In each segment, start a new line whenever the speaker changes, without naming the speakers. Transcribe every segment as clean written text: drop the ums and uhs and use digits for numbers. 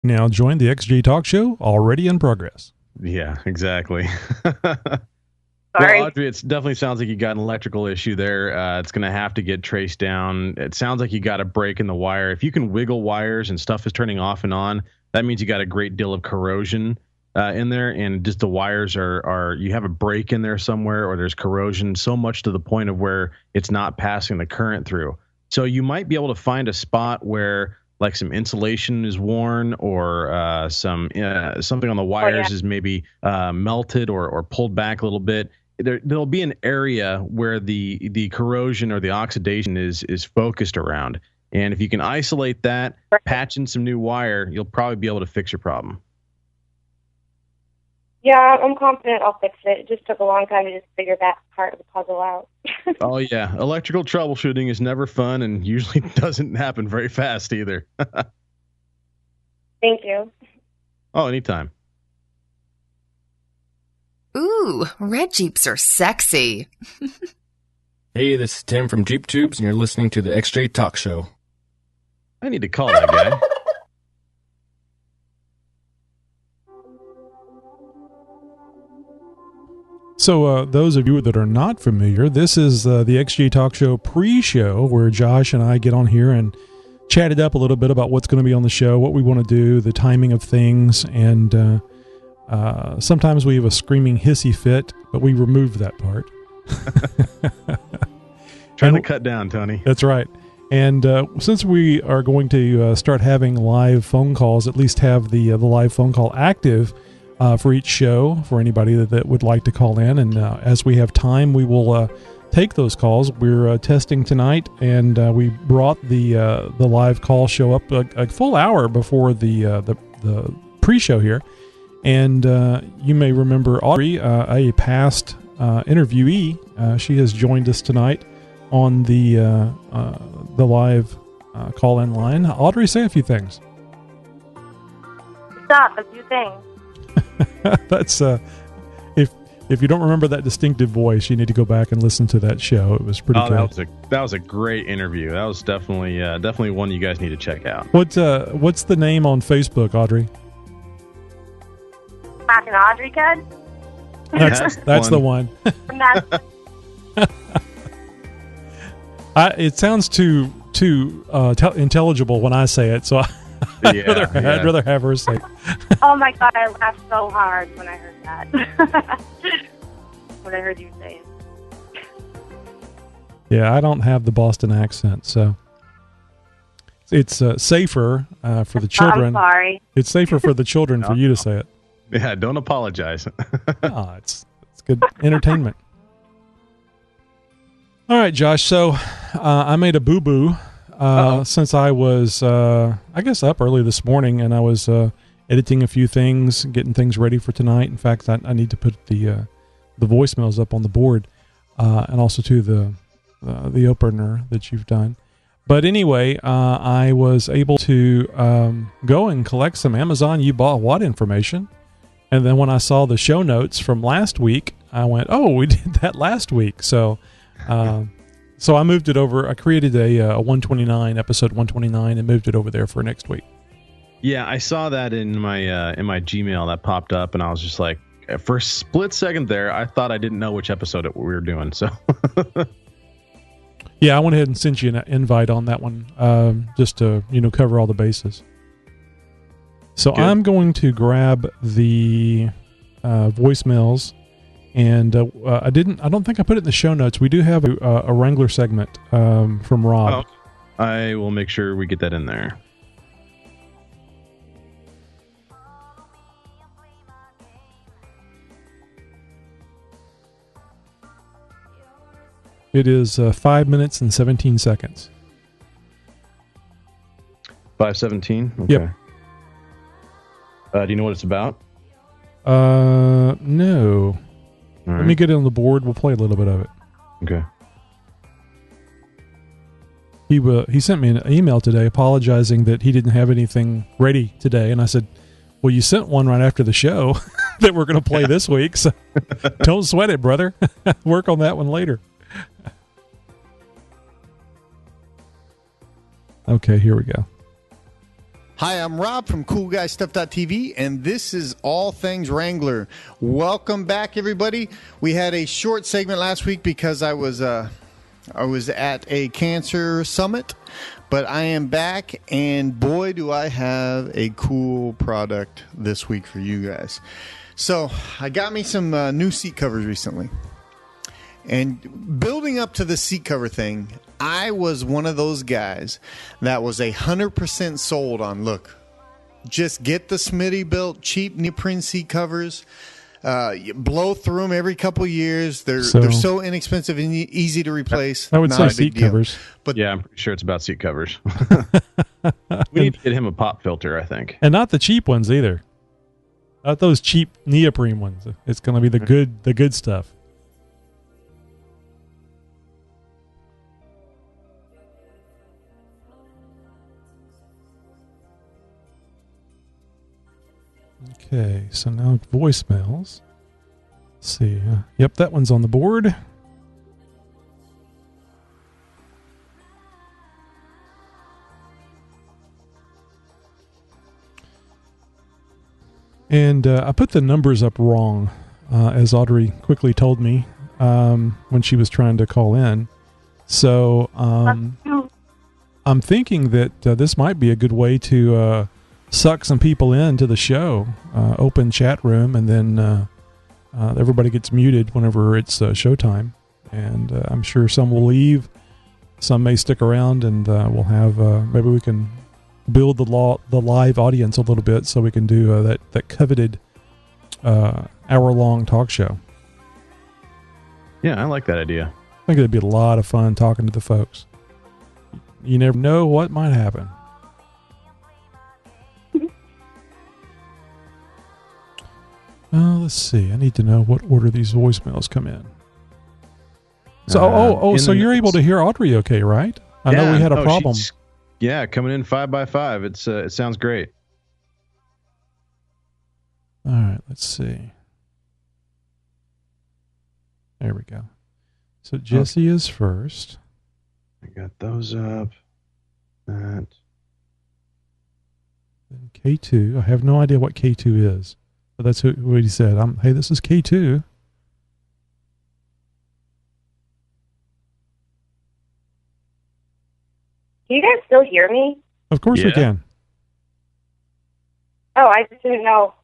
Now join the XJ Talk Show, already in progress.
Yeah, exactly.
Sorry.
Well, Audrey, it definitely sounds like you got an electrical issue there. It's going to have to get traced down. It sounds like you got a break in the wire. If you can wiggle wires and stuff is turning off and on, that means you got a great deal of corrosion in there, and just the wires are you have a break in there somewhere, or there's corrosion so much to the point of where it's not passing the current through. So you might be able to find a spot where like some insulation is worn, or something on the wires is maybe melted or pulled back a little bit. There'll be an area where the corrosion or the oxidation is focused around. And if you can isolate that, patch in some new wire, you'll probably be able to fix your problem.
Yeah, I'm confident I'll fix it. It just took a long time to just figure that part of the puzzle out.
Oh, yeah. Electrical troubleshooting is never fun and usually doesn't happen very fast either.
Thank you.
Oh, anytime.
Ooh, red Jeeps are sexy.
Hey, this is Tim from Jeep Tubes, and you're listening to the XJ Talk Show.
I need to call that guy.
So those of you that are not familiar, this is the XJ Talk Show pre-show where Josh and I get on here and chat it up a little bit about what's going to be on the show, what we want to do, the timing of things, and sometimes we have a screaming hissy fit, but we remove that part.
Trying to cut down, Tony.
That's right. And since we are going to start having live phone calls, at least have the live phone call active for each show for anybody that would like to call in. And as we have time, we will take those calls. We're testing tonight, and we brought the live call show up a full hour before the pre-show here. And you may remember Audrey, a past interviewee. She has joined us tonight on the live call-in line. Audrey, say a few things.
Stop, a few things.
That's if you don't remember that distinctive voice, you need to go back and listen to that show. It was pretty good.
That was a great interview. That was definitely one you guys need to check out.
What's the name on Facebook, Audrey?
Fucking Audrey, kid?
That's the one. It sounds too intelligible when I say it, so I'd rather have her say.
Oh my God, I laughed so hard when I heard that. When I heard you say it.
Yeah, I don't have the Boston accent, so it's safer for the children.
I'm sorry.
It's safer for the children for you to say it.
Yeah, don't apologize.
It's good entertainment. All right, Josh. So I made a boo-boo since I was, I guess, up early this morning, and I was editing a few things, getting things ready for tonight. In fact, I need to put the voicemails up on the board, and also to the opener that you've done. But anyway, I was able to go and collect some Amazon You Bought What information. And then when I saw the show notes from last week, I went, oh, we did that last week. So so I moved it over. I created a 129, episode 129, and moved it over there for next week.
Yeah, I saw that in my Gmail that popped up, and I was just like, for a split second there, I thought I didn't know which episode we were doing. So
yeah, I went ahead and sent you an invite on that one, just to cover all the bases. So good. I'm going to grab the voicemails, and I don't think I put it in the show notes. We do have a Wrangler segment from Rob.
Oh, I will make sure we get that in there.
It is 5 minutes and 17 seconds.
5:17? Okay.
Yep.
Do you know what it's about?
No.
Right.
Let me get it on the board. We'll play a little bit of it.
Okay.
He sent me an email today apologizing that he didn't have anything ready today, and I said, well, you sent one right after the show that we're going to play this week, so don't sweat it, brother. Work on that one later. Okay, here we go.
Hi, I'm Rob from CoolGuyStuff.tv, and this is All Things Wrangler. Welcome back, everybody. We had a short segment last week because I was at a cancer summit, but I am back, and boy, do I have a cool product this week for you guys. So I got me some new seat covers recently. And building up to the seat cover thing, I was one of those guys that was 100% sold on, look, just get the Smitty-built cheap neoprene seat covers. You blow through them every couple of years. They're so inexpensive and easy to replace.
I would say seat covers.
But yeah, I'm pretty sure it's about seat covers. We need to get him a pop filter, I think.
And not the cheap ones either. Not those cheap neoprene ones. It's going to be the good stuff. Okay, so now voicemails. Let's see. Yep, that one's on the board. And I put the numbers up wrong, as Audrey quickly told me when she was trying to call in. So I'm thinking that this might be a good way to suck some people into the show. Open chat room, and then everybody gets muted whenever it's showtime. And I'm sure some will leave. Some may stick around, and we'll have maybe we can build the live audience a little bit so we can do that coveted hour-long talk show.
Yeah, I like that idea.
I think it'd be a lot of fun talking to the folks. You never know what might happen. Let's see. I need to know what order these voicemails come in. So, so you're able to hear Audrey okay, right? I know we had a problem.
Yeah, coming in 5 by 5. It sounds great.
All right, let's see. There we go. So Jesse is first.
I got those up. That.
Then K2. I have no idea what K2 is. But that's what he said. Hey, this is K2.
Can you guys still hear me?
Of course we can.
Oh, I just didn't know.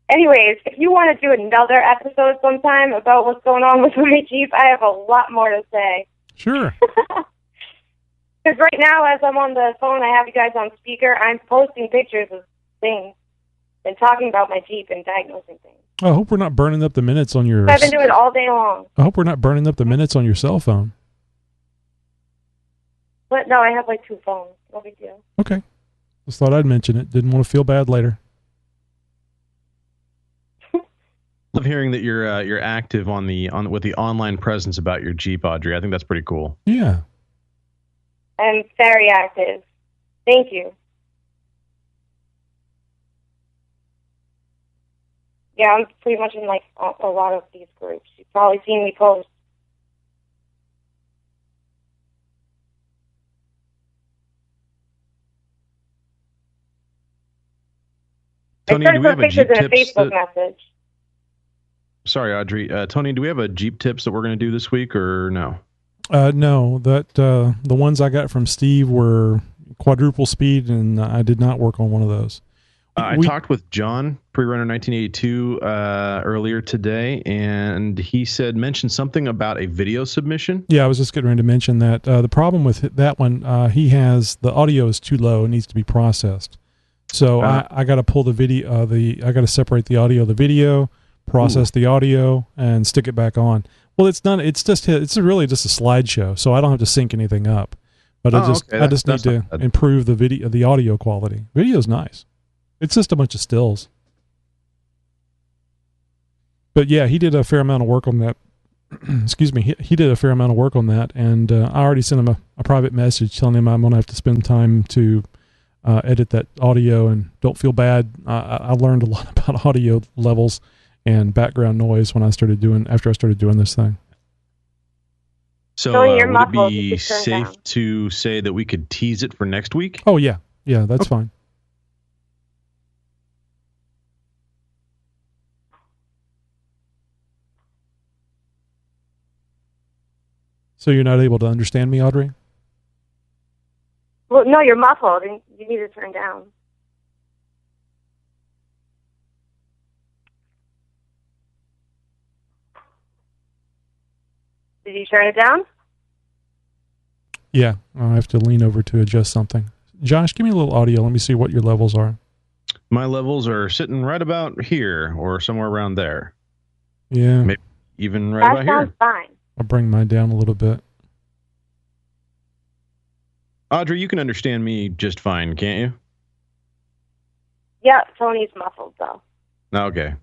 Anyways, if you want to do another episode sometime about what's going on with my Jeep, I have a lot more to say.
Sure.
Because right now, as I'm on the phone, I have you guys on speaker. I'm posting pictures of things and talking about my Jeep and diagnosing things.
I hope we're not burning up the minutes on your...
I've been doing it all day long.
I hope we're not burning up the minutes on your cell phone.
But no, I have like 2 phones. No big deal.
Okay. Just thought I'd mention it. Didn't want to feel bad later.
Love hearing that you're active with the online presence about your Jeep, Audrey. I think that's pretty cool.
Yeah.
I'm very active. Thank you. Yeah, I'm pretty much in like a lot of these groups. You've probably seen me post.
Tony, do we have a Jeep
in a
tips?
Facebook message.
Sorry, Audrey. Tony, do we have a Jeep tips that we're going to do this week or no?
No, the ones I got from Steve were quadruple speed, and I did not work on one of those.
I talked with John, Pre-Runner 1982, earlier today, and he mentioned something about a video submission.
Yeah, I was just getting ready to mention that. The problem with that one, he has the audio is too low; it needs to be processed. So I got to pull the video. I got to separate the audio, the video, process the audio, and stick it back on. Well, it's not. It's really just a slideshow, so I don't have to sync anything up. But I just need to improve the audio quality. Video's nice. It's just a bunch of stills. But yeah, he did a fair amount of work on that. Excuse me. He did a fair amount of work on that, and I already sent him a private message telling him I'm going to have to spend time to edit that audio, and don't feel bad. I learned a lot about audio levels and background noise after I started doing this thing.
So
Tony, you're
would it
muffled.
be
You could turn
safe
down.
to say that we could tease it for next week?
Oh, yeah. Yeah, that's fine. So you're not able to understand me, Audrey?
Well, no, you're muffled, and you need to turn down. Did you turn it down?
Yeah, I have to lean over to adjust something. Josh, give me a little audio. Let me see what your levels are.
My levels are sitting right about here or somewhere around there.
Yeah.
Maybe even right
That
about
sounds
here.
fine.
I'll bring mine down a little bit.
Audrey, you can understand me just fine, can't you?
Yeah, Tony's muffled, though.
Okay.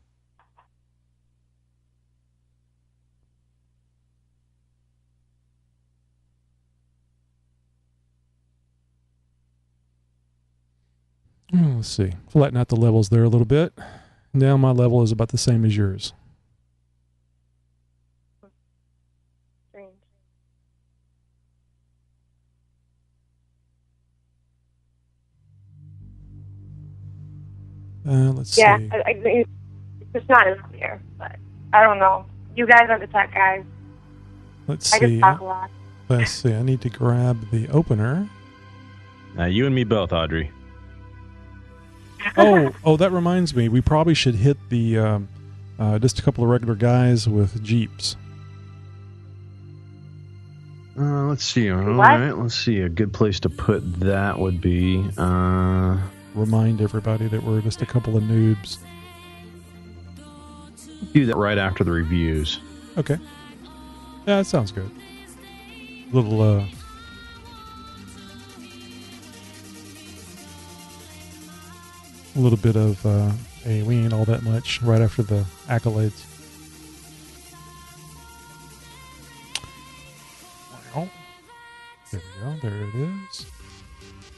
Let's see. Flatten out the levels there a little bit. Now my level is about the same as yours.
Strange.
Let's
Yeah,
see.
I mean, it's just not as clear, but I don't know. You guys are the tech guys.
Let's
I just
see.
talk a lot.
Let's see. I need to grab the opener.
You and me both, Audrey.
Oh, that reminds me. We probably should hit the just a couple of regular guys with Jeeps.
Let's see. All
What?
right. Let's see. A good place to put that would be.
Remind everybody that we're just a couple of noobs.
Do that right after the reviews.
Okay. Yeah, that sounds good. Little a little bit of hey, we ain't all that much right after the accolades. Well, there we go. There it is.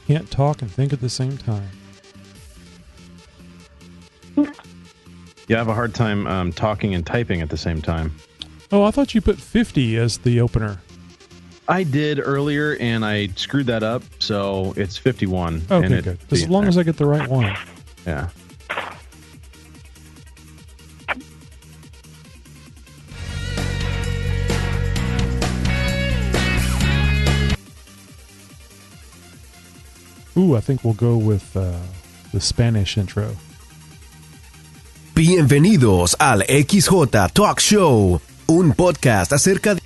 Can't talk and think at the same time.
Yeah, I have a hard time talking and typing at the same time.
Oh, I thought you put 50 as the opener.
I did earlier, and I screwed that up, so it's 51.
Okay,
and
good. As long as I get the right one.
Yeah.
Ooh, I think we'll go with the Spanish intro.
Bienvenidos al XJ Talk Show, un podcast acerca de...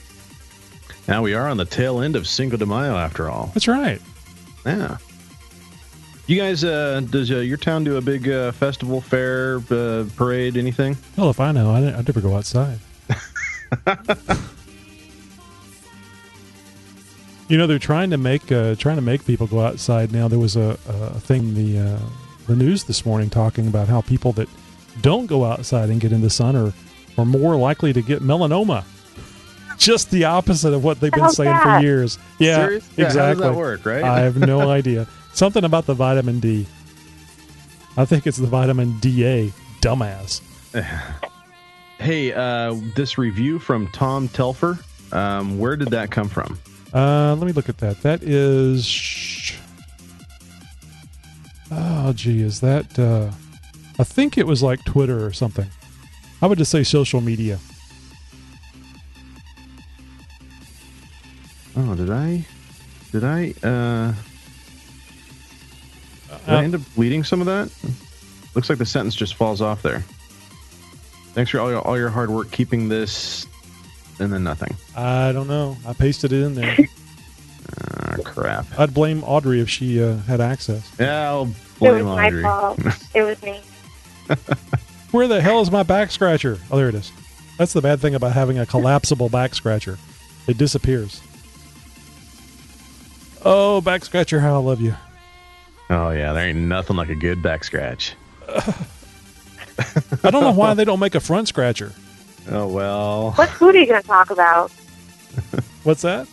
Now we are on the tail end of Cinco de Mayo, after all.
That's right.
Yeah. You guys, does your town do a big festival, fair, parade, anything?
Well, if I know, I never go outside. You know, they're trying to make people go outside now. There was a thing in the news this morning talking about how people that don't go outside and get in the sun are more likely to get melanoma. Just the opposite of what they've been
How's
saying
that?
for years. Yeah,
Serious? Yeah,
exactly.
how does that work, right?
I have no idea. Something about the vitamin D. I think it's the vitamin DA. Dumbass.
Hey, this review from Tom Telfer, where did that come from?
Let me look at that. That is... Oh, gee, is that... I think it was like Twitter or something. I would just say social media.
Oh, did I end up deleting some of that? Looks like the sentence just falls off there. Thanks for all your hard work keeping this, and then nothing.
I don't know. I pasted it in there.
Crap.
I'd blame Audrey if she had access.
Yeah, I'll
It
blame
was
Audrey.
my fault. It was me.
Where the hell is my back scratcher? Oh, there it is. That's the bad thing about having a collapsible back scratcher. It disappears. Oh, back scratcher, how I love you.
Oh yeah, there ain't nothing like a good back scratch.
I don't know why they don't make a front scratcher.
Oh well.
What food are you going to talk about?
What's that?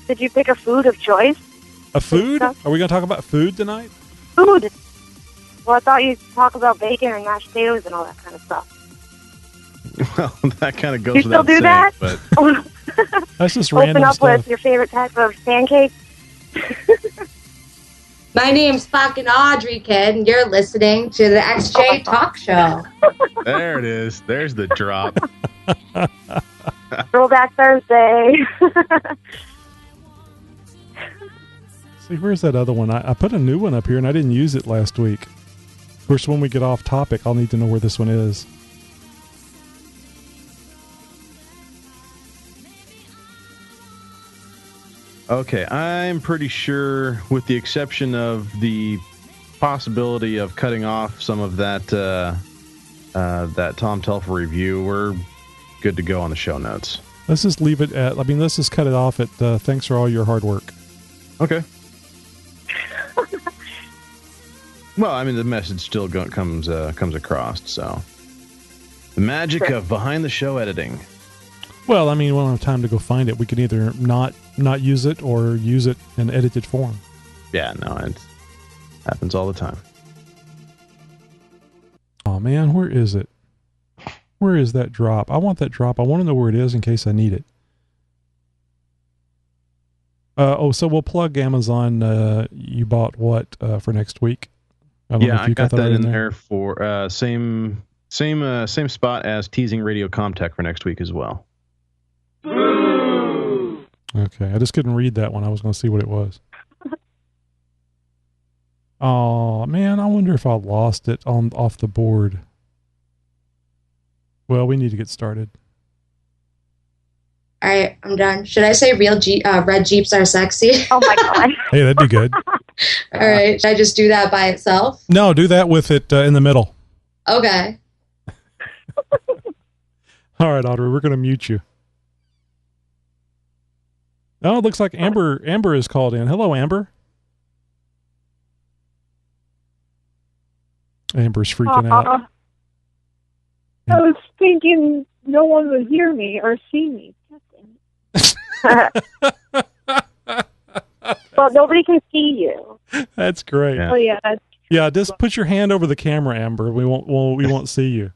Did you pick a food of choice?
A food? Are we going to talk about food tonight?
Food. Well, I thought you'd talk about bacon and mashed potatoes and all that kind of stuff.
Well, that kind of goes
You still
without
do
saying,
that?
but
That's just
Open
random
up
stuff.
with your favorite type of pancake.
My name's fucking Audrey, kid, and you're listening to the XJ Talk Show.
There it is. There's the drop.
Throwback Thursday.
See, where's that other one? I put a new one up here, and I didn't use it last week. Of course, when we get off topic, I'll need to know where this one is.
Okay, I'm pretty sure, with the exception of the possibility of cutting off some of that that Tom Telfer review, we're good to go on the show notes.
Let's just leave it at, let's just cut it off at thanks for all your hard work.
Okay. Well, I mean, the message still comes across, so. The magic of behind the show editing.
Well, I mean, we don't have time to go find it. We can either not use it or use it in edited form.
Yeah, no, it happens all the time.
Oh, man, where is it? Where is that drop? I want that drop. I want to know where it is in case I need it. So we'll plug Amazon. You bought what for next week?
I got that in there for same spot as teasing Radio Comtech for next week as well.
Okay, I just couldn't read that one. I was going to see what it was. Oh man, I wonder if I lost it off the board. Well, we need to get started.
All right, I'm done. Should I say red Jeeps are sexy?
Oh my God.
Hey, that'd be good.
All right, should I just do that by itself?
No, do that with it in the middle.
Okay.
All right, Audrey, we're going to mute you. Oh, it looks like Amber is called in. Hello, Amber. Amber's freaking out.
I was thinking no one would hear me or see me.
Well, nobody can see you.
That's great.
Oh yeah.
Yeah, just put your hand over the camera, Amber. We won't see you.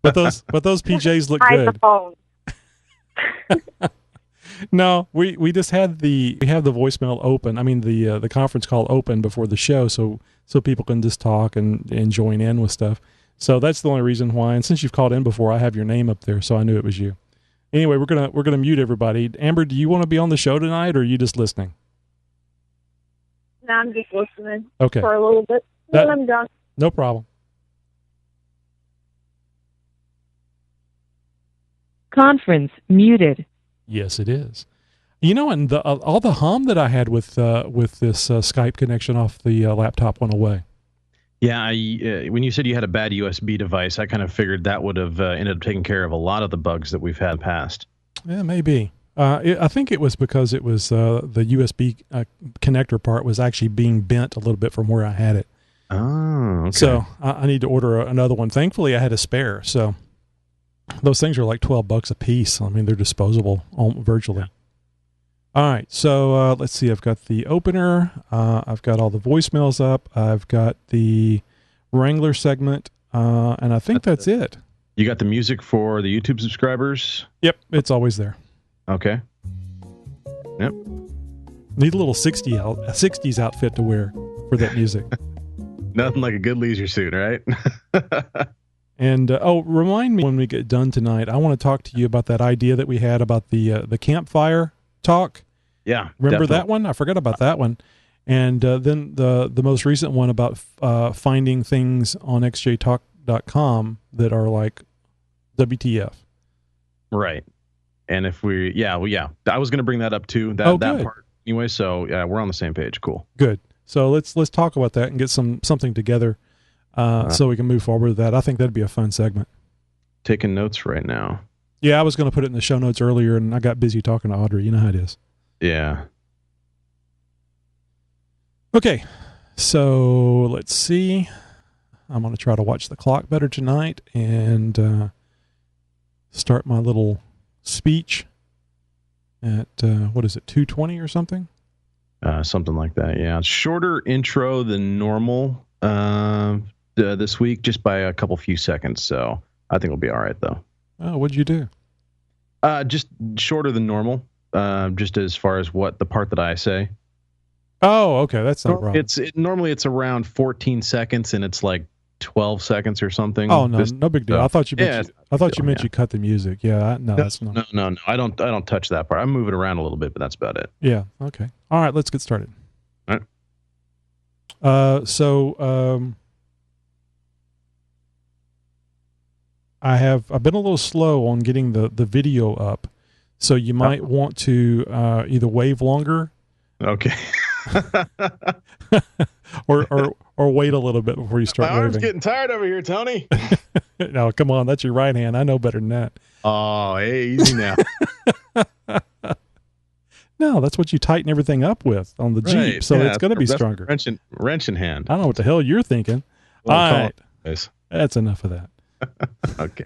But those PJs look
Hide the
good.
phone.
No, we just had the voicemail open. I mean the conference call open before the show, so people can just talk and join in with stuff. So that's the only reason why. And since you've called in before, I have your name up there, so I knew it was you. Anyway, we're gonna mute everybody. Amber, do you want to be on the show tonight, or are you just listening?
No, I'm just listening.
Okay.
For a little bit. Then I'm done.
No problem.
Conference muted.
Yes, it is. You know, and all the hum that I had with this Skype connection off the laptop went away.
Yeah, when you said you had a bad USB device, I kind of figured that would have ended up taking care of a lot of the bugs that we've had past.
Yeah, maybe. I think it was because it was the USB connector part was actually being bent a little bit from where I had it.
Oh, okay.
So I need to order another one. Thankfully, I had a spare. So those things are like $12 a piece. I mean, they're disposable virtually. All right. So let's see. I've got the opener. I've got all the voicemails up. I've got the Wrangler segment. And I think that's it.
You got the music for the YouTube subscribers?
Yep. It's always there.
Okay. Yep.
Need a little 60s outfit to wear for that music.
Nothing like a good leisure suit, right?
And remind me when we get done tonight. I want to talk to you about that idea that we had about the campfire talk.
Yeah,
remember
definitely.
that one? I forgot about that one. And then the most recent one about finding things on xjtalk.com that are like WTF.
Right. And if I was going to bring that up too. That part anyway. So yeah, we're on the same page. Cool.
Good. So let's talk about that and get something together so we can move forward with that. I think that'd be a fun segment.
Taking notes right now.
Yeah, I was going to put it in the show notes earlier, and I got busy talking to Audrey. You know how it is.
Yeah.
Okay, so let's see. I'm going to try to watch the clock better tonight and start my little speech at, 2:20 or something?
Something like that, yeah. Shorter intro than normal this week, just by a few seconds. So I think we'll be all right, though.
Oh, what'd you do?
Just shorter than normal. Just as far as what the part that I say.
Oh, okay, that's not wrong.
Normally it's around 14 seconds, and it's like 12 seconds or something.
Oh no, no big deal. I thought you meant you cut the music. Yeah, that's not.
No. I don't touch that part. I move it around a little bit, but that's about it.
Yeah. Okay. All right. Let's get started.
All right.
I've been a little slow on getting the video up, so you might want to either wave longer.
Okay.
or wait a little bit before you start waving.
My arm's getting tired over here, Tony.
No, come on, that's your right hand. I know better than that.
Oh, hey, easy now.
No, that's what you tighten everything up with on the Jeep, so it's going to be stronger.
Wrench in hand.
I don't know what the hell you're thinking.
Well,
all right, that's enough of that.
Okay.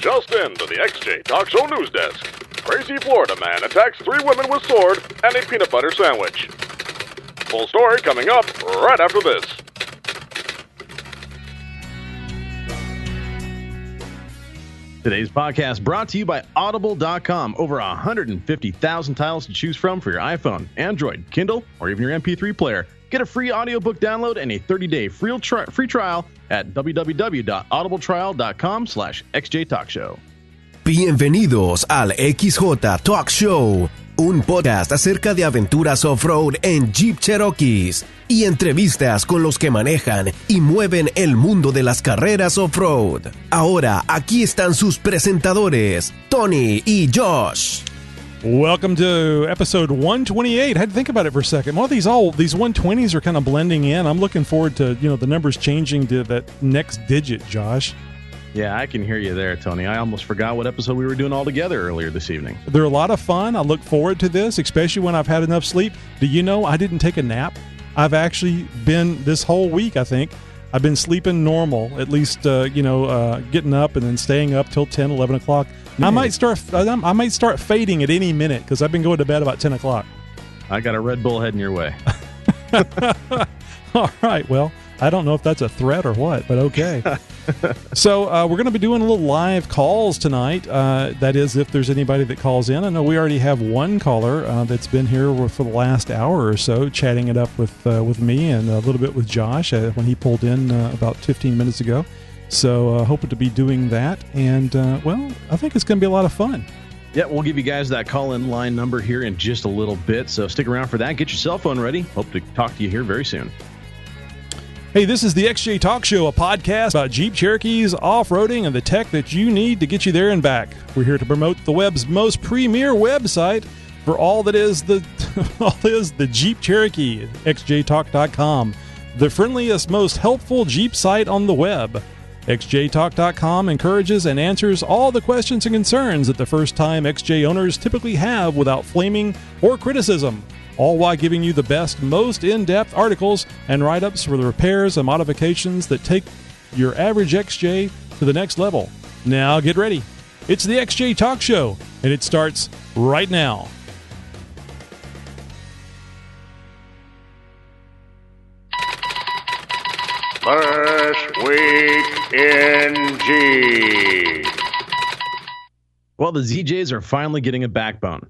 Just into the XJ Talk Show news desk. Crazy Florida man attacks 3 women with sword and a peanut butter sandwich. Full story coming up right after this.
Today's podcast brought to you by Audible.com. Over 150,000 titles to choose from for your iPhone, Android, Kindle, or even your MP3 player. Get a free audiobook download and a 30-day free trial at www.audibletrial.com/xjtalkshow.
Bienvenidos al XJ Talk Show, un podcast acerca de aventuras off-road en Jeep Cherokees y entrevistas con los que manejan y mueven el mundo de las carreras off-road. Ahora, aquí están sus presentadores, Tony y Josh.
Welcome to episode 128. I had to think about it for a second. Well, these 120s are kind of blending in. I'm looking forward to, the numbers changing to that next digit, Josh.
Yeah, I can hear you there, Tony. I almost forgot what episode we were doing all together earlier this evening.
They're a lot of fun. I look forward to this, especially when I've had enough sleep. Do you know I didn't take a nap? I've actually been, this whole week, I think, I've been sleeping normal, at least, getting up and then staying up till 10, 11 o'clock. I might start fading at any minute because I've been going to bed about 10 o'clock.
I got a Red Bull heading your way.
All right. Well, I don't know if that's a threat or what, but okay. So we're going to be doing a little live calls tonight. That is, if there's anybody that calls in. I know we already have one caller that's been here for the last hour or so, chatting it up with me and a little bit with Josh when he pulled in about 15 minutes ago. So hoping to be doing that. And, I think it's going to be a lot of fun.
Yeah, we'll give you guys that call-in line number here in just a little bit. So stick around for that. Get your cell phone ready. Hope to talk to you here very soon.
Hey, this is the XJ Talk Show, a podcast about Jeep Cherokees, off-roading, and the tech that you need to get you there and back. We're here to promote the web's most premier website for all that is the Jeep Cherokee, xjtalk.com, the friendliest, most helpful Jeep site on the web. xjtalk.com encourages and answers all the questions and concerns that the first-time XJ owners typically have without flaming or criticism, all while giving you the best, most in-depth articles and write-ups for the repairs and modifications that take your average XJ to the next level. Now get ready. It's the XJ Talk Show, and it starts right now.
First Week in Jeep.
Well, the ZJs are finally getting a backbone.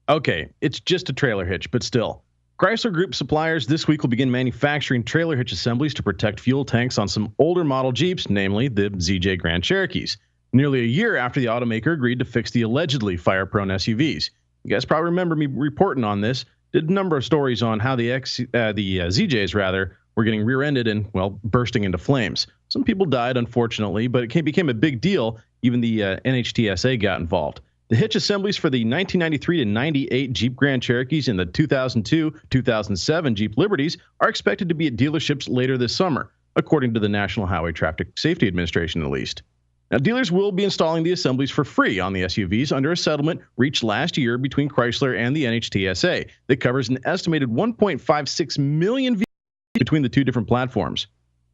Okay, it's just a trailer hitch, but still. Chrysler Group suppliers this week will begin manufacturing trailer hitch assemblies to protect fuel tanks on some older model Jeeps, namely the ZJ Grand Cherokees, nearly a year after the automaker agreed to fix the allegedly fire-prone SUVs. You guys probably remember me reporting on this. Did a number of stories on how the ZJs were getting rear-ended and, bursting into flames. Some people died, unfortunately, but it became a big deal. Even the NHTSA got involved. The hitch assemblies for the 1993 to 98 Jeep Grand Cherokees and the 2002-2007 Jeep Liberties are expected to be at dealerships later this summer, according to the National Highway Traffic Safety Administration, at least. Now, dealers will be installing the assemblies for free on the SUVs under a settlement reached last year between Chrysler and the NHTSA that covers an estimated 1.56 million vehicles between the two different platforms.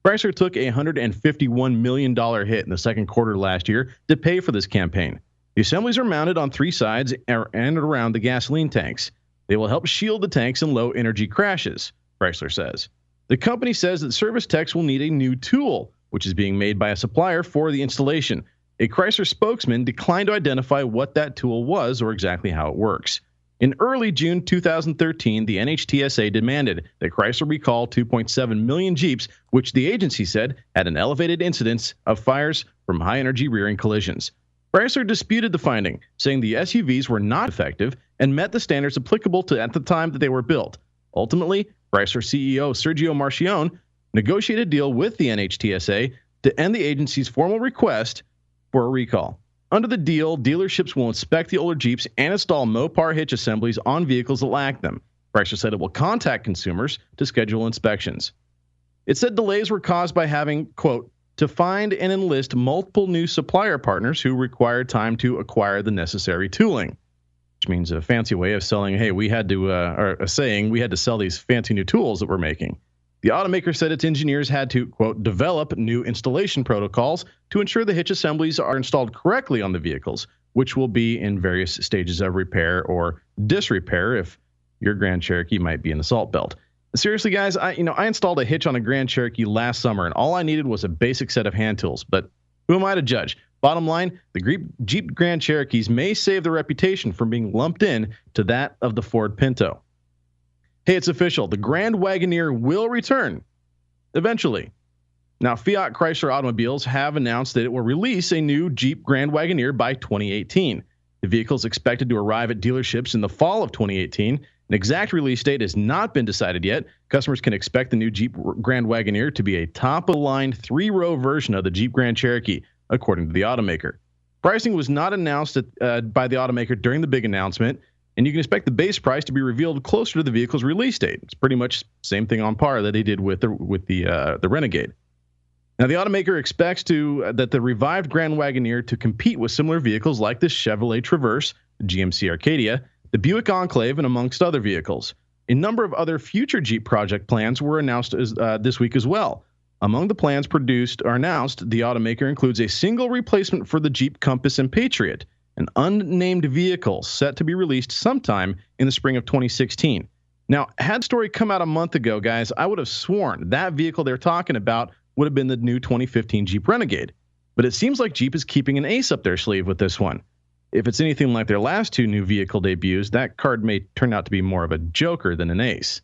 Chrysler took a $151 million hit in the second quarter last year to pay for this campaign. The assemblies are mounted on three sides and around the gasoline tanks. They will help shield the tanks in low-energy crashes, Chrysler says. The company says that service techs will need a new tool, which is being made by a supplier for the installation. A Chrysler spokesman declined to identify what that tool was or exactly how it works. In early June 2013, the NHTSA demanded that Chrysler recall 2.7 million Jeeps, which the agency said had an elevated incidence of fires from high-energy rearing collisions. Chrysler disputed the finding, saying the SUVs were not effective and met the standards applicable to at the time that they were built. Ultimately, Chrysler CEO Sergio Marchionne negotiated a deal with the NHTSA to end the agency's formal request for a recall. Under the deal, dealerships will inspect the older Jeeps and install Mopar hitch assemblies on vehicles that lack them. Chrysler said it will contact consumers to schedule inspections. It said delays were caused by having, quote, to find and enlist multiple new supplier partners who required time to acquire the necessary tooling, which means a fancy way of saying, hey, we had to sell these fancy new tools that we're making. The automaker said its engineers had to, quote, develop new installation protocols to ensure the hitch assemblies are installed correctly on the vehicles, which will be in various stages of repair or disrepair if your Grand Cherokee might be in the salt belt. Seriously, guys, I installed a hitch on a Grand Cherokee last summer, and all I needed was a basic set of hand tools. But who am I to judge? Bottom line, the Jeep Grand Cherokees may save their reputation from being lumped in to that of the Ford Pinto. Hey, it's official. The Grand Wagoneer will return eventually. Now, Fiat Chrysler Automobiles have announced that it will release a new Jeep Grand Wagoneer by 2018. The vehicle is expected to arrive at dealerships in the fall of 2018. An exact release date has not been decided yet. Customers can expect the new Jeep Grand Wagoneer to be a top-of-the-line 3-row version of the Jeep Grand Cherokee, according to the automaker. Pricing was not announced by the automaker during the big announcement, and you can expect the base price to be revealed closer to the vehicle's release date. It's pretty much the same thing on par that they did with the Renegade. Now, the automaker expects that the revived Grand Wagoneer to compete with similar vehicles like the Chevrolet Traverse, the GMC Arcadia, the Buick Enclave, and amongst other vehicles. A number of other future Jeep project plans were announced this week as well. Among the plans produced or announced, the automaker includes a single replacement for the Jeep Compass and Patriot, an unnamed vehicle set to be released sometime in the spring of 2016. Now, had the story come out a month ago, guys, I would have sworn that vehicle they're talking about would have been the new 2015 Jeep Renegade. But it seems like Jeep is keeping an ace up their sleeve with this one. If it's anything like their last two new vehicle debuts, that card may turn out to be more of a joker than an ace.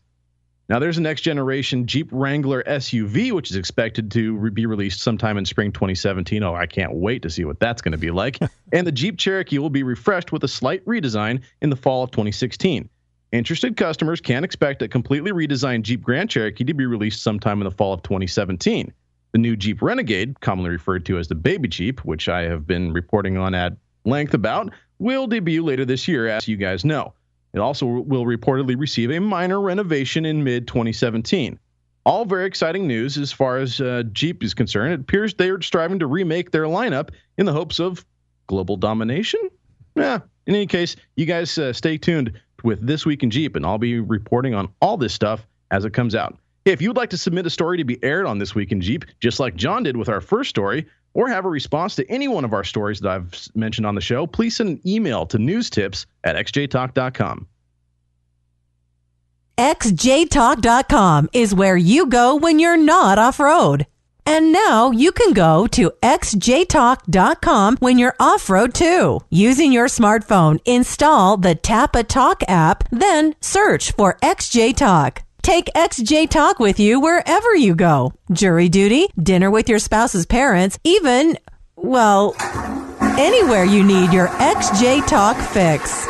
Now, there's a next-generation Jeep Wrangler SUV, which is expected to be released sometime in spring 2017. Oh, I can't wait to see what that's going to be like. And the Jeep Cherokee will be refreshed with a slight redesign in the fall of 2016. Interested customers can expect a completely redesigned Jeep Grand Cherokee to be released sometime in the fall of 2017. The new Jeep Renegade, commonly referred to as the Baby Jeep, which I have been reporting on at length about, will debut later this year, as you guys know. It also will reportedly receive a minor renovation in mid-2017. All very exciting news as far as Jeep is concerned. It appears they are striving to remake their lineup in the hopes of global domination? Yeah, in any case, you guys stay tuned with This Week in Jeep, and I'll be reporting on all this stuff as it comes out. Hey, if you would like to submit a story to be aired on This Week in Jeep, just like John did with our first story, or have a response to any one of our stories that I've mentioned on the show, please send an email to newstips@xjtalk.com.
xjtalk.com is where you go when you're not off-road. And now you can go to xjtalk.com when you're off-road too. Using your smartphone, install the Tapa Talk app, then search for XJ Talk. Take XJ Talk with you wherever you go. Jury duty, dinner with your spouse's parents, even, well, anywhere you need your XJ Talk fix.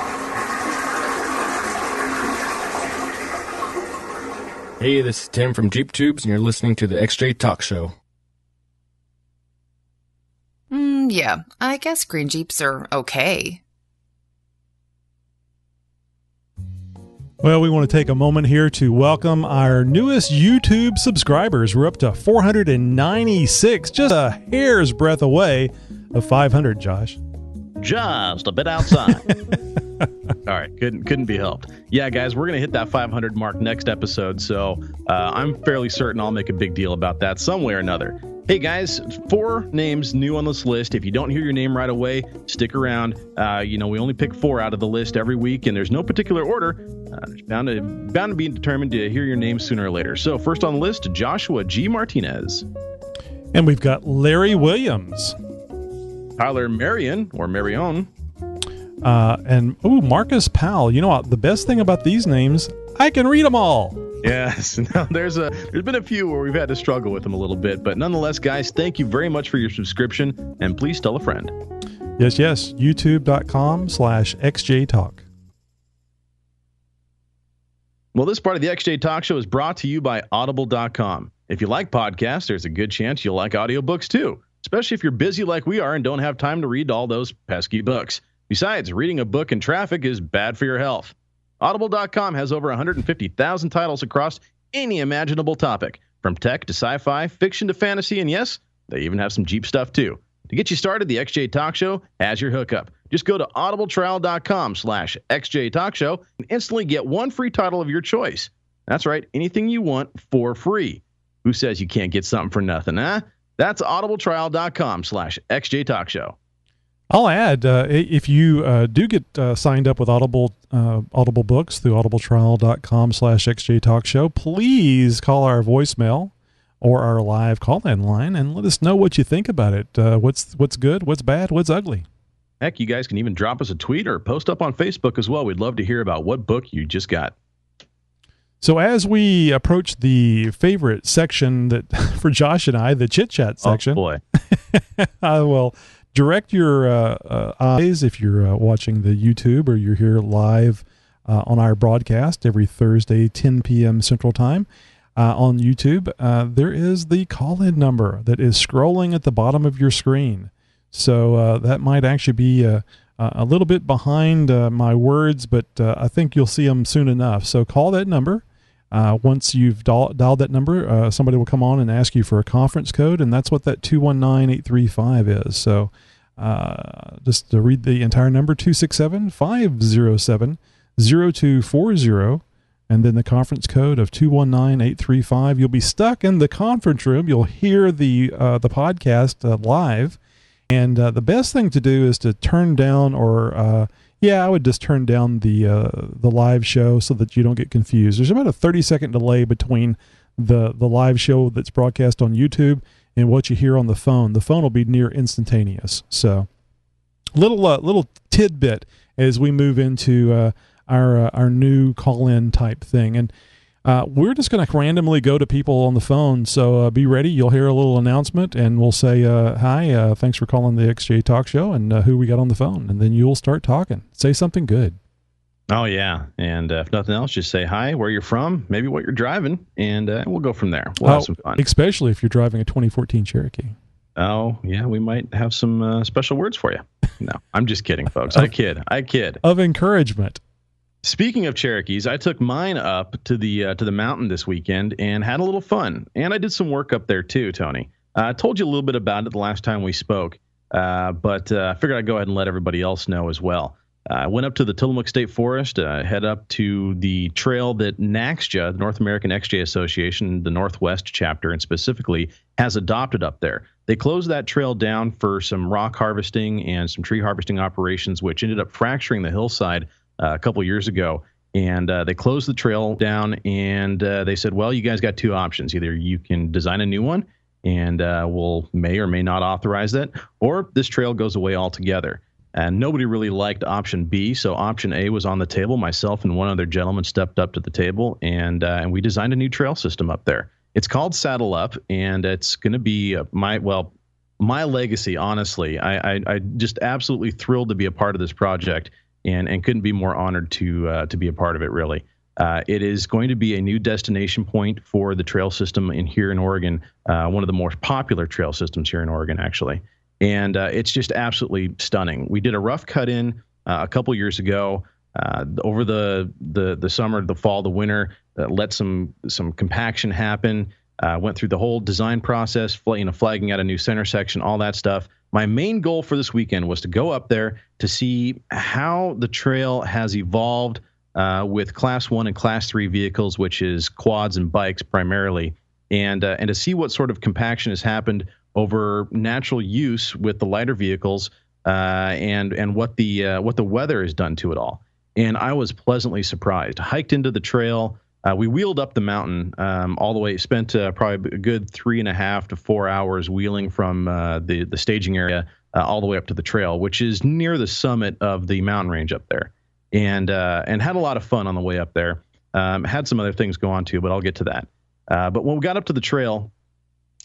Hey, this is Tim from Jeep Tubes, and you're listening to the XJ Talk Show.
Yeah, I guess green Jeeps are okay.
Well, we want to take a moment here to welcome our newest YouTube subscribers. We're up to 496, just a hair's breadth away of 500, Josh.
Just a bit outside. All right, couldn't be helped. Yeah, guys, we're going to hit that 500 mark next episode, so I'm fairly certain I'll make a big deal about that some way or another. Hey guys, 4 names new on this list. If you don't hear your name right away, stick around. We only pick 4 out of the list every week, and there's no particular order. There's bound to be determined to hear your name sooner or later. So first on the list, Joshua G. Martinez.
And we've got Larry Williams.
Tyler Marion, or Marion.
And Marcus Powell. You know what? The best thing about these names, I can read them all.
Yes. Now, there's been a few where we've had to struggle with them a little bit. But nonetheless, guys, thank you very much for your subscription. And please tell a friend.
Yes. youtube.com/xjtalk.
Well, this part of the XJ Talk Show is brought to you by Audible.com. If you like podcasts, there's a good chance you'll like audiobooks too, especially if you're busy like we are and don't have time to read all those pesky books. Besides, reading a book in traffic is bad for your health. Audible.com has over 150,000 titles across any imaginable topic, from tech to sci-fi, fiction to fantasy, and yes, they even have some Jeep stuff too. To get you started, the XJ Talk Show has your hookup. Just go to audibletrial.com/XJ Talk Show and instantly get 1 free title of your choice. That's right, anything you want for free. Who says you can't get something for nothing, huh? That's audibletrial.com/XJ Talk Show.
I'll add, if you do get signed up with Audible books through audibletrial.com/XJ Talk Show, please call our voicemail or our live call-in line and let us know what you think about it. What's good, what's bad, what's ugly.
Heck, you guys can even drop us a tweet or post up on Facebook as well. We'd love to hear about what book you just got.
So as we approach the favorite section that for Josh and I, the chit-chat section.
Oh, boy.
I will direct your eyes if you're watching the YouTube or you're here live on our broadcast every Thursday, 10 p.m. Central Time on YouTube. There is the call-in number that is scrolling at the bottom of your screen. So that might actually be a little bit behind my words, but I think you'll see them soon enough. So call that number. Once you've dialed that number, somebody will come on and ask you for a conference code, and that's what that 219835 is. So just to read the entire number, 267-507-0240, and then the conference code of 219835. You'll be stuck in the conference room. You'll hear the podcast live, and the best thing to do is to turn down I would just turn down the live show so that you don't get confused. There's about a 30-second delay between the live show that's broadcast on YouTube and what you hear on the phone. The phone will be near instantaneous. So, little tidbit as we move into our new call-in type thing, and we're just going to randomly go to people on the phone. So be ready. You'll hear a little announcement, and we'll say, hi, thanks for calling the XJ Talk Show, and who we got on the phone. And then you'll start talking. Say something good.
Oh, yeah. And if nothing else, just say hi, where you're from, maybe what you're driving, and we'll go from there. We'll have some fun.
Especially if you're driving a 2014 Cherokee.
Oh, yeah, we might have some special words for you. No, I'm just kidding, folks. I kid.
Of encouragement.
Speaking of Cherokees, I took mine up to the mountain this weekend and had a little fun. And I did some work up there too, Tony. I told you a little bit about it the last time we spoke, but I figured I'd go ahead and let everybody else know as well. I went up to the Tillamook State Forest, head up to the trail that NAXJA, the North American XJ Association, the Northwest chapter, and specifically has adopted up there. They closed that trail down for some rock harvesting and some tree harvesting operations, which ended up fracturing the hillside a couple years ago, and they closed the trail down, and they said, well, you guys got 2 options. Either you can design a new one, and we'll may or may not authorize that, or this trail goes away altogether. And nobody really liked option B, so option A was on the table. Myself and one other gentleman stepped up to the table, and we designed a new trail system up there. It's called Saddle Up, and it's going to be my legacy, honestly. I just absolutely thrilled to be a part of this project. And couldn't be more honored to be a part of it, really. It is going to be a new destination point for the trail system here in Oregon, one of the more popular trail systems here in Oregon, actually. And it's just absolutely stunning. We did a rough cut-in a couple years ago over the summer, the fall, the winter, let some compaction happen, went through the whole design process, flagging out a new center section, all that stuff. My main goal for this weekend was to go up there to see how the trail has evolved with Class 1 and Class 3 vehicles, which is quads and bikes primarily, and to see what sort of compaction has happened over natural use with the lighter vehicles, and what the weather has done to it all. And I was pleasantly surprised. Hiked into the trail. We wheeled up the mountain all the way. Spent probably a good 3.5 to 4 hours wheeling from the staging area all the way up to the trail, which is near the summit of the mountain range up there, and had a lot of fun on the way up there. Had some other things go on too, but I'll get to that. But when we got up to the trail,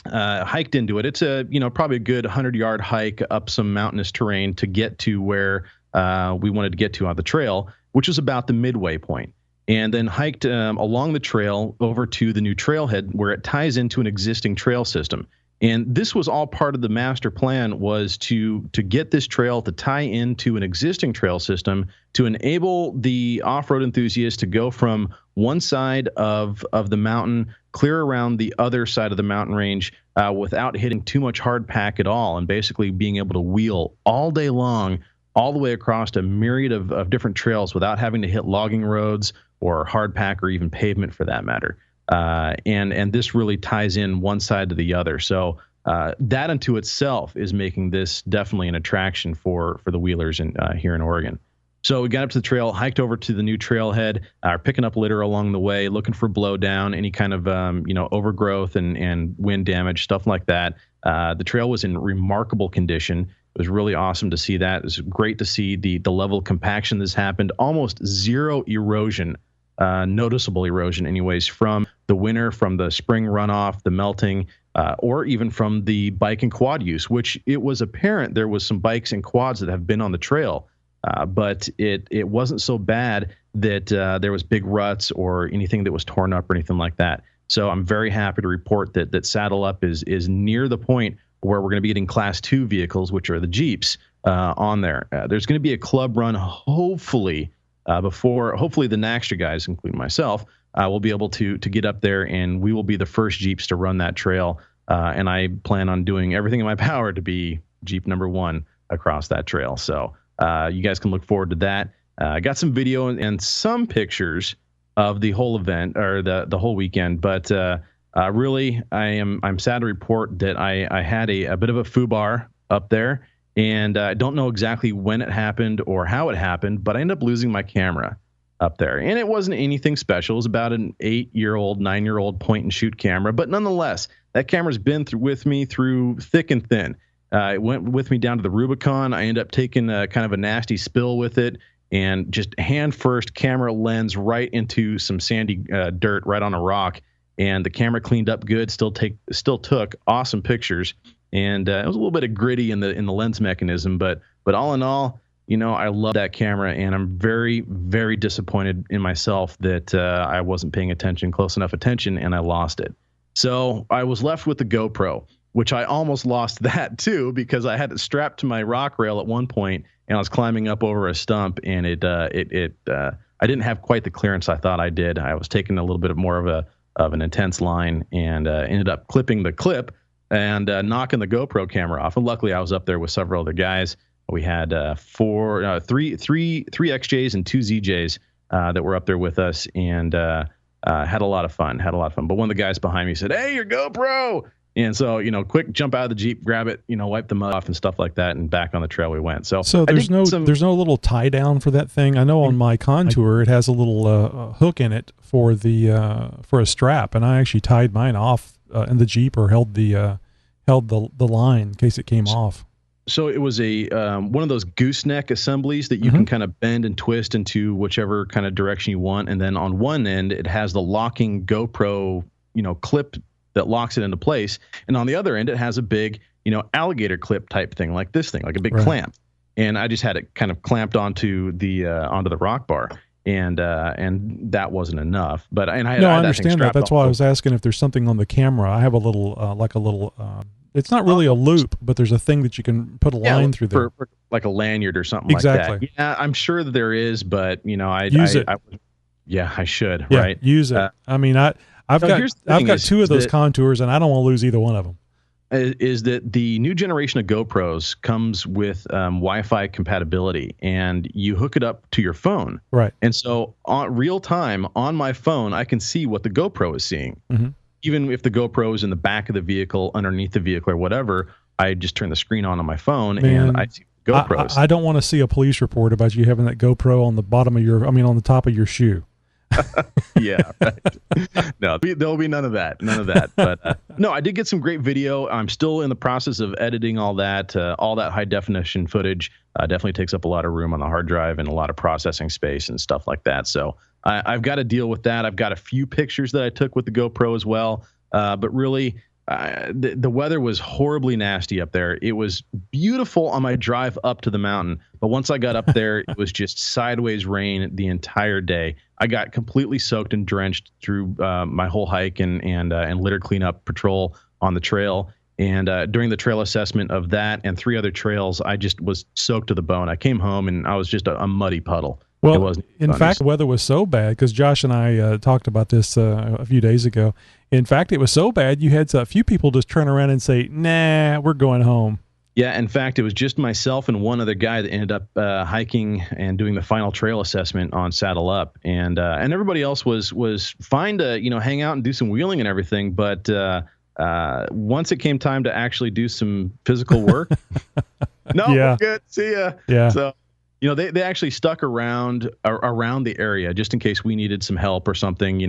hiked into it. It's probably a good 100-yard hike up some mountainous terrain to get to where we wanted to get to on the trail, which is about the midway point. And then hiked along the trail over to the new trailhead where it ties into an existing trail system. And this was all part of the master plan, was to get this trail to tie into an existing trail system to enable the off-road enthusiasts to go from one side of the mountain clear around the other side of the mountain range without hitting too much hard pack at all, and basically being able to wheel all day long all the way across a myriad of different trails without having to hit logging roads or hard pack or even pavement for that matter. And this really ties in one side to the other. So that unto itself is making this definitely an attraction for the wheelers here in Oregon. So we got up to the trail, hiked over to the new trailhead, picking up litter along the way, looking for blowdown, any kind of overgrowth and wind damage, stuff like that. The trail was in remarkable condition. It was really awesome to see that. It was great to see the level of compaction that's happened. Almost zero erosion. Noticeable erosion anyways, from the winter, from the spring runoff, the melting, or even from the bike and quad use, which it was apparent there was some bikes and quads that have been on the trail, but it wasn't so bad that there was big ruts or anything that was torn up or anything like that. So I'm very happy to report that Saddle Up is near the point where we're going to be getting Class 2 vehicles, which are the Jeeps, on there. There's going to be a club run, hopefully, hopefully the Naxtra guys, including myself, will be able to get up there, and we will be the first Jeeps to run that trail. And I plan on doing everything in my power to be Jeep number 1 across that trail. So you guys can look forward to that. I got some video and some pictures of the whole event, or the whole weekend. But really, I'm sad to report that I had a bit of a foobar up there. And I don't know exactly when it happened or how it happened, but I ended up losing my camera up there. And it wasn't anything special. It was about an 8-year-old, 9-year-old point and shoot camera. But nonetheless, that camera's been with me through thick and thin. It went with me down to the Rubicon. I ended up taking kind of a nasty spill with it, and just hand first, camera lens right into some sandy dirt right on a rock. And the camera cleaned up good, still took awesome pictures. And it was a little bit of gritty in the lens mechanism, but all in all, I love that camera, and I'm very, very disappointed in myself that I wasn't paying close enough attention, and I lost it. So I was left with the GoPro, which I almost lost that too, because I had it strapped to my rock rail at one point, and I was climbing up over a stump, and I didn't have quite the clearance I thought I did. I was taking a little bit more of an intense line, and ended up clipping the clip and knocking the GoPro camera off. And luckily, I was up there with several other guys. We had three XJs and 2 ZJs that were up there with us, and had a lot of fun. But one of the guys behind me said, "Hey, your GoPro!" And so, quick jump out of the Jeep, grab it, wipe the mud off and stuff like that, and back on the trail we went. So
there's no little tie down for that thing. I know on my Contour it has a little hook in it for a strap, and I actually tied mine off in the Jeep, or held the line in case it came off.
So it was a one of those gooseneck assemblies that you can kind of bend and twist into whichever kind of direction you want, and then on one end it has the locking GoPro clip that locks it into place, and on the other end it has a big alligator clip type thing, like this thing, like a big clamp. And I just had it kind of clamped onto the rock bar, and that wasn't enough. But I
understand that. That's why I was asking if there's something on the camera. I have a little it's not really a loop, but there's a thing that you can put a line through there,
for like a lanyard or something like that. Yeah, I'm sure that there is, but
use it.
I should.
Yeah,
right?
Use it. I've got 2 of those Contours, and I don't want to lose either one of them.
Is that the new generation of GoPros comes with Wi-Fi compatibility, and you hook it up to your phone.
Right.
And so on real time on my phone, I can see what the GoPro is seeing. even if the GoPro is in the back of the vehicle, underneath the vehicle or whatever, I just turn the screen on my phone and I see GoPros.
I don't want to see a police report about you having that GoPro on the on the top of your shoe.
Yeah, right. No, there'll be none of that. But no, I did get some great video. I'm still in the process of editing all that high definition footage. Definitely takes up a lot of room on the hard drive and a lot of processing space and stuff like that. So I've got to deal with that. I've got a few pictures that I took with the GoPro as well. But really, the weather was horribly nasty up there. It was beautiful on my drive up to the mountain, but once I got up there, it was just sideways rain the entire day. I got completely soaked and drenched through my whole hike and litter cleanup patrol on the trail. And during the trail assessment of that and 3 other trails, I just was soaked to the bone. I came home and I was just a muddy puddle.
Well, in fact, the weather was so bad, because Josh and I talked about this a few days ago. In fact, it was so bad, you had a few people just turn around and say, nah, we're going home.
Yeah, in fact, it was just myself and one other guy that ended up hiking and doing the final trail assessment on Saddle Up. And everybody else was fine to, hang out and do some wheeling and everything. But once it came time to actually do some physical work, we're good. See ya.
Yeah.
So, they actually stuck around the area just in case we needed some help or something.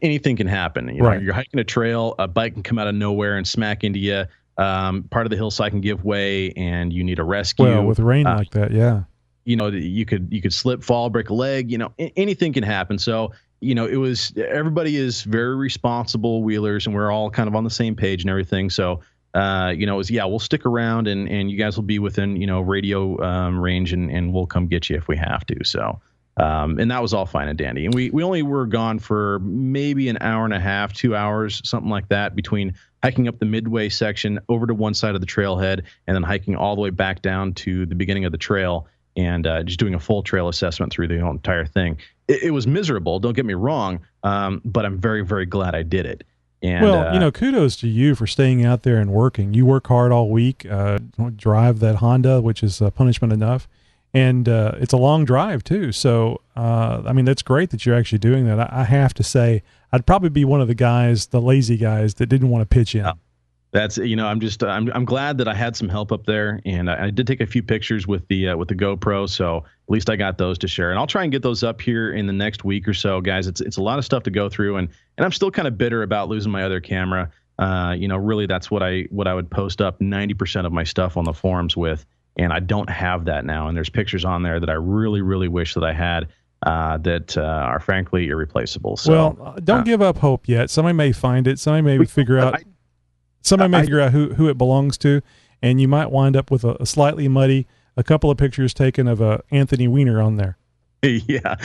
Anything can happen.
Right.
You're hiking a trail, a bike can come out of nowhere and smack into you. Part of the hillside can give way, and you need a rescue.
Well, with rain like that, yeah.
You could slip, fall, break a leg. Anything can happen. So, everybody is very responsible wheelers, and we're all kind of on the same page and everything. So, we'll stick around and you guys will be within, radio range and we'll come get you if we have to. So, and that was all fine and dandy. And we only were gone for maybe an hour and a half, 2 hours, something like that, between hiking up the midway section over to one side of the trailhead and then hiking all the way back down to the beginning of the trail and just doing a full trail assessment through the entire thing. It was miserable, don't get me wrong, but I'm very, very glad I did it. And,
kudos to you for staying out there and working. You work hard all week, drive that Honda, which is punishment enough. And it's a long drive, too. So, that's great that you're actually doing that. I have to say, I'd probably be one of the guys, the lazy guys, that didn't want to pitch in.
That's, I'm glad that I had some help up there. And I did take a few pictures with the GoPro. So at least I got those to share. And I'll try and get those up here in the next week or so, guys. It's a lot of stuff to go through. And I'm still kind of bitter about losing my other camera. Really, that's what I would post up 90% of my stuff on the forums with. And I don't have that now. And there's pictures on there that I really, really wish that I had that are frankly irreplaceable. So,
don't give up hope yet. Somebody may find it. Somebody may figure out. Somebody may figure out who it belongs to, and you might wind up with a slightly muddy, a couple of pictures taken of Anthony Weiner on there.
Yeah,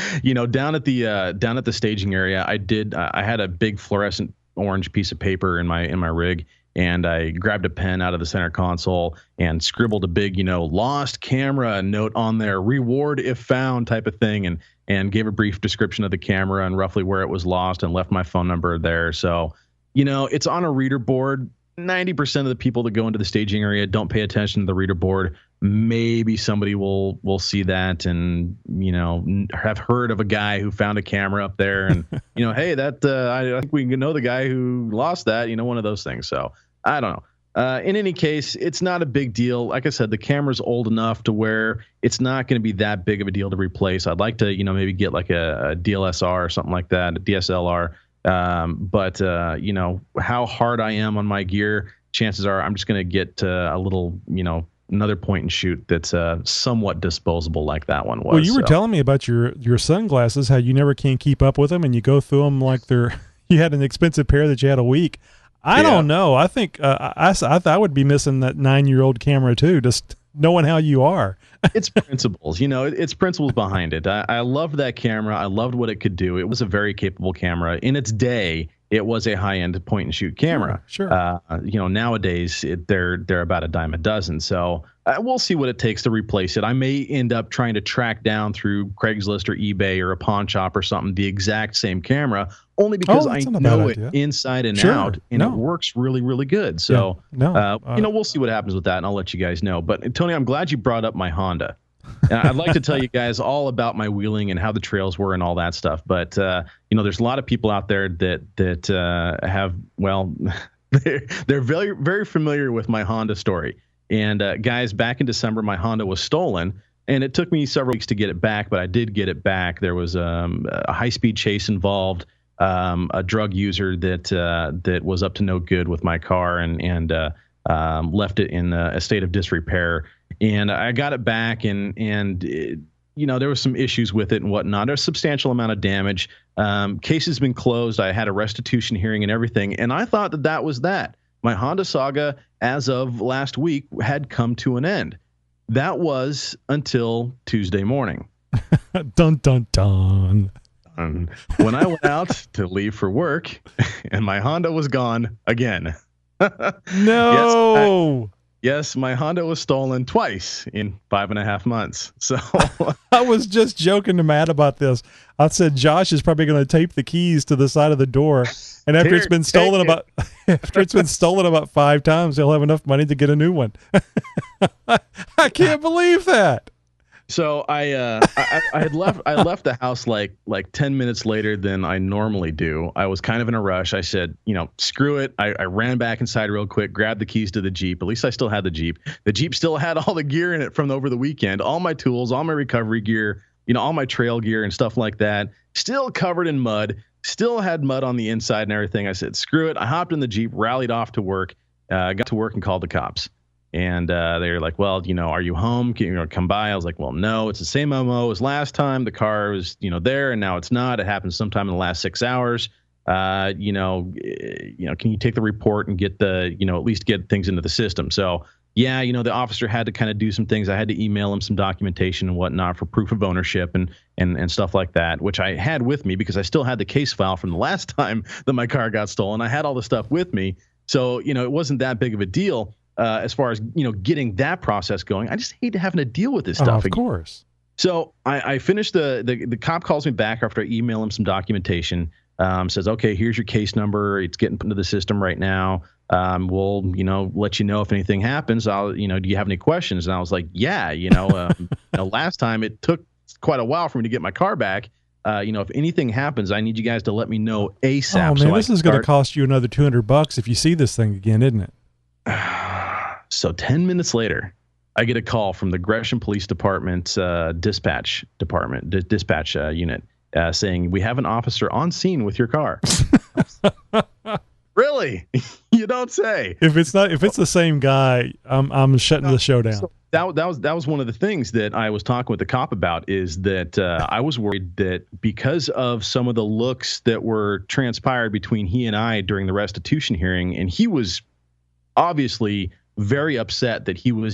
down at the staging area, I had a big fluorescent orange piece of paper in my rig. And I grabbed a pen out of the center console and scribbled a big, lost camera note on there, reward if found type of thing, and gave a brief description of the camera and roughly where it was lost and left my phone number there. So, it's on a reader board. 90% of the people that go into the staging area don't pay attention to the reader board. Maybe somebody will see that and, have heard of a guy who found a camera up there and, hey, I think we know the guy who lost that, one of those things. So I don't know. In any case, it's not a big deal. Like I said, the camera's old enough to where it's not going to be that big of a deal to replace. I'd like to, maybe get like a DLSR or something like that, a DSLR. But how hard I am on my gear, chances are I'm just going to get a little, another point and shoot that's somewhat disposable like that one was.
Well, you were telling me about your sunglasses, how you never can keep up with them and you go through them like you had an expensive pair that you had a week. I don't know. I think I would be missing that 9-year-old camera too, just knowing how you are.
It's principles, it's principles behind it. I loved that camera. I loved what it could do. It was a very capable camera. In its day, it was a high-end point-and-shoot camera.
Sure.
Nowadays, they're about a dime a dozen. So we'll see what it takes to replace it. I may end up trying to track down through Craigslist or eBay or a pawn shop or something the exact same camera, only because I know it inside and out, and it works really, really good. So, we'll see what happens with that, and I'll let you guys know. But, Tony, I'm glad you brought up my Honda. And I'd like to tell you guys all about my wheeling and how the trails were and all that stuff. But, there's a lot of people out there that have, well, they're very, very familiar with my Honda story. And guys, back in December, my Honda was stolen. And it took me several weeks to get it back, but I did get it back. There was a high-speed chase involved, a drug user that was up to no good with my car and left it in a state of disrepair. And I got it back, and there was some issues with it and whatnot. There's a substantial amount of damage. Case has been closed. I had a restitution hearing and everything, and I thought that was that. My Honda saga, as of last week, had come to an end. That was until Tuesday morning.
Dun, dun, dun.
When I went out to leave for work, and my Honda was gone again.
No.
Yes, my Honda was stolen twice in 5.5 months. So
I was just joking to Matt about this. I said Josh is probably going to tape the keys to the side of the door, and after it's been stolen about 5 times, he'll have enough money to get a new one. I can't believe that.
So I had left the house like 10 minutes later than I normally do. I was kind of in a rush. I said, screw it. I ran back inside real quick, grabbed the keys to the Jeep. At least I still had the Jeep. The Jeep still had all the gear in it from over the weekend, all my tools, all my recovery gear, all my trail gear and stuff like that. Still covered in mud, still had mud on the inside and everything. I said, screw it. I hopped in the Jeep, rallied off to work, got to work and called the cops. And they were like, well, are you home? Can you come by? I was like, well, no, it's the same MO as last time. The car was, there, and now it's not. It happened sometime in the last 6 hours. Can you take the report and get the, at least get things into the system? So, yeah, the officer had to kind of do some things. I had to email him some documentation and whatnot for proof of ownership and stuff like that, which I had with me because I still had the case file from the last time that my car got stolen. I had all the stuff with me. So, it wasn't that big of a deal. As far as, getting that process going. I just hate having to deal with this stuff.
Of course.
So I finished the cop calls me back after I email him some documentation, says, okay, here's your case number. It's getting put into the system right now. We'll, let you know if anything happens. Do you have any questions? And I was like, yeah, last time it took quite a while for me to get my car back. If anything happens, I need you guys to let me know ASAP.
Oh man, this is going to cost you another $200 if you see this thing again, isn't it?
So 10 minutes later, I get a call from the Gresham Police Department dispatch unit saying, we have an officer on scene with your car. Really? You don't say.
If it's the same guy, I'm shutting the show down.
So that was one of the things that I was talking with the cop about, is that I was worried that because of some of the looks that were transpired between he and I during the restitution hearing, and he was obviously very upset that he was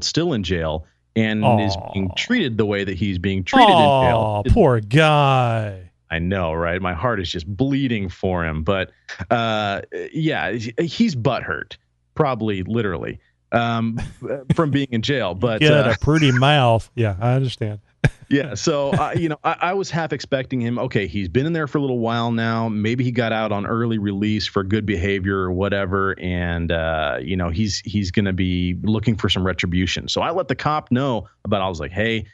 still in jail, and is being treated the way that he's being treated in jail.
Poor guy.
I know, right? My heart is just bleeding for him. But yeah, he's butthurt, probably literally, from being in jail. But
he had a pretty mouth. Yeah, I understand.
Yeah. So, I was half expecting him. Okay, he's been in there for a little while now. Maybe he got out on early release for good behavior or whatever. And, he's going to be looking for some retribution. So I let the cop know about, I was like, hey,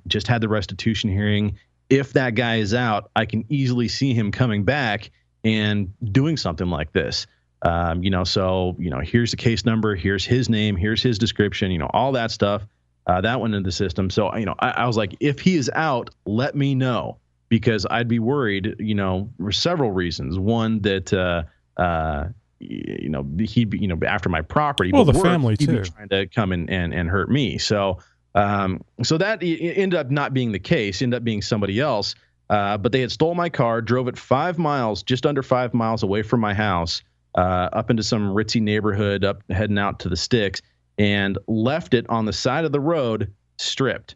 just had the restitution hearing. If that guy is out, I can easily see him coming back and doing something like this. So, here's the case number, here's his name, here's his description, all that stuff. That went into the system. So, I was like, if he is out, let me know, because I'd be worried, for several reasons. One, that, he'd be, after my property.
Well, the family
he'd
too.
Be trying to come and hurt me. So that ended up not being the case, ended up being somebody else. But they had stole my car, drove it 5 miles, just under 5 miles away from my house, up into some ritzy neighborhood, up heading out to the sticks, and left it on the side of the road, stripped.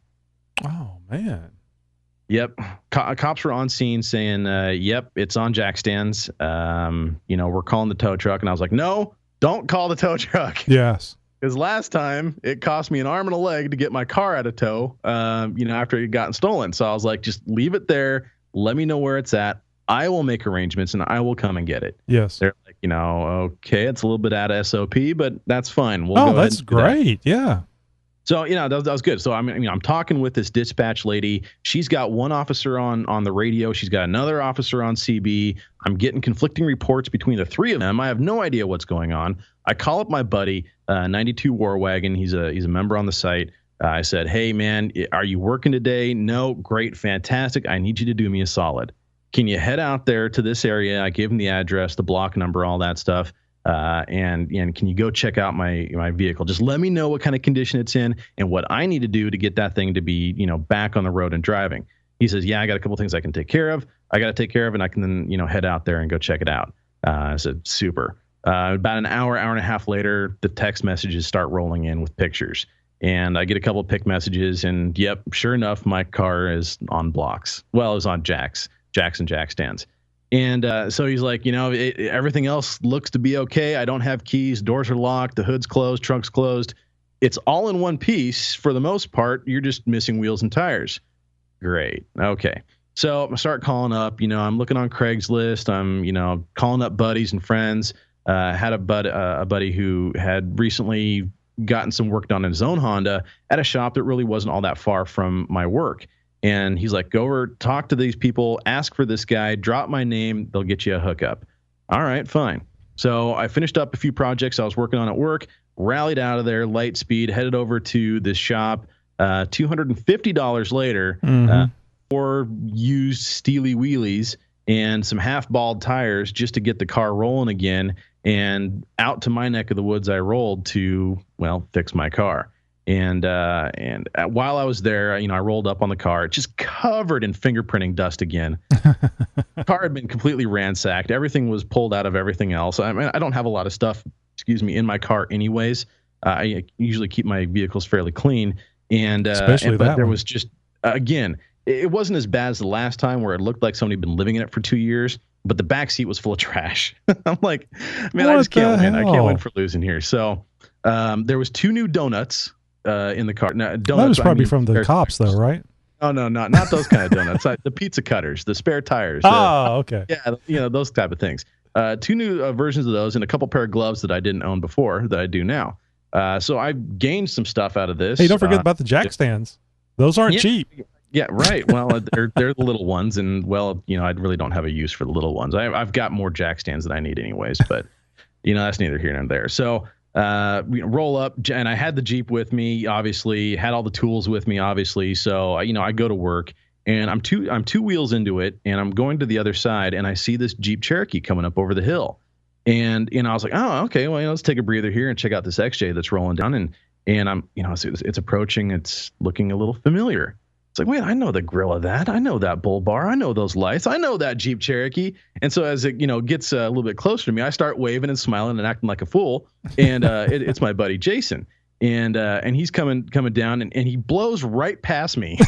Oh, man.
Yep. Cops were on scene saying, yep, it's on jack stands. We're calling the tow truck. And I was like, no, don't call the tow truck.
Yes.
Because last time it cost me an arm and a leg to get my car out of tow, after it had gotten stolen. So I was like, just leave it there. Let me know where it's at. I will make arrangements and I will come and get it.
Yes.
They're like, okay, it's a little bit out of SOP, but that's fine. We'll go
that's
ahead and do
great.
that.
Yeah.
So, that was good. So, I'm talking with this dispatch lady. She's got one officer on the radio. She's got another officer on CB. I'm getting conflicting reports between the three of them. I have no idea what's going on. I call up my buddy, 92 War Wagon. He's a member on the site. I said, hey, man, are you working today? No. Great. Fantastic. I need you to do me a solid. Can you head out there to this area? I gave him the address, the block number, all that stuff. And can you go check out my vehicle? Just let me know what kind of condition it's in and what I need to do to get that thing to be, back on the road and driving. He says, yeah, I got a couple things I can take care of. And I can then, head out there and go check it out. I said, super. About an hour and a half later, the text messages start rolling in with pictures. And I get a couple of pic messages, and yep, sure enough, my car is on blocks. Well, it was on jacks and jack stands. And so he's like, everything else looks to be okay. I don't have keys. Doors are locked. The hood's closed. Trunk's closed. It's all in one piece for the most part. You're just missing wheels and tires. Great. Okay. So I start calling up. I'm looking on Craigslist. I'm, calling up buddies and friends. Had a buddy who had recently gotten some work done in his own Honda at a shop that really wasn't all that far from my work. And he's like, go over, talk to these people, ask for this guy, drop my name, they'll get you a hookup. All right, fine. So I finished up a few projects I was working on at work, rallied out of there, light speed, headed over to this shop. $250 later, 4 used Steely Wheelies and some half-balled tires just to get the car rolling again. And out to my neck of the woods I rolled to, fix my car. And while I was there, I rolled up on the car, just covered in fingerprinting dust again. The car had been completely ransacked. Everything was pulled out of everything else. I mean, I don't have a lot of stuff, in my car anyways. I usually keep my vehicles fairly clean. But there was just, again, it wasn't as bad as the last time where it looked like somebody had been living in it for 2 years, but the back seat was full of trash. I'm like, man, I just can't win. I can't win for losing here. So there was 2 new donuts in the car. Now, donuts,
that was probably from the cops, though, right?
Oh, no, not those kind of donuts. The pizza cutters, the spare tires.
Okay.
Yeah, those type of things. 2 new versions of those and a couple pair of gloves that I didn't own before that I do now. So I've gained some stuff out of this.
Hey, don't forget about the jack stands. Those aren't cheap.
Yeah, right. Well, they're the little ones, and I really don't have a use for the little ones. I've got more jack stands than I need anyways, but that's neither here nor there. So we roll up, and I had the Jeep with me, obviously, had all the tools with me, obviously. So I go to work, and I'm two wheels into it, and I'm going to the other side, and I see this Jeep Cherokee coming up over the hill. And I was like, oh, okay, well, let's take a breather here and check out this XJ that's rolling down. And I'm, it's approaching. It's looking a little familiar. It's like, wait, I know the grill of that. I know that bull bar. I know those lights. I know that Jeep Cherokee. And so as it, gets a little bit closer to me, I start waving and smiling and acting like a fool. And it's my buddy Jason. And he's coming down, and he blows right past me.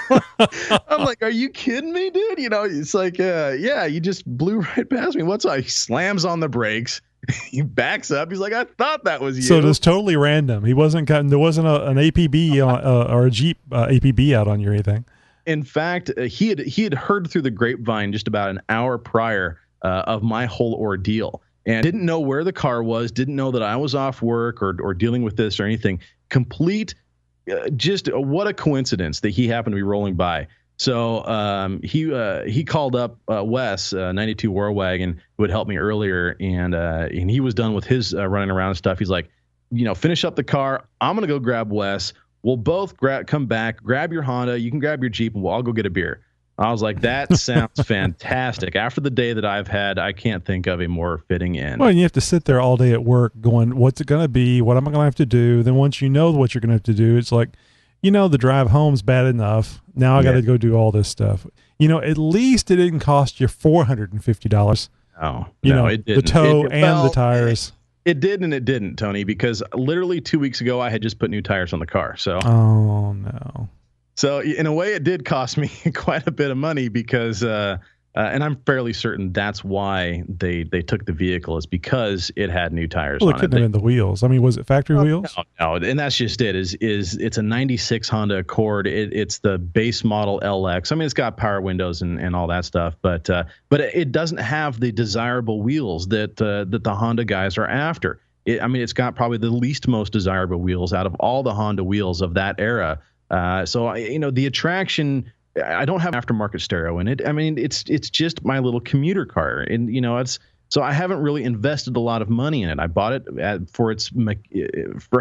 I'm like, are you kidding me, dude? It's like, yeah, you just blew right past me. What's up? He slams on the brakes. He backs up. He's like, I thought that was you.
So it was totally random. He wasn't cutting. There wasn't an APB or a Jeep APB out on you or anything.
In fact, he had heard through the grapevine just about an hour prior of my whole ordeal, and didn't know where the car was. Didn't know that I was off work or dealing with this or anything. Complete. Just what a coincidence that he happened to be rolling by. So he called up Wes, 92 War Wagon, who had helped me earlier, and he was done with his running around and stuff. He's like, finish up the car. I'm gonna go grab Wes. We'll both come back, grab your Honda. You can grab your Jeep, and we'll all go get a beer. I was like, that sounds fantastic. After the day that I've had, I can't think of a more fitting end.
Well, and you have to sit there all day at work going, what's it going to be? What am I going to have to do? Then once you know what you're going to have to do, it's like, the drive home's bad enough. Now I got to go do all this stuff. At least it didn't cost you $450.
Oh, no, it didn't.
The tow and the tires.
It did and it didn't, Tony, because literally 2 weeks ago, I had just put new tires on the car. So.
Oh, no.
So in a way, it did cost me quite a bit of money because, and I'm fairly certain that's why they took the vehicle, is because it had new tires on it.
Well, it couldn't have been the wheels. I mean, was it factory wheels?
No, and that's just it. Is it's a 96 Honda Accord. It's the base model LX. I mean, it's got power windows and all that stuff, but it doesn't have the desirable wheels that the Honda guys are after. It's got probably the least most desirable wheels out of all the Honda wheels of that era. The attraction, I don't have aftermarket stereo in it. I mean, it's just my little commuter car, and so I haven't really invested a lot of money in it. I bought it for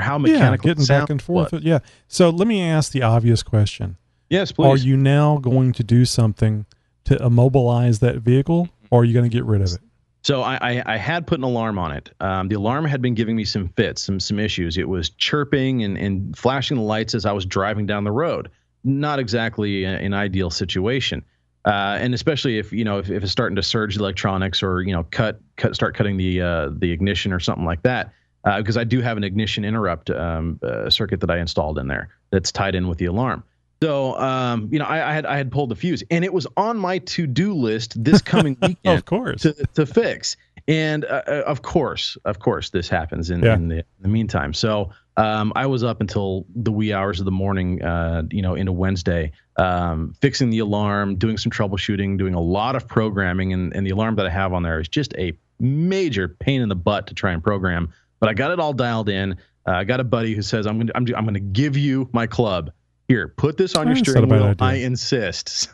how mechanical.
Getting back and forth. Yeah. So let me ask the obvious question.
Yes, please.
Are you now going to do something to immobilize that vehicle, or are you going to get rid of it?
So I had put an alarm on it. The alarm had been giving me some fits, some issues. It was chirping and flashing the lights as I was driving down the road. Not exactly an ideal situation. And especially if it's starting to surge the electronics or, start cutting the ignition or something like that. Because I do have an ignition interrupt circuit that I installed in there that's tied in with the alarm. So, I had pulled the fuse, and it was on my to-do list this coming weekend
of course.
to fix. And of course, this happens in the meantime. So I was up until the wee hours of the morning, into Wednesday, fixing the alarm, doing some troubleshooting, doing a lot of programming, and the alarm that I have on there is just a major pain in the butt to try and program. But I got it all dialed in. I got a buddy who says, I'm going to give you my club. Here, put this on your steering wheel. I insist.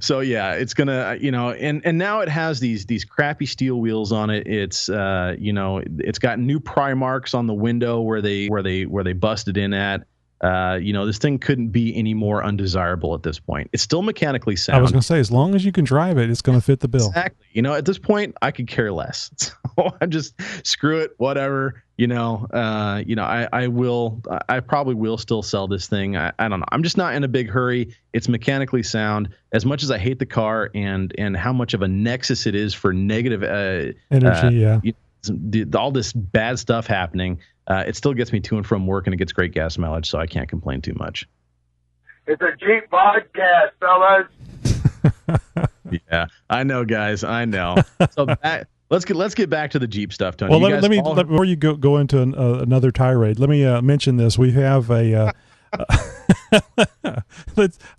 So yeah, it's gonna, and now it has these crappy steel wheels on it. It's, it's got new pry marks on the window where they busted in at. This thing couldn't be any more undesirable at this point. It's still mechanically sound.
I was going to say, as long as you can drive it, it's going to fit the bill.
Exactly. At this point, I could care less. So I just screw it, whatever. I probably will still sell this thing. I don't know. I'm just not in a big hurry. It's mechanically sound. As much as I hate the car and how much of a nexus it is for negative
energy,
all this bad stuff happening, it still gets me to and from work, and it gets great gas mileage, so I can't complain too much.
It's a Jeep podcast, fellas.
Yeah, I know, guys. I know. So let's get back to the Jeep stuff, Tony.
Well, before you go into another tirade, let me mention this. We have I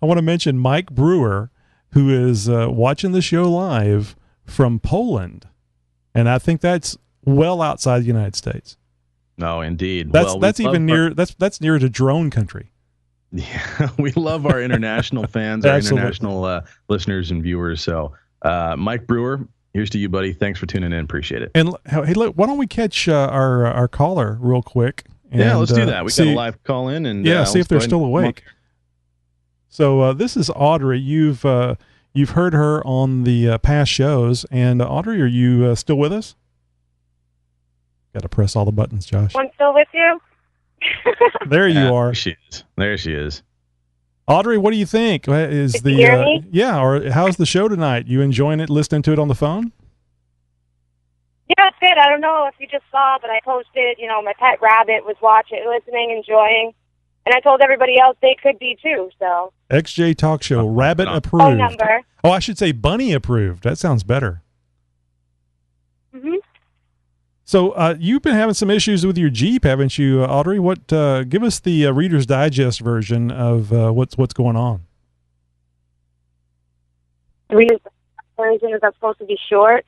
want to mention Mike Brewer, who is watching the show live from Poland, and I think that's well outside the United States.
No, indeed.
That's even near. That's near to drone country.
Yeah, we love our international fans, our international listeners and viewers. So, Mike Brewer, here's to you, buddy. Thanks for tuning in. Appreciate it.
And hey, look, why don't we catch our caller real quick? And,
let's do that. We got a live call in, and
see if they're still awake. So this is Audrey. You've heard her on the past shows, and Audrey, are you still with us? Got to press all the buttons, Josh.
I'm still with you.
There you are.
There she is.
Audrey, what do you think? Is
Did you hear me?
Or how's the show tonight? You enjoying it, listening to it on the phone?
Yeah, it's good. I don't know if you just saw, but I posted, my pet rabbit was watching, listening, enjoying. And I told everybody else they could be too, so.
XJ Talk Show, rabbit approved.
Phone number.
Oh, I should say bunny approved. That sounds better.
Mm-hmm.
So you've been having some issues with your Jeep, haven't you, Audrey? What? Give us the Reader's Digest version of what's going on.
The Reader's version, is that supposed to be short?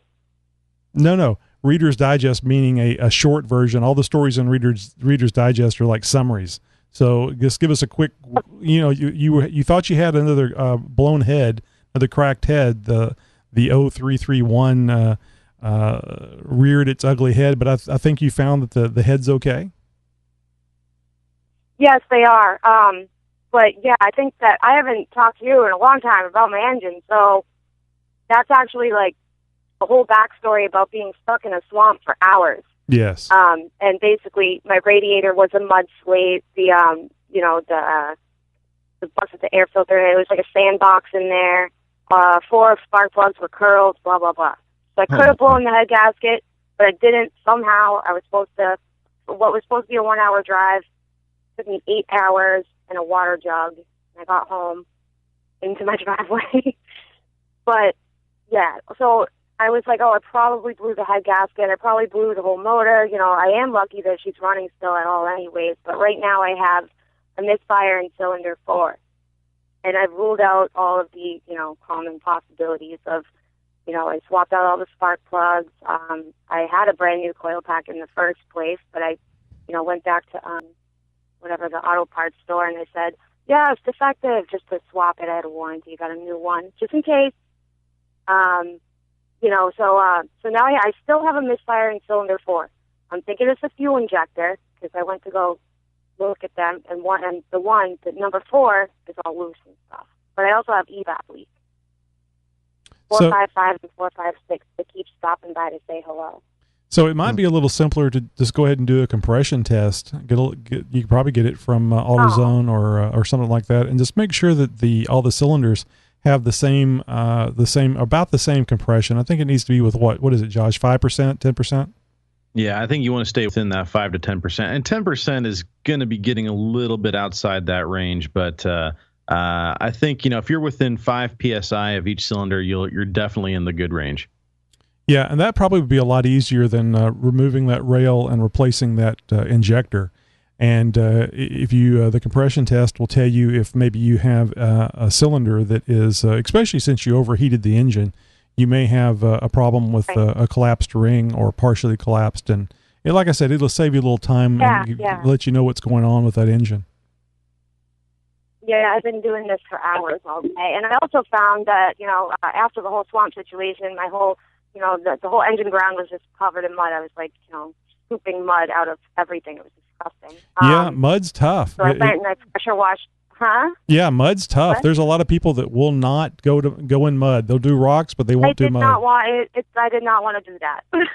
No. Reader's Digest meaning a short version. All the stories in Reader's Digest are like summaries. So just give us a quick. You thought you had another blown head, another cracked head. The 0331. Reared its ugly head, but I think you found that the head's okay.
Yes, they are. But yeah, I think that I haven't talked to you in a long time about my engine, so that's actually like a whole backstory about being stuck in a swamp for hours.
Yes.
And basically, my radiator was a mud slate. The busted the air filter, and it was like a sandbox in there. 4 spark plugs were curled. Blah blah blah. So I could have blown the head gasket, but I didn't. Somehow, what was supposed to be a 1-hour drive took me 8 hours and a water jug. And I got home into my driveway. But, yeah, so I was like, I probably blew the head gasket. I probably blew the whole motor. I am lucky that she's running still at all anyways. But right now I have a misfire in cylinder 4. And I've ruled out all of the, common possibilities of I swapped out all the spark plugs. I had a brand new coil pack in the first place, but I, went back to whatever the auto parts store, and they said, yeah, it's defective. Just to swap it, I had a warranty. Got a new one, just in case. So now I still have a misfire in cylinder 4. I'm thinking it's a fuel injector because I went to go look at them, and the number 4 is all loose and stuff. But I also have evap leak. 455 and 456. They keep stopping by to say hello.
So it might be a little simpler to just go ahead and do a compression test. You can probably get it from AutoZone or something like that, and just make sure that all the cylinders have about the same compression. I think it needs to be with what is it, Josh? 5%, 10%?
Yeah, I think you want to stay within that 5 to 10%, and 10% is going to be getting a little bit outside that range. But I think if you're within 5 psi of each cylinder, you're definitely in the good range.
Yeah, and that probably would be a lot easier than removing that rail and replacing that injector. And if you the compression test will tell you if maybe you have a cylinder that is, especially since you overheated the engine, you may have a problem with a collapsed ring or partially collapsed. And like I said, it'll save you a little time and let you know what's going on with that engine.
Yeah, I've been doing this for hours all day. And I also found that, after the whole swamp situation, my whole, the whole engine ground was just covered in mud. I was like, scooping mud out of everything. It was disgusting.
Yeah, mud's tough.
So I went and I pressure washed. Huh?
Yeah, mud's tough.
What?
There's a lot of people that will not go in mud. They'll do rocks, but they won't do mud.
I did not want to do that. It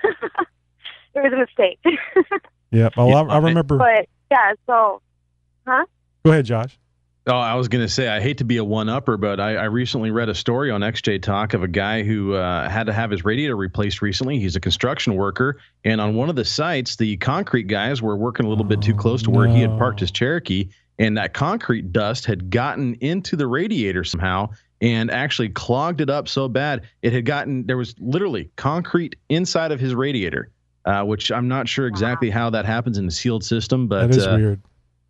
was a mistake.
Yeah, well, I remember.
But yeah, so, huh?
Go ahead, Josh.
Oh, I was going to say, I hate to be a one-upper, but I recently read a story on XJ Talk of a guy who had to have his radiator replaced recently. He's a construction worker, and on one of the sites, the concrete guys were working a little bit too close to where he had parked his Cherokee, and that concrete dust had gotten into the radiator somehow and actually clogged it up so bad there was literally concrete inside of his radiator, which I'm not sure exactly how that happens in a sealed system, but
that is weird.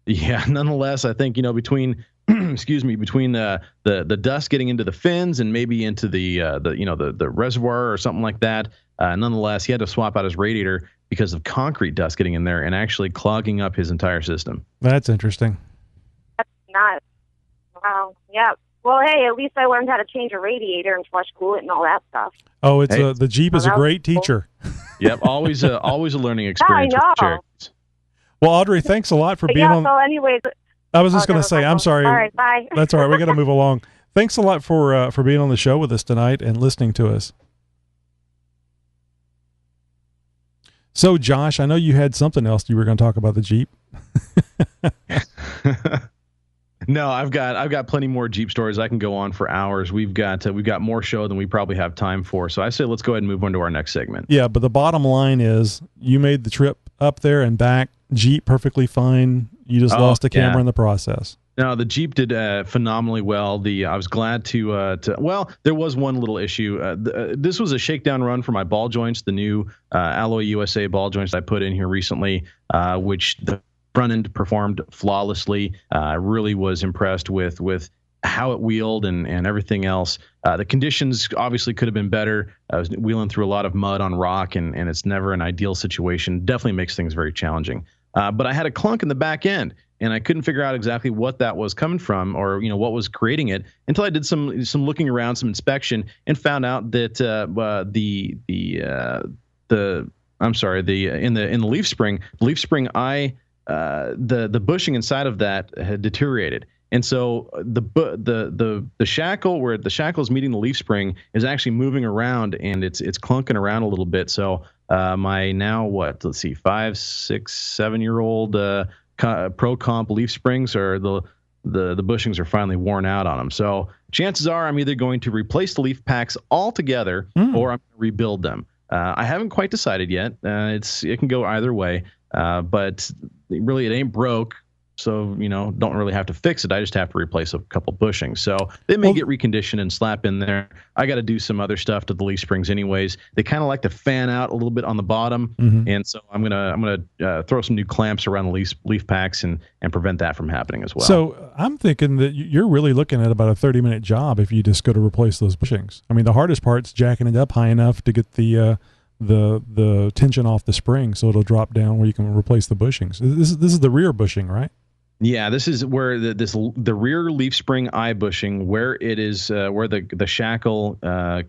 Yeah, nonetheless, I think between between the dust getting into the fins and maybe into the reservoir or something like that, nonetheless, he had to swap out his radiator because of concrete dust getting in there and actually clogging up his entire system.
That's interesting.
That's not. Wow. Yeah. Well, hey, at least I learned how to change a radiator and flush coolant and all that stuff.
Oh, the Jeep is a great teacher.
Yep, always a learning experience with Cherokees.
Well, Audrey, thanks a lot for being on.
So anyways,
I was just going to say, I'm sorry.
All right, bye.
That's all right. We got to move along. Thanks a lot for being on the show with us tonight and listening to us. So, Josh, I know you had something else you were going to talk about the Jeep.
No, I've got plenty more Jeep stories. I can go on for hours. We've got more show than we probably have time for. So I say let's go ahead and move on to our next segment.
Yeah, but the bottom line is you made the trip up there and back. Jeep perfectly fine. You just lost a camera in the process.
No, the Jeep did phenomenally well. I was glad to there was one little issue. This was a shakedown run for my ball joints, the new Alloy USA ball joints I put in here recently, which the front end performed flawlessly. I really was impressed with how it wheeled and everything else. The conditions obviously could have been better. I was wheeling through a lot of mud on rock, and it's never an ideal situation. Definitely makes things very challenging. But I had a clunk in the back end, and I couldn't figure out exactly what that was coming from, or what was creating it, until I did some looking around, some inspection, and found out that in the leaf spring, the bushing inside of that had deteriorated. And so the shackle where the shackle is meeting the leaf spring is actually moving around, and it's clunking around a little bit. So my now 5, 6, 7-year-old Pro Comp leaf springs are the bushings are finally worn out on them. So chances are I'm either going to replace the leaf packs altogether or I'm going to rebuild them. I haven't quite decided yet. It can go either way, but really it ain't broke. So, don't really have to fix it. I just have to replace a couple bushings. So they may get reconditioned and slap in there. I got to do some other stuff to the leaf springs anyways. They kind of like to fan out a little bit on the bottom. And so I'm going to throw some new clamps around the leaf packs and prevent that from happening as well.
So I'm thinking that you're really looking at about a 30-minute job if you just go to replace those bushings. I mean, the hardest part's jacking it up high enough to get the tension off the spring so it'll drop down where you can replace the bushings. This is the rear bushing, right?
Yeah, this is where the rear leaf spring eye bushing, where it is where the shackle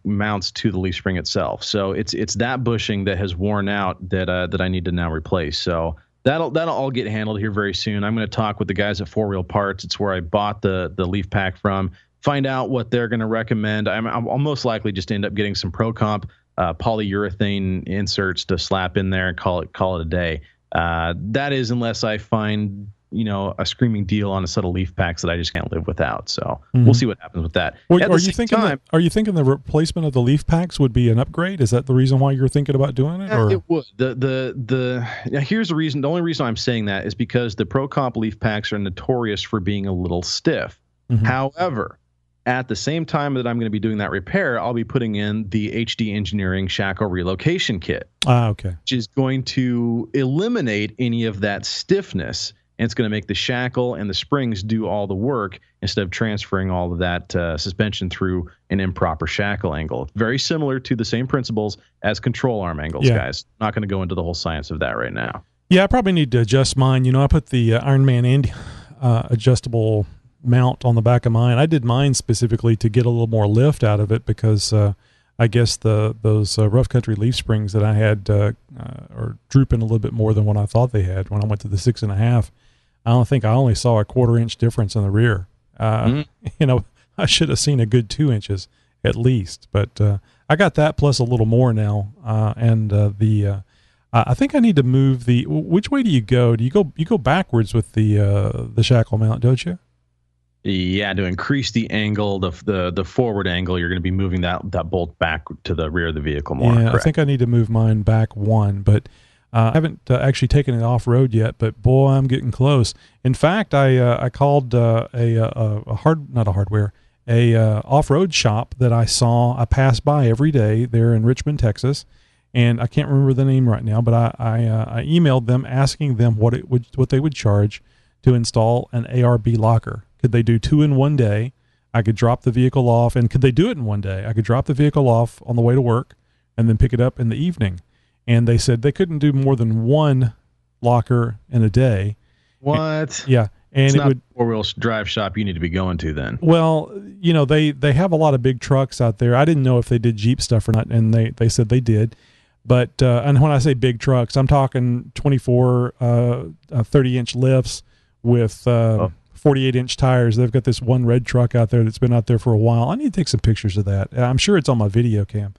mounts to the leaf spring itself. So it's that bushing that has worn out that I need to now replace. So that'll all get handled here very soon. I'm going to talk with the guys at 4 Wheel Parts. It's where I bought the leaf pack from. Find out what they're going to recommend. I'll most likely just end up getting some Pro Comp polyurethane inserts to slap in there and call it a day. That is, unless I find a screaming deal on a set of leaf packs that I just can't live without. So we'll see what happens with that.
Are you thinking the replacement of the leaf packs would be an upgrade? Is that the reason why you're thinking about doing it? Or?
It would. Here's the reason. The only reason I'm saying that is because the Pro Comp leaf packs are notorious for being a little stiff. However, at the same time that I'm going to be doing that repair, I'll be putting in the HD Engineering shackle relocation kit.
Okay.
Which is going to eliminate any of that stiffness. And it's going to make the shackle and the springs do all the work instead of transferring all of that suspension through an improper shackle angle. Very similar to the same principles as control arm angles, guys. Not going to go into the whole science of that right now.
Yeah, I probably need to adjust mine. I put the Ironman adjustable mount on the back of mine. I did mine specifically to get a little more lift out of it because I guess those rough country leaf springs that I had are drooping a little bit more than what I thought they had when I went to the 6.5. I don't think I only saw a 1/4 inch difference in the rear. I should have seen a good 2 inches at least, but I got that plus a little more now. I think I need to move which way do you go? You go backwards with the shackle mount, don't you?
Yeah, to increase the angle, the forward angle, you're going to be moving that bolt back to the rear of the vehicle more.
Yeah,
correct?
I think I need to move mine back one, but I haven't actually taken it off road yet. But boy, I'm getting close. In fact, I called off road shop that I pass by every day there in Richmond, Texas, and I can't remember the name right now, but I emailed them asking them what they would charge to install an ARB locker. Could they do 2 in one day? I could drop the vehicle off, and could they do it in one day? I could drop the vehicle off on the way to work and then pick it up in the evening. And they said they couldn't do more than one locker in a day.
What?
Yeah. And
it's
it
not
would
a 4-wheel drive shop you need to be going to then.
Well, they have a lot of big trucks out there. I didn't know if they did Jeep stuff or not, and they said they did. But and when I say big trucks, I'm talking 24, 30-inch lifts with 48-inch tires. They've got this one red truck out there that's been out there for a while. I need to take some pictures of that. I'm sure it's on my video cam.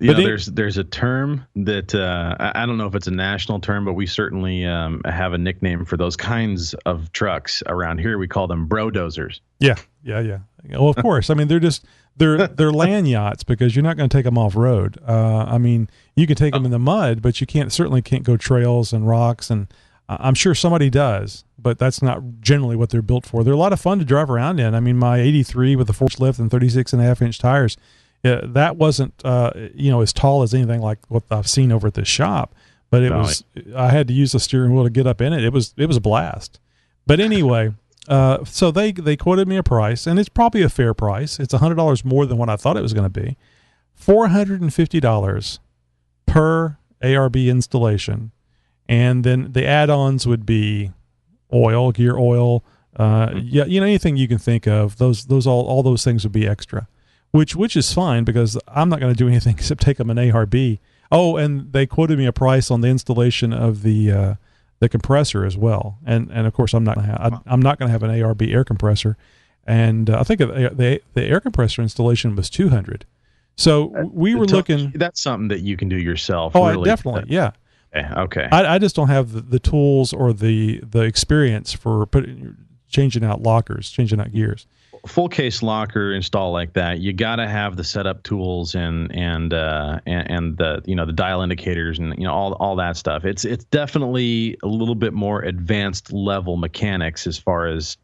There's a term that I don't know if it's a national term, but we certainly have a nickname for those kinds of trucks around here. We call them brodozers.
Yeah. Well, of course. I mean, they're land yachts because you're not going to take them off road. I mean, you can take them in the mud, but you certainly can't go trails and rocks. And I'm sure somebody does, but that's not generally what they're built for. They're a lot of fun to drive around in. I mean, my 83 with a 4-inch lift and 36.5-inch tires. That wasn't, as tall as anything like what I've seen over at this shop, but I had to use the steering wheel to get up in it. It was a blast. But anyway, so they quoted me a price, and it's probably a fair price. It's $100 more than what I thought it was going to be. $450 per ARB installation. And then the add-ons would be gear oil, anything you can think of. All those things would be extra. Which is fine because I'm not going to do anything except take them an ARB. Oh, and they quoted me a price on the installation of the compressor as well. And of course I'm not going to have an ARB air compressor. And I think the air compressor installation was $200. So we were looking.
That's something that you can do yourself.
Oh,
really.
Definitely, yeah.
Okay.
I just don't have the tools or the experience for changing out lockers, changing out gears.
full case locker install like that, you got to have the setup tools and the the dial indicators and all that stuff. It's definitely a little bit more advanced level mechanics as far as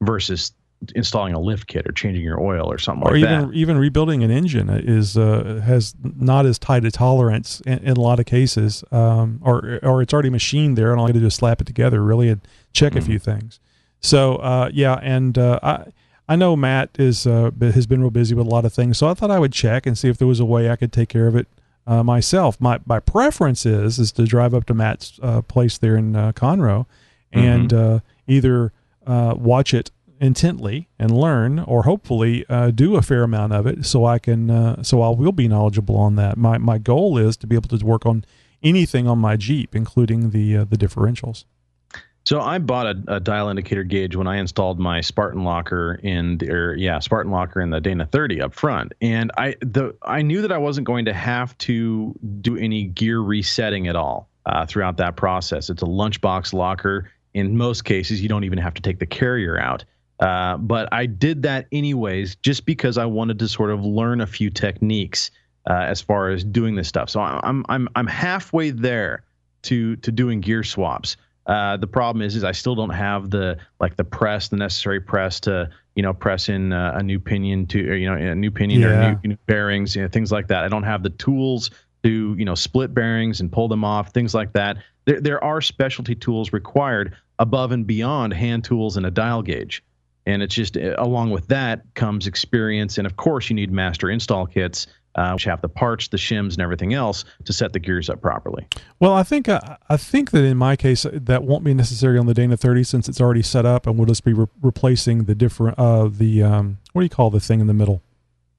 versus installing a lift kit or changing your oil or something like that.
Or even rebuilding an engine has not as tight a tolerance in a lot of cases, or it's already machined there, and all you got to do is slap it together really and check a few things. So I know Matt has been real busy with a lot of things, so I thought I would check and see if there was a way I could take care of it myself. My preference is to drive up to Matt's place there in Conroe and either watch it intently and learn, or hopefully do a fair amount of it, so I will be knowledgeable on that. My goal is to be able to work on anything on my Jeep, including the differentials.
So I bought a dial indicator gauge when I installed my Spartan locker in the Dana 30 up front, and I knew that I wasn't going to have to do any gear resetting at all throughout that process. It's a lunchbox locker. In most cases, you don't even have to take the carrier out. But I did that anyways, just because I wanted to sort of learn a few techniques as far as doing this stuff. So I'm halfway there to doing gear swaps. The problem is I still don't have the necessary press to press in a new pinion or new bearings, things like that. I don't have the tools to split bearings and pull them off, things like that. There are specialty tools required above and beyond hand tools and a dial gauge. And it's just, along with that comes experience. And of course you need master install kits, which have the parts, the shims, and everything else to set the gears up properly.
Well, I think that in my case, that won't be necessary on the Dana 30 since it's already set up, and we'll just be replacing the different, what do you call the thing in the middle?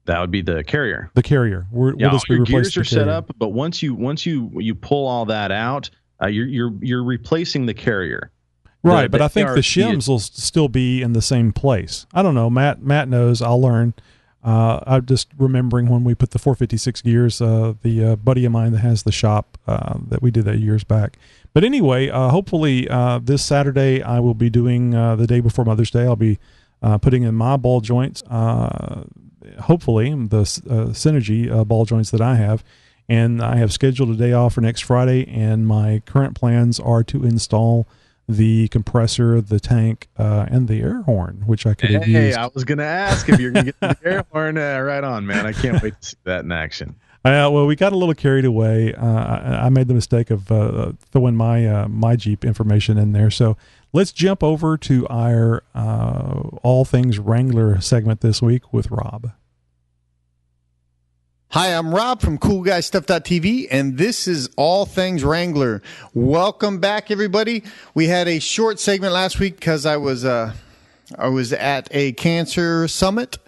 That would be the carrier.
The carrier. We'll just be
your
replacing
gears are set up, but once you pull all that out, you're replacing the carrier.
Right, but I think the shims will still be in the same place. I don't know. Matt knows. I'll learn. I'm just remembering when we put the 456 gears, the buddy of mine that has the shop that we did that years back. But anyway, hopefully this Saturday I will be doing the day before Mother's Day. I'll be putting in my ball joints, hopefully the Synergy ball joints that I have. And I have scheduled a day off for next Friday, and my current plans are to install the compressor, the tank, and the air horn, which I could have used.
Hey, I was going to ask if you're going to get the air horn. Right on, man. I can't wait to see that in action.
Well, we got a little carried away. I made the mistake of throwing my Jeep information in there. So let's jump over to our All Things Wrangler segment this week with Rob.
Hi, I'm Rob from CoolGuyStuff.tv, and this is All Things Wrangler. Welcome back, everybody. We had a short segment last week because I was at a cancer summit,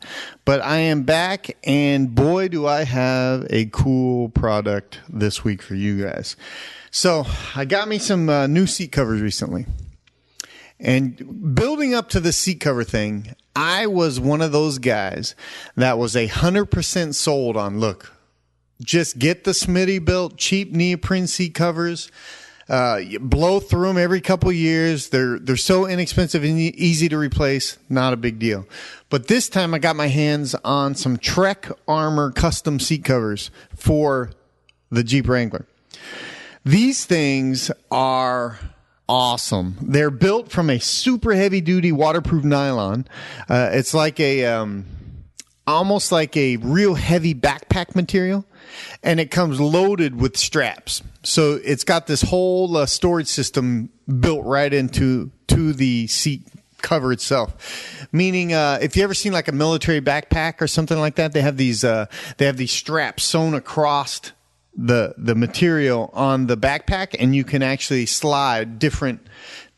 but I am back, and boy, do I have a cool product this week for you guys. So I got me some new seat covers recently, and building up to the seat cover thing, I was one of those guys that was 100% sold on, look, just get the Smitty built cheap neoprene seat covers. You blow through them every couple of years. They're so inexpensive and easy to replace. Not a big deal. But this time I got my hands on some Trek Armor custom seat covers for the Jeep Wrangler. These things are awesome. They're built from a super heavy duty waterproof nylon. It's like almost like a real heavy backpack material, and it comes loaded with straps. So it's got this whole storage system built right into the seat cover itself. Meaning, if you ever seen like a military backpack or something like that, they have these straps sewn across the material on the backpack, and you can actually slide different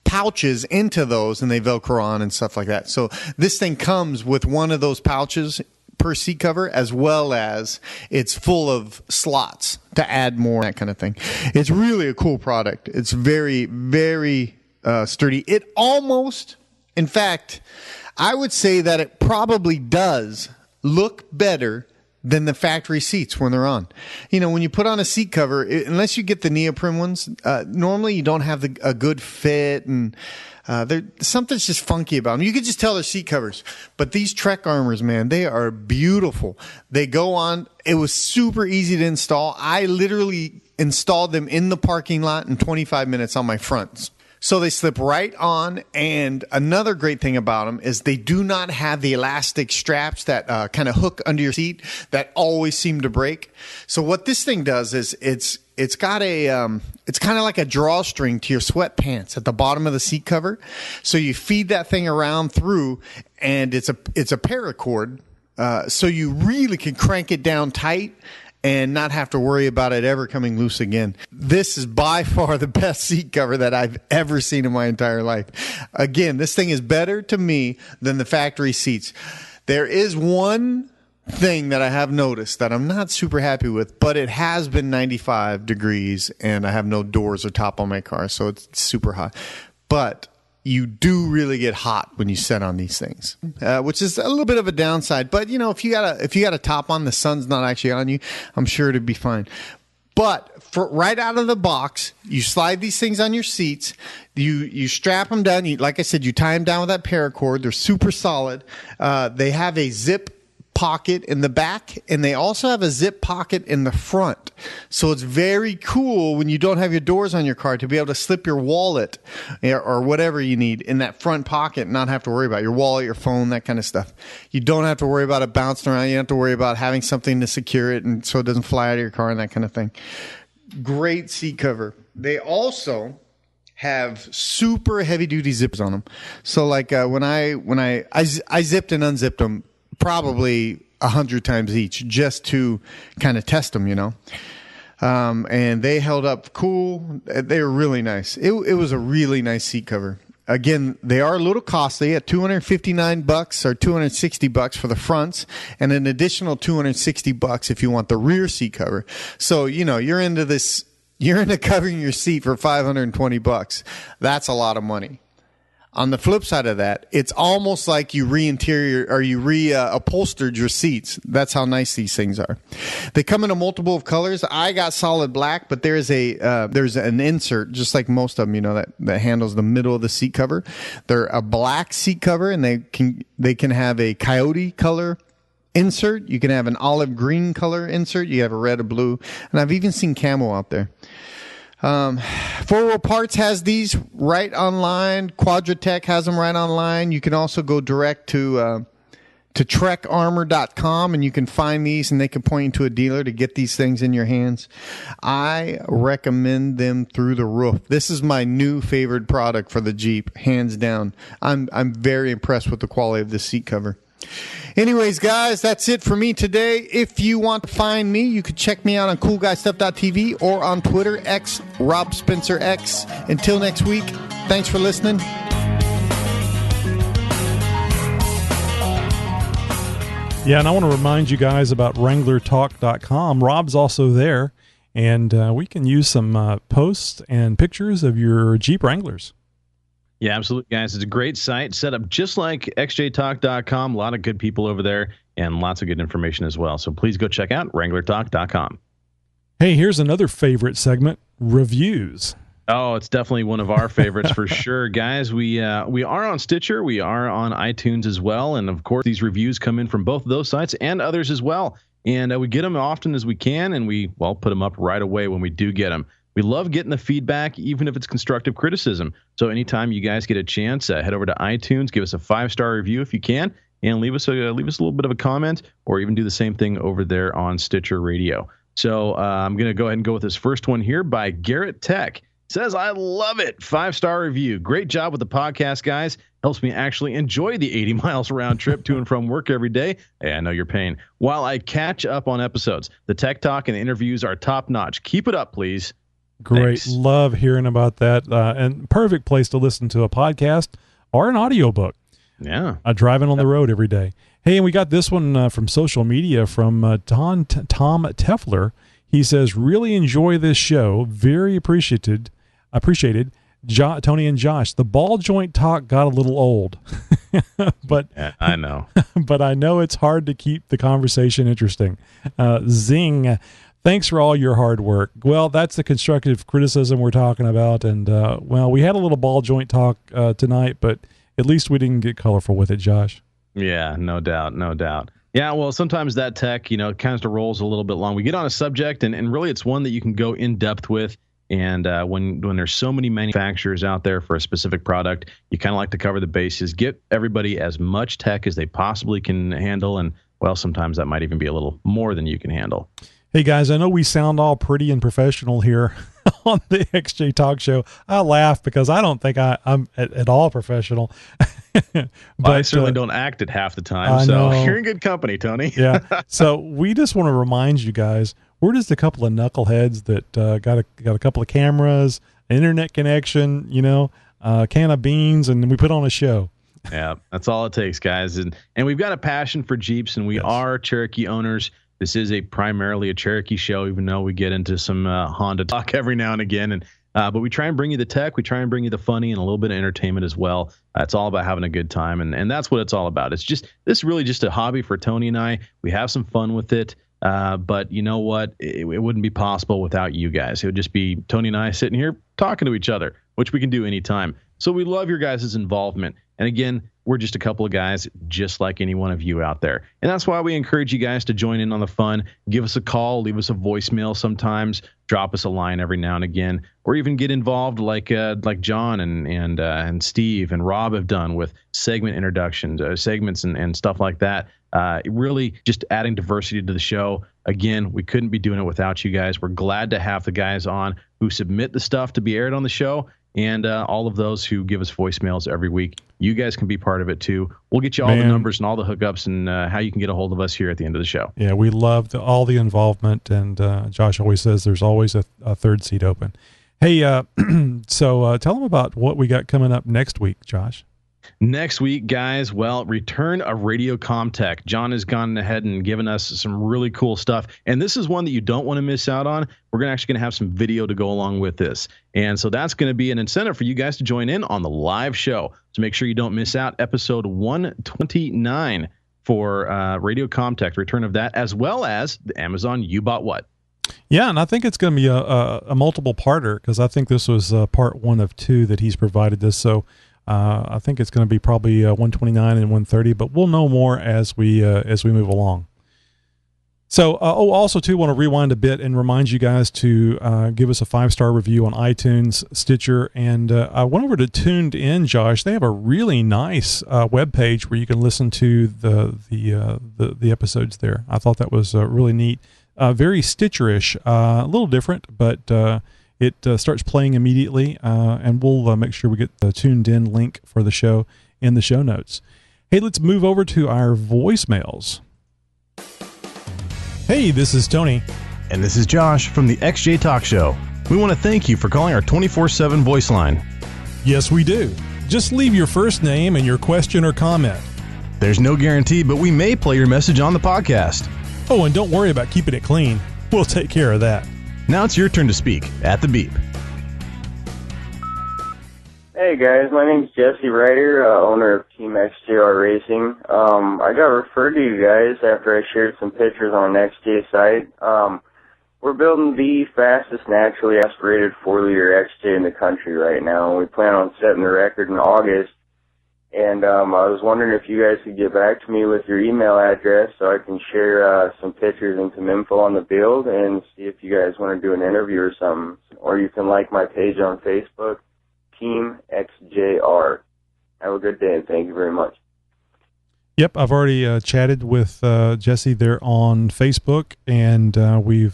pouches into those, and they Velcro on and stuff like that. So this thing comes with one of those pouches per seat cover, as well as it's full of slots to add more, that kind of thing. It's really a cool product. It's very, very sturdy. It almost, in fact, I would say that it probably does look better than the factory seats when they're on. You know, when you put on a seat cover, unless you get the neoprene ones, normally you don't have a good fit, and something's just funky about them. You can just tell they're seat covers. But these Trek Armors, man, they are beautiful. They go on. It was super easy to install. I literally installed them in the parking lot in 25 minutes on my fronts. So they slip right on, and another great thing about them is they do not have the elastic straps that kind of hook under your seat that always seem to break. So what this thing does is it's got it's kind of like a drawstring to your sweatpants at the bottom of the seat cover. So you feed that thing around through, and it's a paracord, so you really can crank it down tight and not have to worry about it ever coming loose again. This is by far the best seat cover that I've ever seen in my entire life. Again, this thing is better to me than the factory seats. There is one thing that I have noticed that I'm not super happy with, but it has been 95 degrees and I have no doors or top on my car, so it's super hot. But you do really get hot when you sit on these things, which is a little bit of a downside. But you know, if you got a top on, the sun's not actually on you, I'm sure it'd be fine. But for right out of the box, you slide these things on your seats. You strap them down. Like I said, you tie them down with that paracord. They're super solid. They have a zip pocket in the back, and they also have a zip pocket in the front. So it's very cool when you don't have your doors on your car to be able to slip your wallet or whatever you need in that front pocket and not have to worry about your wallet, your phone, that kind of stuff. You don't have to worry about it bouncing around. You don't have to worry about having something to secure it and so it doesn't fly out of your car and that kind of thing. Great seat cover. They also have super heavy duty zippers on them. So like when I zipped and unzipped them probably 100 times each just to kind of test them, you know. And they held up cool. They were really nice. It was a really nice seat cover. Again, they are a little costly at $259 or $260 for the fronts, and an additional $260 if you want the rear seat cover. So, you know, you're into covering your seat for $520. That's a lot of money. On the flip side of that, it's almost like you upholstered your seats. That's how nice these things are. They come in a multiple of colors. I got solid black, but there's an insert, just like most of them, you know, that handles the middle of the seat cover. They're a black seat cover, and they can have a coyote color insert. You can have an olive green color insert. You have a red or blue, and I've even seen camo out there. 4Wheel Parts has these right online. Quadratech has them right online. You can also go direct to trekarmor.com, and you can find these, and they can point you to a dealer to get these things in your hands. I recommend them through the roof. This is my new favorite product for the Jeep, hands down. I'm very impressed with the quality of this seat cover. Anyways, guys, that's it for me today. If you want to find me, you can check me out on coolguystuff.tv or on Twitter, @RobSpencerX. Until next week, thanks for listening.
Yeah, and I want to remind you guys about WranglerTalk.com. Rob's also there, and we can use some posts and pictures of your Jeep Wranglers.
Yeah, absolutely, guys. It's a great site set up just like xjtalk.com. A lot of good people over there and lots of good information as well. So please go check out WranglerTalk.com.
Hey, here's another favorite segment, reviews.
Oh, it's definitely one of our favorites for sure, guys. We are on Stitcher. We are on iTunes as well. And, of course, these reviews come in from both of those sites and others as well. And we get them often as we can, and we, put them up right away when we do get them. We love getting the feedback, even if it's constructive criticism. So anytime you guys get a chance, head over to iTunes, give us a 5-star review if you can, and leave us a little bit of a comment, or even do the same thing over there on Stitcher Radio. So I'm going to go ahead and go with this first one here by Garrett Tech. Says, I love it. 5-star review. Great job with the podcast, guys. Helps me actually enjoy the 80 miles round trip to and from work every day. Hey, I know your pain. While I catch up on episodes, the tech talk and the interviews are top notch. Keep it up, please.
Great.
Thanks.
Love hearing about that. And perfect place to listen to a podcast or an audiobook.
Yeah.
Driving on the road every day. Hey, and we got this one from social media from Tom Teffler. He says, really enjoy this show. Very appreciated. Tony and Josh, the ball joint talk got a little old, but
yeah, I know.
But I know it's hard to keep the conversation interesting. Zing. Thanks for all your hard work. Well, that's the constructive criticism we're talking about. And, well, we had a little ball joint talk tonight, but at least we didn't get colorful with it, Josh.
Yeah, no doubt. No doubt. Yeah, well, sometimes that tech, kind of rolls a little bit long. We get on a subject, and really it's one that you can go in depth with. And when there's so many manufacturers out there for a specific product, you kind of like to cover the bases, get everybody as much tech as they possibly can handle. And, well, sometimes that might even be a little more than you can handle.
Hey, guys, I know we sound all pretty and professional here on the XJ Talk Show. I laugh because I don't think I'm at all professional.
But I certainly don't act it half the time, so you're in good company, Tony.
Yeah. So we just want to remind you guys, we're just a couple of knuckleheads that got a couple of cameras, an internet connection, a can of beans, and we put on a show.
Yeah, that's all it takes, guys. And we've got a passion for Jeeps, and we are Cherokee owners. This is primarily a Cherokee show, even though we get into some Honda talk every now and again. And but we try and bring you the tech, we try and bring you the funny and a little bit of entertainment as well. It's all about having a good time, and that's what it's all about. This is really just a hobby for Tony and I. We have some fun with it, but you know what? It wouldn't be possible without you guys. It would just be Tony and I sitting here talking to each other, which we can do anytime. So we love your guys' involvement. And again, we're just a couple of guys just like any one of you out there. And that's why we encourage you guys to join in on the fun. Give us a call, leave us a voicemail sometimes, drop us a line every now and again, or even get involved like John and Steve and Rob have done with segment introductions, segments and stuff like that. Really just adding diversity to the show. Again, we couldn't be doing it without you guys. We're glad to have the guys on who submit the stuff to be aired on the show. And all of those who give us voicemails every week, you guys can be part of it too. We'll get you all the numbers and all the hookups and how you can get a hold of us here at the end of the show.
Yeah, we love all the involvement, and Josh always says there's always a third seat open. Hey, so tell them about what we got coming up next week, Josh.
Next week, guys, well, return of Radiocom Tech. John has gone ahead and given us some really cool stuff. And this is one that you don't want to miss out on. We're actually going to have some video to go along with this. And so that's going to be an incentive for you guys to join in on the live show. So make sure you don't miss out episode 129 for Radiocom Tech, return of that, as well as the Amazon You Bought What?
Yeah, and I think it's going to be a multiple parter because I think this was part 1 of 2 that he's provided this. So I think it's going to be probably 129 and 130, but we'll know more as we move along. So, also too, want to rewind a bit and remind you guys to give us a 5-star review on iTunes, Stitcher, and I went over to Tuned In, Josh. They have a really nice web page where you can listen to the episodes there. I thought that was really neat, very Stitcher-ish, a little different, but it starts playing immediately, and we'll make sure we get the Tuned In link for the show in the show notes. Hey, let's move over to our voicemails. Hey, this is Tony.
And this is Josh from the XJ Talk Show. We want to thank you for calling our 24/7 voice line.
Yes, we do. Just leave your first name and your question or comment.
There's no guarantee, but we may play your message on the podcast.
Oh, and don't worry about keeping it clean. We'll take care of that.
Now it's your turn to speak at the beep.
Hey guys, my name's Jesse Ryder, owner of Team XJR Racing. I got referred to you guys after I shared some pictures on an XJ site. We're building the fastest naturally aspirated 4-liter XJ in the country right now. We plan on setting the record in August. And I was wondering if you guys could get back to me with your email address so I can share some pictures and some info on the build and see if you guys want to do an interview or something. Or you can like my page on Facebook, Team XJR. Have a good day, and thank you very much.
Yep, I've already chatted with Jesse there on Facebook, and we're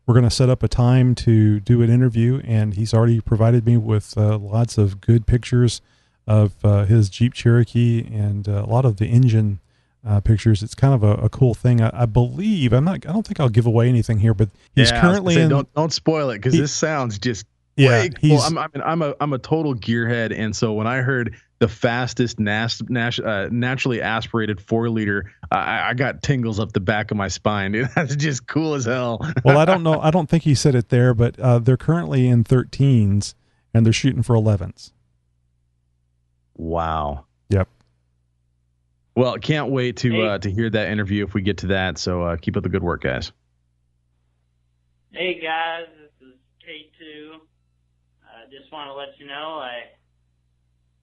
going to set up a time to do an interview, and he's already provided me with lots of good pictures of his Jeep Cherokee and a lot of the engine pictures. It's kind of a cool thing. I believe I don't think I'll give away anything here, but he's currently
don't spoil it because this sounds just.
Yeah,
I'm a total gearhead, and so when I heard the fastest naturally aspirated 4-liter, I got tingles up the back of my spine, dude. That's just cool as hell.
Well, I don't know. I don't think he said it there, but they're currently in 13s, and they're shooting for 11s.
Wow.
Yep.
Well, can't wait to hear that interview if we get to that. So keep up the good work, guys.
Hey guys, this is K2. I just want to let you know I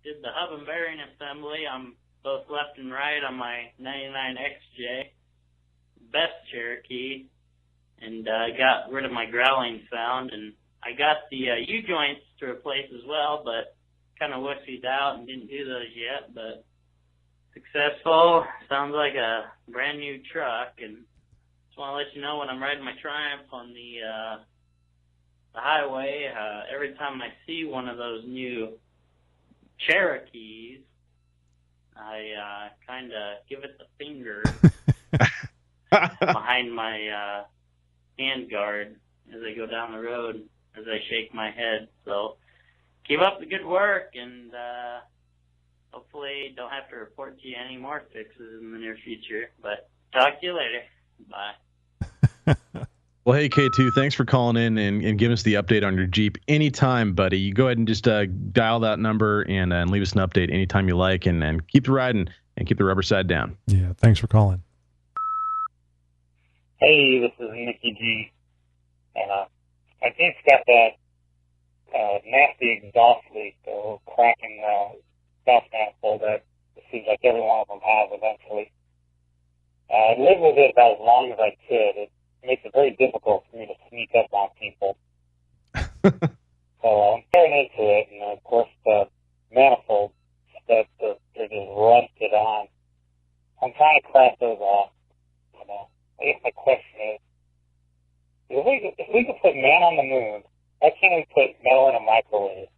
did the hub and bearing assembly on both left and right on my 99 XJ best Cherokee, and I got rid of my growling sound, and I got the U-joints to replace as well, but kind of wussied out and didn't do those yet, but successful. Sounds like a brand new truck, and just want to let you know when I'm riding my Triumph on the highway, every time I see one of those new Cherokees, I kind of give it the finger behind my handguard as I go down the road, as I shake my head. So keep up the good work, and hopefully don't have to report to you any more fixes in the near future. But talk to you later. Bye.
Well, hey, K2, thanks for calling in and giving us the update on your Jeep. Anytime, buddy. You go ahead and just dial that number and leave us an update anytime you like, and keep riding and keep the rubber side down.
Yeah, thanks for calling.
Hey, this is Nicky G. And my Jeep's got that nasty exhaust leak, the cracking exhaust manifold that it seems like every one of them has eventually. I lived with it about as long as I could. It makes it very difficult for me to sneak up on people. So I'm tearing into it, and of course the manifold studs are just rusted on. I'm trying to crack those off. I guess my question is, if we could put man on the moon, why can't we put metal in a microwave?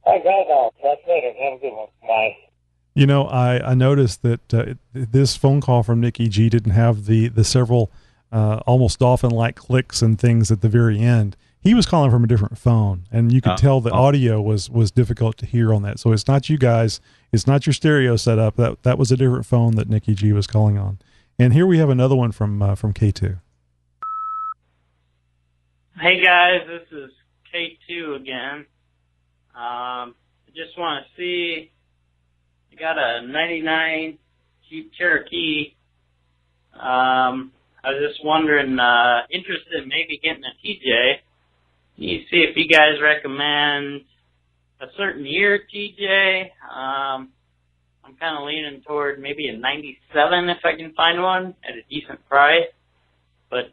All right, guys, I'll talk later. Have a good one. Bye.
You know, I noticed that this phone call from Nicky G didn't have the several almost dolphin-like clicks and things at the very end. He was calling from a different phone, and you could tell the audio was difficult to hear on that. So it's not you guys. It's not your stereo setup. That was a different phone that Nicky G was calling on. And here we have another one from K2.
Hey guys, this is K2 again. I just want to see, I got a 99 Jeep Cherokee. I was just wondering, interested in maybe getting a TJ. You see if you guys recommend a certain year TJ. I'm kind of leaning toward maybe a 97 if I can find one at a decent price. But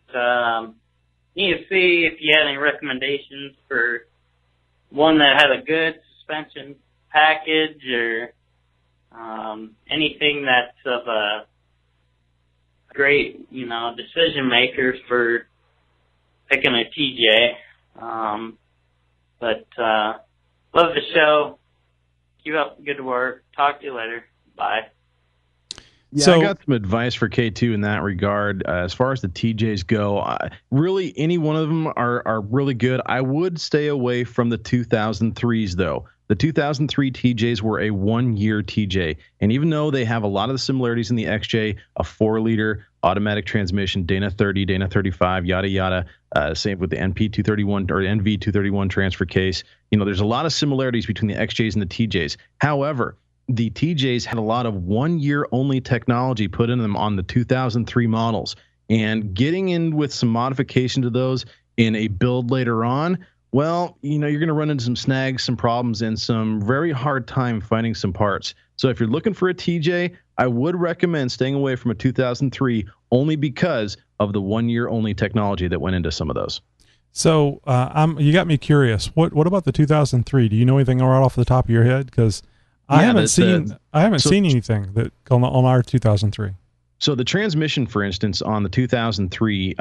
need to see if you had any recommendations for one that had a good suspension package or anything that's of a great, decision maker for picking a TJ. But love the show. Keep up the good work. Talk to you later. Bye.
Yeah, so, I got some advice for K2 in that regard. As far as the TJs go, really any one of them are really good. I would stay away from the 2003s, though. The 2003 TJs were a 1-year TJ, and even though they have a lot of the similarities in the XJ, a 4-liter automatic transmission, Dana 30, Dana 35, yada yada, same with the NP231 or NV231 transfer case. There's a lot of similarities between the XJs and the TJs. However, the TJs had a lot of 1-year only technology put in them on the 2003 models, and getting in with some modification to those in a build later on, well, you're going to run into some snags, some problems, and some very hard time finding some parts. So if you're looking for a TJ, I would recommend staying away from a 2003 only because of the 1-year only technology that went into some of those.
So you got me curious. What about the 2003? Do you know anything right off the top of your head? Because I haven't seen anything that on our 2003.
So the transmission, for instance, on the 2003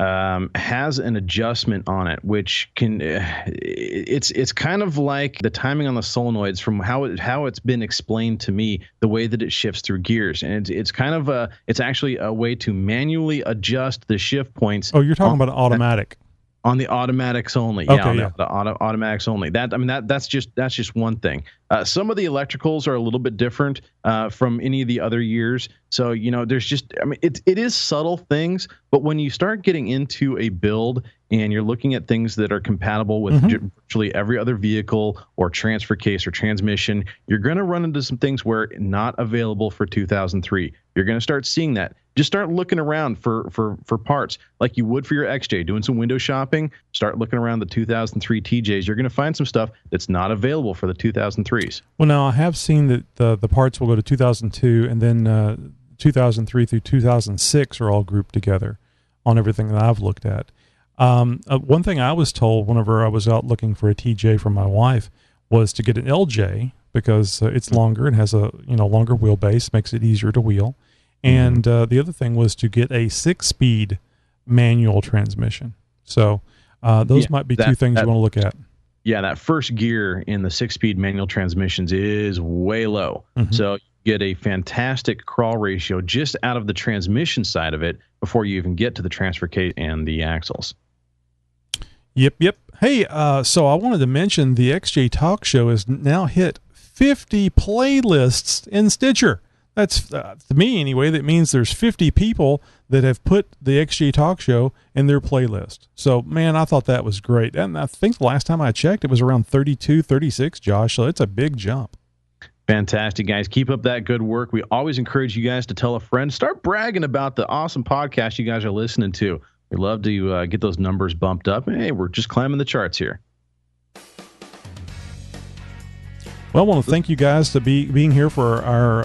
has an adjustment on it, which can it's kind of like the timing on the solenoids from how it's been explained to me, the way that it shifts through gears, and it's kind of it's actually a way to manually adjust the shift points.
Oh, you're talking about automatic.
On the automatics only.
Okay,
The automatics only. That's just one thing. Some of the electricals are a little bit different from any of the other years. So, there's just, it is subtle things, but when you start getting into a build and you're looking at things that are compatible with virtually every other vehicle or transfer case or transmission, you're going to run into some things where not available for 2003. You're going to start seeing that. Just start looking around for parts like you would for your XJ, doing some window shopping. Start looking around the 2003 TJs. You're going to find some stuff that's not available for the 2003s.
Well, now I have seen that the parts will go to 2002, and then 2003 through 2006 are all grouped together on everything that I've looked at. One thing I was told whenever I was out looking for a TJ for my wife was to get an LJ because it's longer and has a longer wheelbase, makes it easier to wheel. And the other thing was to get a 6-speed manual transmission. So those might be two things you want to look at.
Yeah, that first gear in the 6-speed manual transmissions is way low. So you get a fantastic crawl ratio just out of the transmission side of it before you even get to the transfer case and the axles.
Yep. Hey, so I wanted to mention the XJ Talk Show has now hit 50 playlists in Stitcher. That's, to me anyway, that means there's 50 people that have put the XJ Talk Show in their playlist. So, man, I thought that was great. And I think the last time I checked, it was around 32, 36, Josh. So it's a big jump.
Fantastic, guys. Keep up that good work. We always encourage you guys to tell a friend. Start bragging about the awesome podcast you guys are listening to. We love to get those numbers bumped up. Hey, we're just climbing the charts here.
Well, I want to thank you guys to being here for our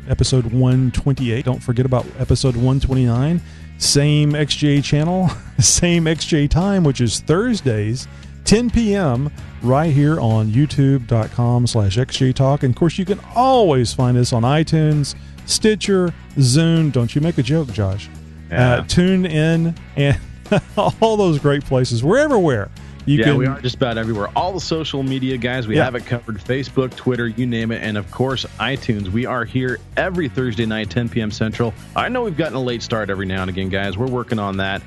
episode 128. Don't forget about episode 129. Same XJ channel, same XJ time, which is Thursdays, 10 p.m. right here on youtube.com/xjtalk. And, of course, you can always find us on iTunes, Stitcher, Zune. Don't you make a joke, Josh.
Yeah.
Tune in and all those great places. We're everywhere.
We are just about everywhere. All the social media, guys, we have it covered. Facebook, Twitter, you name it. And, of course, iTunes. We are here every Thursday night, 10 p.m. Central. I know we've gotten a late start every now and again, guys. We're working on that.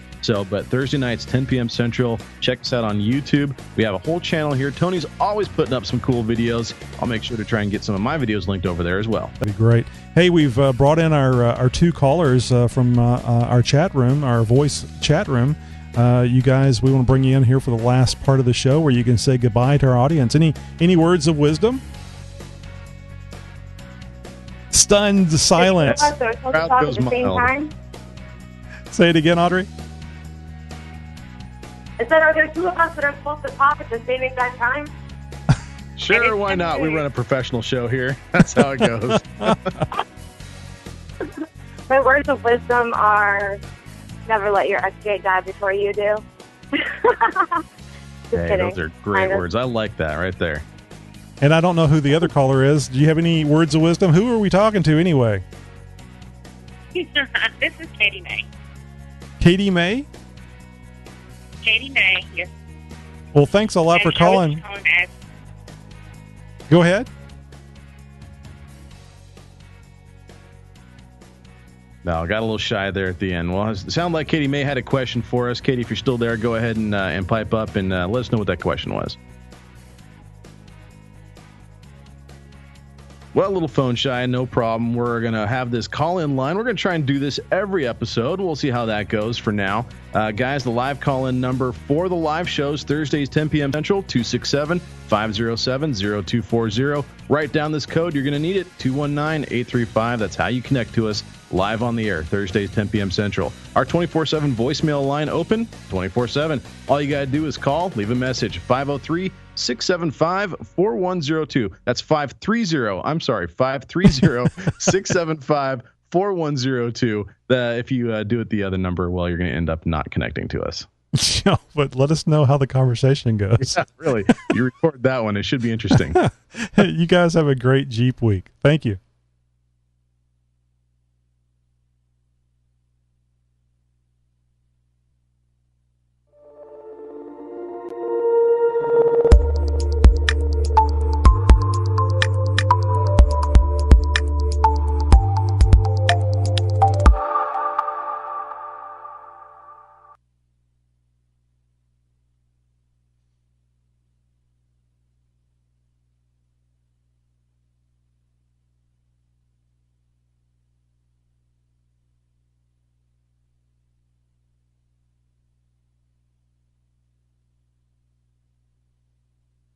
But Thursday nights, 10 p.m. Central. Check us out on YouTube. We have a whole channel here. Tony's always putting up some cool videos. I'll make sure to try and get some of my videos linked over there as well.
That'd be great. Hey, we've brought in our two callers from our chat room, our voice chat room. You guys, we want to bring you in here for the last part of the show where you can say goodbye to our audience. Any words of wisdom? Stunned silence.
Crowd goes mild.
Say it again, Audrey.
I said, are there two of us that are supposed to talk at the same exact time?
Sure, why not? We run a professional show here. That's how it goes.
My words of wisdom are never let your XJ die before you do.
Hey, those are great words. I like that right there.
And I don't know who the other caller is. Do you have any words of wisdom? Who are we talking to anyway?
This is Katie May.
Katie May?
Katie May, yes.
Well, thanks a lot for calling. Go ahead.
No, I got a little shy there at the end. Well, it sounded like Katie May had a question for us. Katie, if you're still there, go ahead and pipe up and let us know what that question was. Well, a little phone shy, no problem. We're going to have this call-in line. We're going to try and do this every episode. We'll see how that goes for now. Guys, the live call-in number for the live shows, Thursdays, 10 p.m. Central, 267-507-0240. Write down this code. You're going to need it, 219-835. That's how you connect to us live on the air, Thursdays, 10 p.m. Central. Our 24/7 voicemail line open, 24/7. All you got to do is call, leave a message, 503-675-4102. That's 530-675-4102. If you do it the other number, well, you're going to end up not connecting to us.
Yeah, but let us know how the conversation goes.
Yeah, really. You record that one. It should be interesting.
You guys have a great Jeep week. Thank you.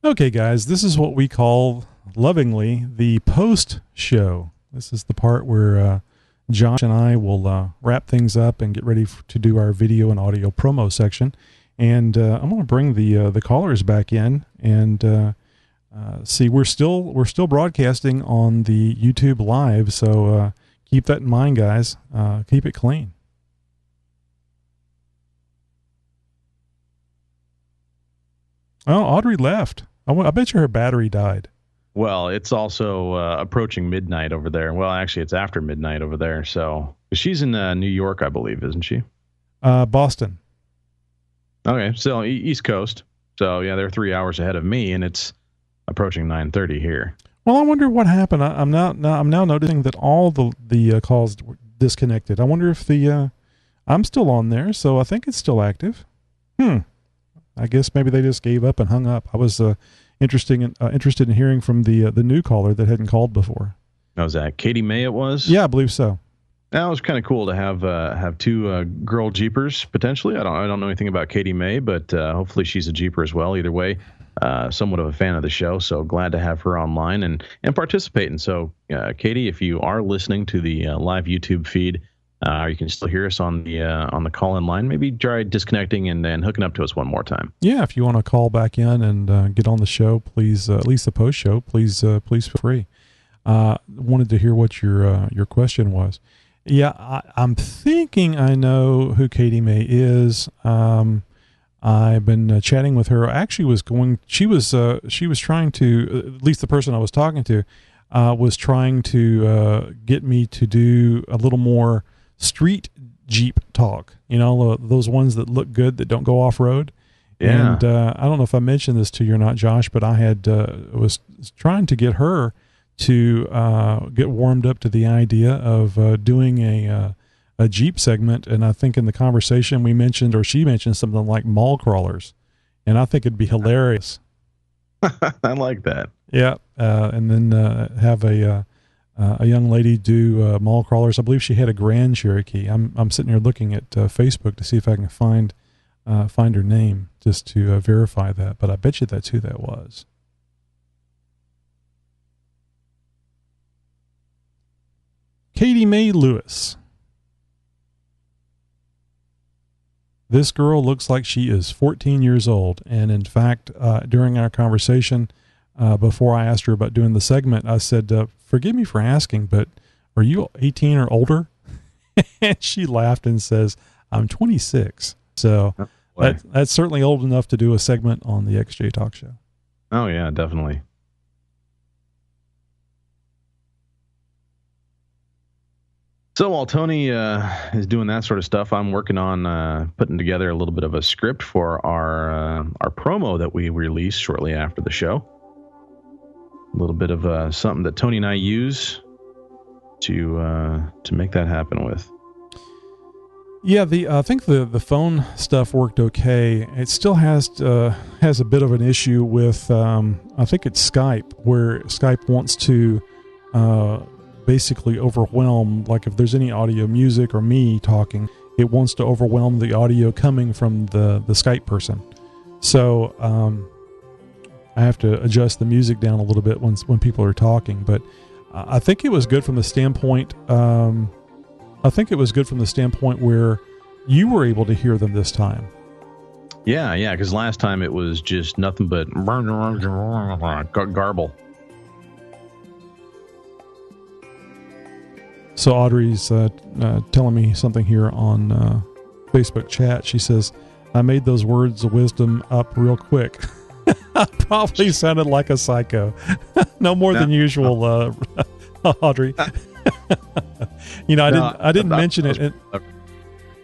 Okay, guys, this is what we call lovingly the post show. This is the part where Josh and I will wrap things up and get ready to do our video and audio promo section. And I'm going to bring the callers back in and see. We're still broadcasting on the YouTube Live, so keep that in mind, guys. Keep it clean. Oh, Audrey left. I bet you her battery died.
Well, it's also approaching midnight over there. Well, actually, it's after midnight over there. So she's in New York, I believe, isn't she?
Boston.
Okay, so East Coast. So yeah, they're 3 hours ahead of me, and it's approaching 9:30 here.
Well, I wonder what happened. I'm now noticing that all the calls were disconnected. I wonder if I'm still on there, so I think it's still active. I guess maybe they just gave up and hung up. I was interested in hearing from the new caller that hadn't called before.
Oh, was that Katie May? It was.
Yeah, I believe so.
That was kind of cool to have two girl Jeepers potentially. I don't know anything about Katie May, but hopefully she's a Jeeper as well. Either way, somewhat of a fan of the show, so glad to have her online and participating. So, Katie, if you are listening to the live YouTube feed, you can still hear us on the call-in line. Maybe try disconnecting and then hooking up to us one more time.
Yeah, if you want to call back in and get on the show, please, at least the post show, please feel free. Wanted to hear what your question was. Yeah, I'm thinking I know who Katie May is. I've been chatting with her. Actually, she was trying to, at least the person I was talking to, was trying to get me to do a little more street Jeep talk. You know, those ones that look good that don't go off road. Yeah. And I don't know if I mentioned this to you or not, Josh, but I was trying to get her to get warmed up to the idea of doing a Jeep segment. And I think in the conversation we mentioned, or she mentioned something like mall crawlers. And I think it'd be hilarious.
I like that.
Yeah. And then have a young lady do mall crawlers. I believe she had a Grand Cherokee. I'm sitting here looking at Facebook to see if I can find her name just to verify that. But I bet you that's who that was. Katie May Lewis. This girl looks like she is 14 years old. And in fact, during our conversation, before I asked her about doing the segment, I said, forgive me for asking, but are you 18 or older? And she laughed and says, I'm 26. So that's certainly old enough to do a segment on the XJ Talk Show.
Oh, yeah, definitely. So while Tony is doing that sort of stuff, I'm working on putting together a little bit of a script for our promo that we release shortly after the show. A little bit of something that Tony and I use to make that happen with.
Yeah, I think the phone stuff worked okay. It still has a bit of an issue with I think it's Skype, where Skype wants to basically overwhelm, like if there's any audio, music, or me talking, it wants to overwhelm the audio coming from the Skype person. So I have to adjust the music down a little bit when people are talking. But I think it was good from the standpoint. I think it was good from the standpoint where you were able to hear them this time.
Yeah, because last time it was just nothing but garble.
So Audrey's telling me something here on Facebook chat. She says, I made those words of wisdom up real quick. I probably sounded like a psycho. No more than usual, Audrey. I didn't mention it.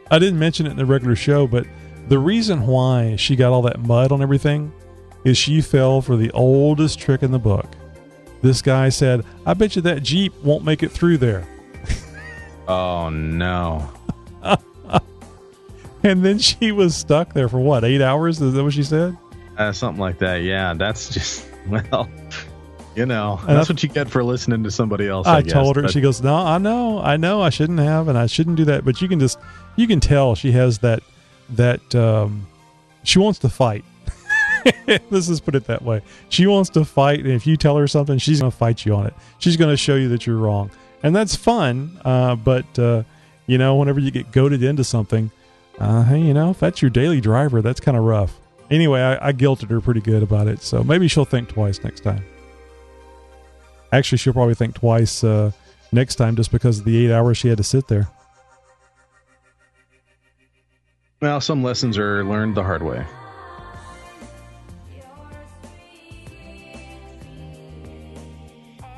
I didn't mention it in the regular show, but the reason why she got all that mud on everything is she fell for the oldest trick in the book. This guy said, I bet you that Jeep won't make it through there.
Oh, no.
And then she was stuck there for what, 8 hours? Is that what she said?
Something like that. Yeah, that's just, well, that's what you get for listening to somebody else. I guess.
Told her, she goes, no, I know, I shouldn't have, and I shouldn't do that. But you can tell she has that she wants to fight. Let's just put it that way. She wants to fight, and if you tell her something, she's going to fight you on it. She's going to show you that you're wrong. And that's fun, but, whenever you get goaded into something, hey, if that's your daily driver, that's kind of rough. Anyway, I guilted her pretty good about it, so maybe she'll think twice next time. Actually, she'll probably think twice next time just because of the 8 hours she had to sit there.
Well, some lessons are learned the hard way.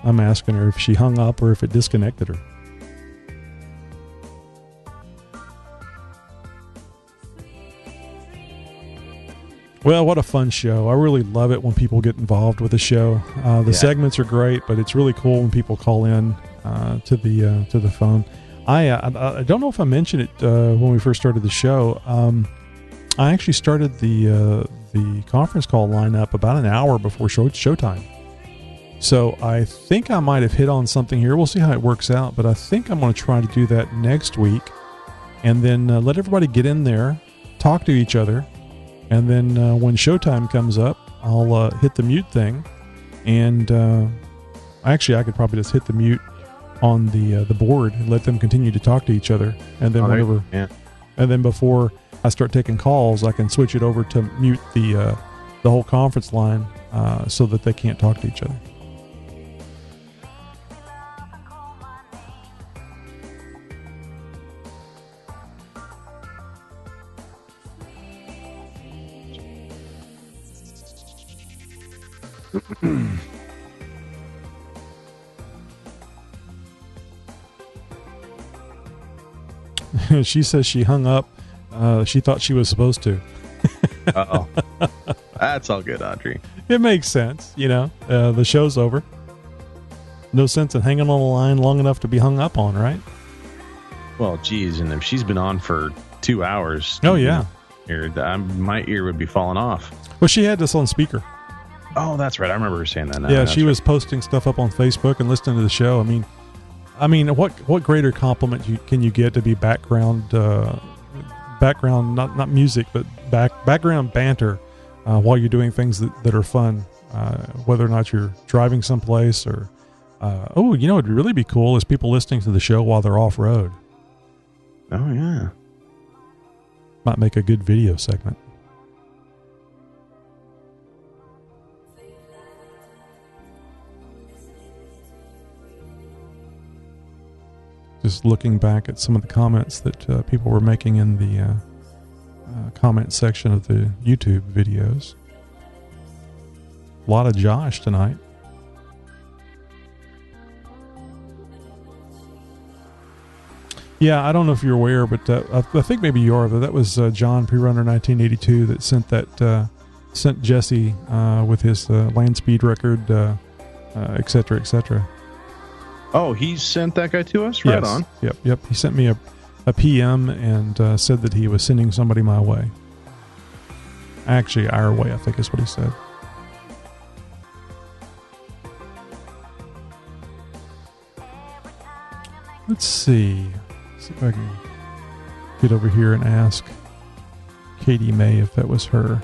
I'm asking her if she hung up or if it disconnected her. Well, what a fun show. I really love it when people get involved with the show. The segments are great, but it's really cool when people call in to the phone. I don't know if I mentioned it when we first started the show. I actually started the conference call lineup about an hour before showtime. So I think I might have hit on something here. We'll see how it works out, but I think I'm going to try to do that next week, and then let everybody get in there, talk to each other, and then when showtime comes up, I'll hit the mute thing, and actually I could probably just hit the mute on the board and let them continue to talk to each other, and then and then before I start taking calls, I can switch it over to mute the whole conference line so that they can't talk to each other. She says she hung up. She thought she was supposed to.
Uh-oh. That's all good, Audrey.
It makes sense, the show's over. No sense in hanging on the line long enough to be hung up on, right?
Well, geez, and if she's been on for 2 hours...
Oh, yeah.
My ear would be falling off.
Well, she had this on speaker.
Oh, that's right. I remember her saying that now.
Yeah, she was posting stuff up on Facebook and listening to the show. I mean, what greater compliment can you get to be background, not music, but background banter while you're doing things that are fun, whether or not you're driving someplace or, it'd really be cool is people listening to the show while they're off road.
Oh yeah,
might make a good video segment. Just looking back at some of the comments that people were making in the comment section of the YouTube videos. A lot of Josh tonight. Yeah, I don't know if you're aware, but I think maybe you are. But that was John Prerunner 1982 that sent Jesse with his land speed record, et cetera, et cetera.
Oh, he sent that guy to us? Right on.
Yep. He sent me a PM and said that he was sending somebody my way. Actually, our way, I think is what he said. Let's see if I can get over here and ask Katie May if that was her.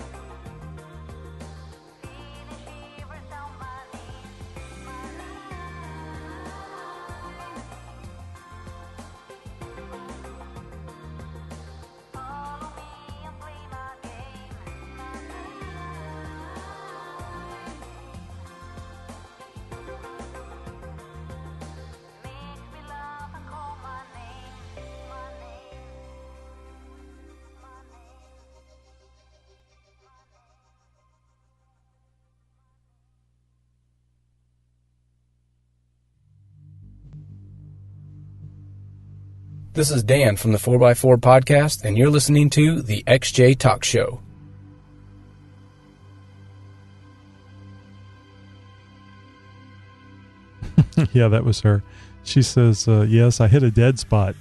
This is Dan from the 4x4 podcast, and you're listening to the XJ Talk Show.
Yeah, that was her. She says, yes, I hit a dead spot.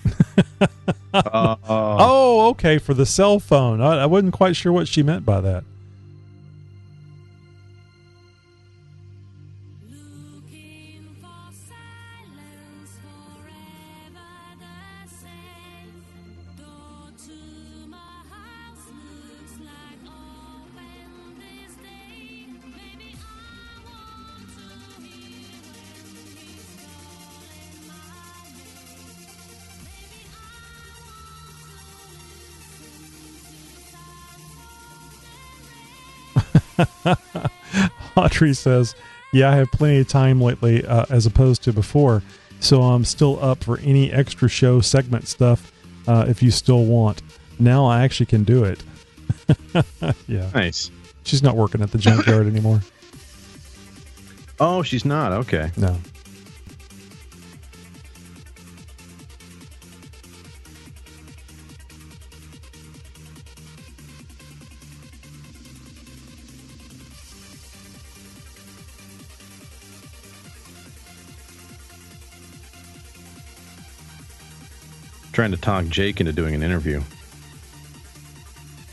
Oh, okay, for the cell phone. I wasn't quite sure what she meant by that. Audrey says, yeah, I have plenty of time lately as opposed to before, so I'm still up for any extra show segment stuff if you still want. Now I actually can do it. Yeah.
Nice.
She's not working at the junkyard anymore.
Oh, she's not. Okay.
No.
Trying to talk Jake into doing an interview.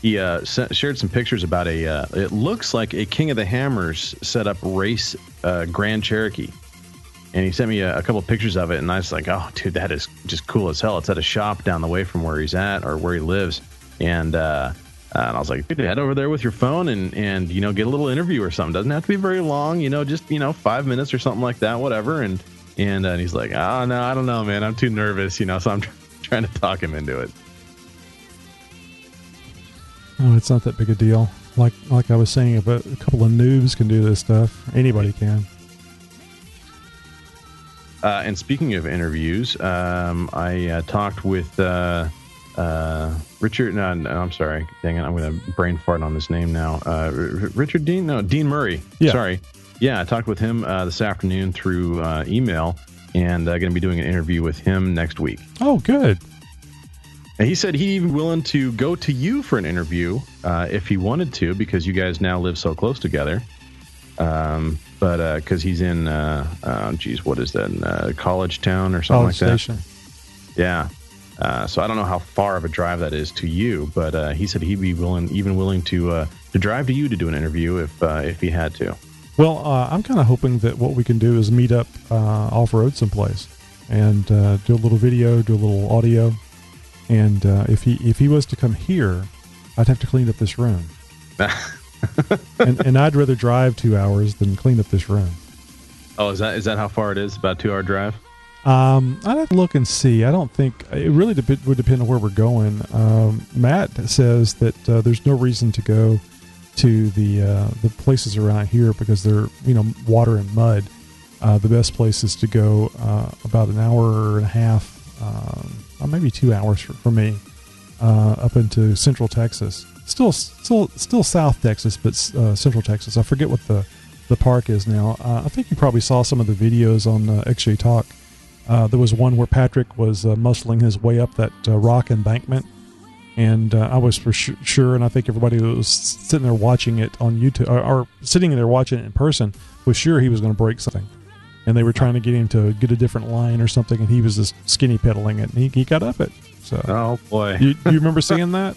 He shared some pictures about it looks like a King of the Hammers setup race Grand Cherokee. And he sent me a couple of pictures of it, and I was like, oh, dude, that is just cool as hell. It's at a shop down the way from where he's at or where he lives. And I was like, dude, head over there with your phone and get a little interview or something. Doesn't have to be very long, just 5 minutes or something like that, whatever. And he's like, oh, no, I don't know, man. I'm too nervous, so I'm trying to talk him into it.
Oh, it's not that big a deal. Like I was saying, if a couple of noobs can do this stuff, anybody can.
And speaking of interviews, I talked with Richard. No, I'm sorry. Dang it, I'm going to brain fart on this name now. Richard Dean? No, Dean Murray.
Yeah.
Sorry. Yeah, I talked with him this afternoon through email, and going to be doing an interview with him next week.
Oh, good.
And he said he'd even willing to go to you for an interview if he wanted to, because you guys now live so close together. But because he's in, what is that? College Town or something like
Station.
that. Yeah. So I don't know how far of a drive that is to you, but he said he'd be willing to drive to you to do an interview if he had to.
Well, I'm kind of hoping that what we can do is meet up off road someplace and do a little video, do a little audio. And if he was to come here, I'd have to clean up this room. and I'd rather drive 2 hours than clean up this room.
Oh, is that how far it is? About a 2 hour drive?
I'd have to look and see. I don't think it really would depend on where we're going. Matt says that there's no reason to go to the places around here because they're water and mud. The best place is to go about an hour and a half. Maybe 2 hours for me, up into Central Texas. Still South Texas, but Central Texas. I forget what the park is now. I think you probably saw some of the videos on XJ Talk. There was one where Patrick was muscling his way up that rock embankment, and I was for sure, and I think everybody who was sitting there watching it on YouTube or sitting there watching it in person was sure he was going to break something. And they were trying to get him to get a different line or something, and he was just skinny pedaling it, and he got up it. So,
oh boy,
you remember seeing that?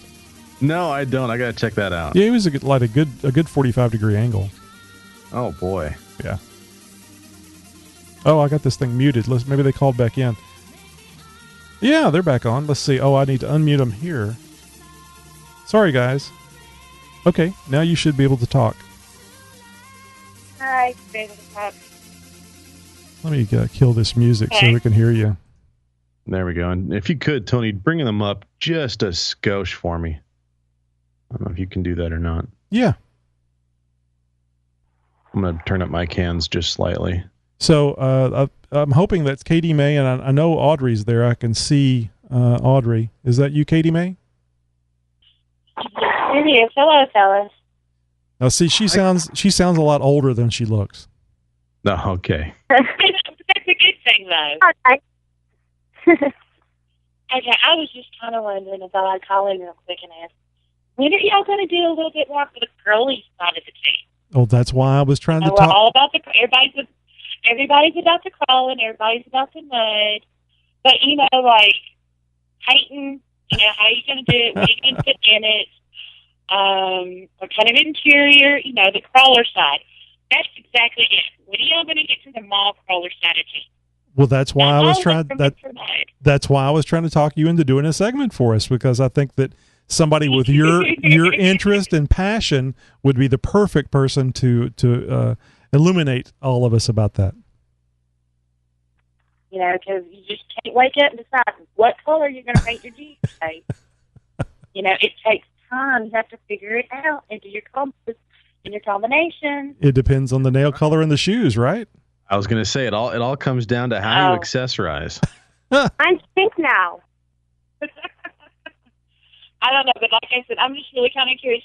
No, I don't. I gotta check that out.
Yeah, it was a good 45-degree angle.
Oh boy,
yeah. Oh, I got this thing muted. Maybe they called back in. Yeah, they're back on. Let's see. Oh, I need to unmute them here. Sorry, guys. Okay, now you should be able to talk.
Hi, be able to talk.
Let me kill this music so we can hear you.
There we go. And if you could, Tony, bring them up just a skosh for me. I don't know if you can do that or not.
Yeah.
I'm going to turn up my cans just slightly.
So I'm hoping that's Katie May, and I know Audrey's there. I can see Audrey. Is that you, Katie May?
It is. Hello, fellas.
Now, see, she sounds a lot older than she looks.
No, okay.
That's a good thing, though.
Okay.
Okay, I was just kind of wondering if I'd call in real quick and ask, when are y'all going to do a little bit more for the girly side of the team?
Oh, that's why I was trying to
We're
talk.
all about everybody's about the crawling, everybody's about the mud. But, Peyton, how you going to do it, what are you going to put in it, what kind of interior, the crawler side. That's exactly it. When are y'all going to get to the mall crawler side of it?
Well, that's why I was trying that's why I was trying to talk you into doing a segment for us, because I think that somebody with your interest and passion would be the perfect person to illuminate all of us about that.
Because you just can't wake up and decide what color you're going to paint your Jeep today. It takes time. You have to figure it out and do your compass
in your combination.
It depends on the nail color and the shoes, right?
I was going to say it all comes down to how you accessorize.
I'm pink now.
I don't know, but like I said, I'm just really kind of curious.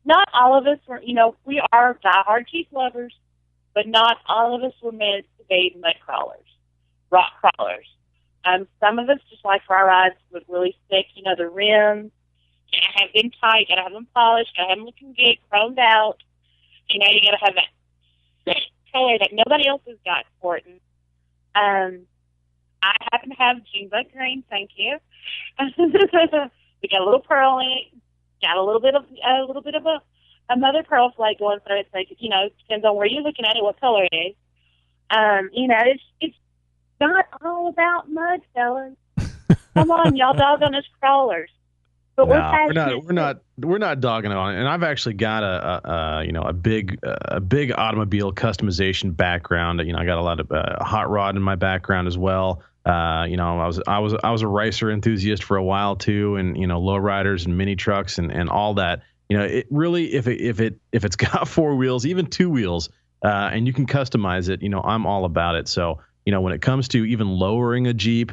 Not all of us were, we are diehard Jeep lovers, but not all of us were meant to be mud crawlers, rock crawlers. Some of us just like for our rides with really thick, the rims. Gotta have them tight, gotta have them polished, gotta have them looking good, chromed out. You gotta have that color that nobody else has got for it. And, I happen to have June bug green, thank you. We got a little pearl in it, got a little bit of a mother pearl flake going through it. So depends on where you're looking at it, what color it is. It's not all about mud, fellas. Come on, y'all doggone us crawlers. But
we're not dogging on it. And I've actually got a big automobile customization background. I got a lot of hot rod in my background as well. I was a racer enthusiast for a while too, and lowriders and mini trucks and all that. It really, if it's got four wheels, even two wheels, and you can customize it, I'm all about it. So when it comes to even lowering a Jeep,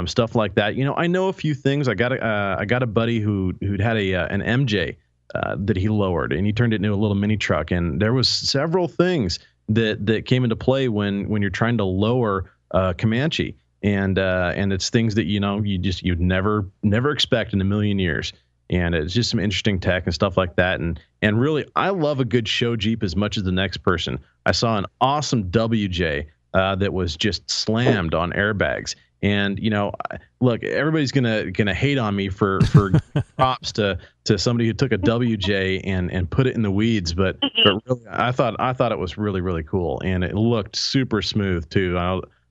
stuff like that, I know a few things. I got a buddy who'd had an MJ that he lowered, and he turned it into a little mini truck, and there was several things that came into play when you're trying to lower Comanche. And it's things that you'd never expect in a million years, and it's just some interesting tech and stuff like that. And really, I love a good show Jeep as much as the next person. I saw an awesome WJ that was just slammed on airbags, and look, everybody's gonna hate on me for props to somebody who took a WJ and put it in the weeds, but really, I thought it was really, really cool, and it looked super smooth too.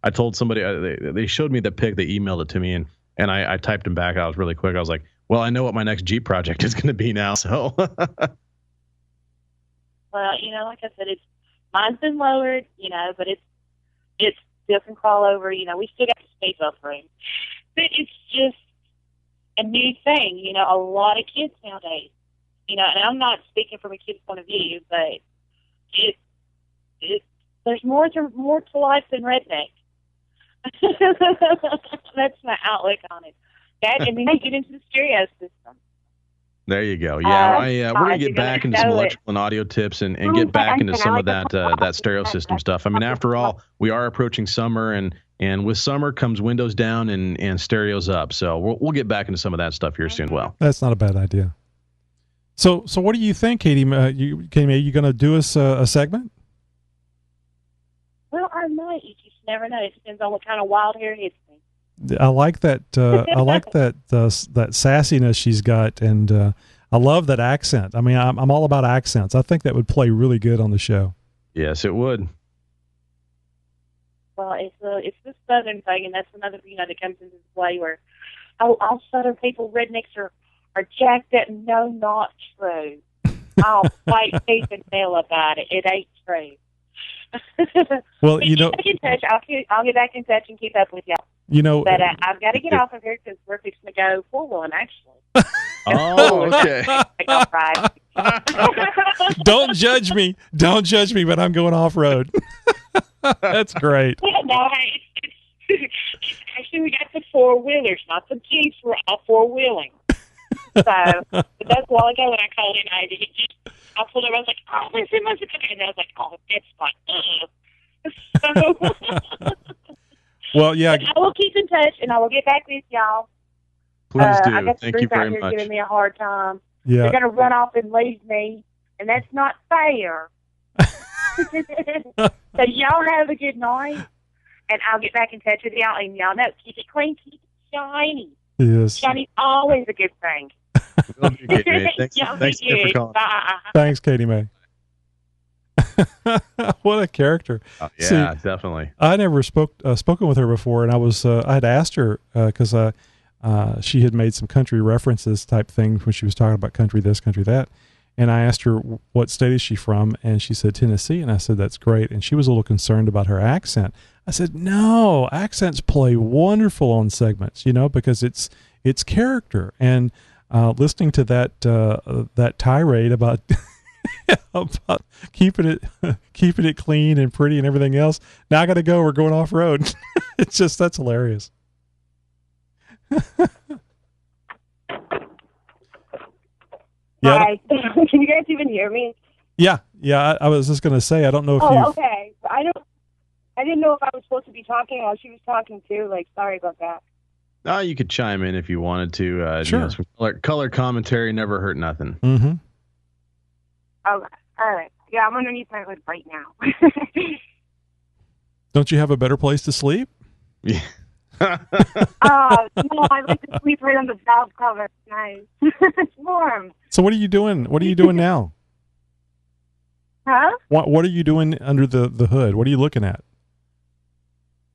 I told somebody, they showed me the pic, they emailed it to me, and I typed them back. I was really quick. I was like, well, I know what my next Jeep project is going to be now. So,
well, like I said, mine's been lowered, but it's still can crawl over. We still got the space up room, but it's just a new thing. A lot of kids nowadays, and I'm not speaking from a kid's point of view, but there's more to life than redneck. That's my outlook on it. And then you get into the stereo system.
There you go. Yeah, we're gonna get back into some electrical and audio tips and get back into some of that stereo system stuff. I mean, after all, we are approaching summer, and with summer comes windows down and stereos up. So we'll get back into some of that stuff here soon. Well,
that's not a bad idea. So what do you think, Katie? You going to do us a segment?
Well, I might. You just never know. It depends on what kind of wild hair hits me.
I like that. I like that sassiness she's got, and I love that accent. I mean, I'm all about accents. I think that would play really good on the show.
Yes, it would.
Well, it's the Southern thing, and that's another that comes into play where all Southern people, rednecks, are jacked up. No, not true. I'll fight tooth and nail about it. It ain't true.
Well,
Get in touch. I'll get back in touch and keep up with y'all. But I've got to get off of here because we're fixing to go 4-1, actually.
Oh, okay.
Don't judge me. Don't judge me, but I'm going off-road. That's great.
Yeah, no, actually, we got the four-wheelers, not the Jeeps. We're all four-wheeling. So, but that's a while ago when I called in. I pulled over. I was like, oh, listen, and I was like, oh, that's fine.
Well, yeah.
But I will keep in touch, and I will get back with y'all.
Please do.
I got
Thank you very
out here
much.
giving me a hard time.
Yeah.
They're going to run off and leave me, and that's not fair. So y'all have a good night, and I'll get back in touch with y'all, and y'all know, keep it clean, keep it shiny.
Yes.
Shiny's always a good thing.
Thanks again for calling.
Bye.
Thanks, Katie Mae. What a character!
Yeah, definitely.
I never spoken with her before, and I had asked her because she had made some country references type things when she was talking about country this, country that, and I asked her what state is she from, and she said Tennessee, and I said that's great, and she was a little concerned about her accent. I said no, accents play wonderful on segments, because it's character, and listening to that tirade about about keeping it clean and pretty and everything else. Now I got to go. We're going off road. It's just, that's hilarious. Yeah.
Hi. Can you guys even hear me?
Yeah. I was just going to say, I don't know if you.
Okay. I didn't know if I was supposed to be talking while she was talking too. Like, sorry about that.
You could chime in if you wanted to.
Sure.
Some color commentary never hurt nothing.
Mm-hmm.
Okay. All right. Yeah, I'm underneath my hood right now.
Don't you have a better place to sleep?
Yeah.
No, I like to sleep right on the valve cover. It's nice. It's warm.
So what are you doing? What are you doing now?
Huh?
What are you doing under the hood? What are you looking at?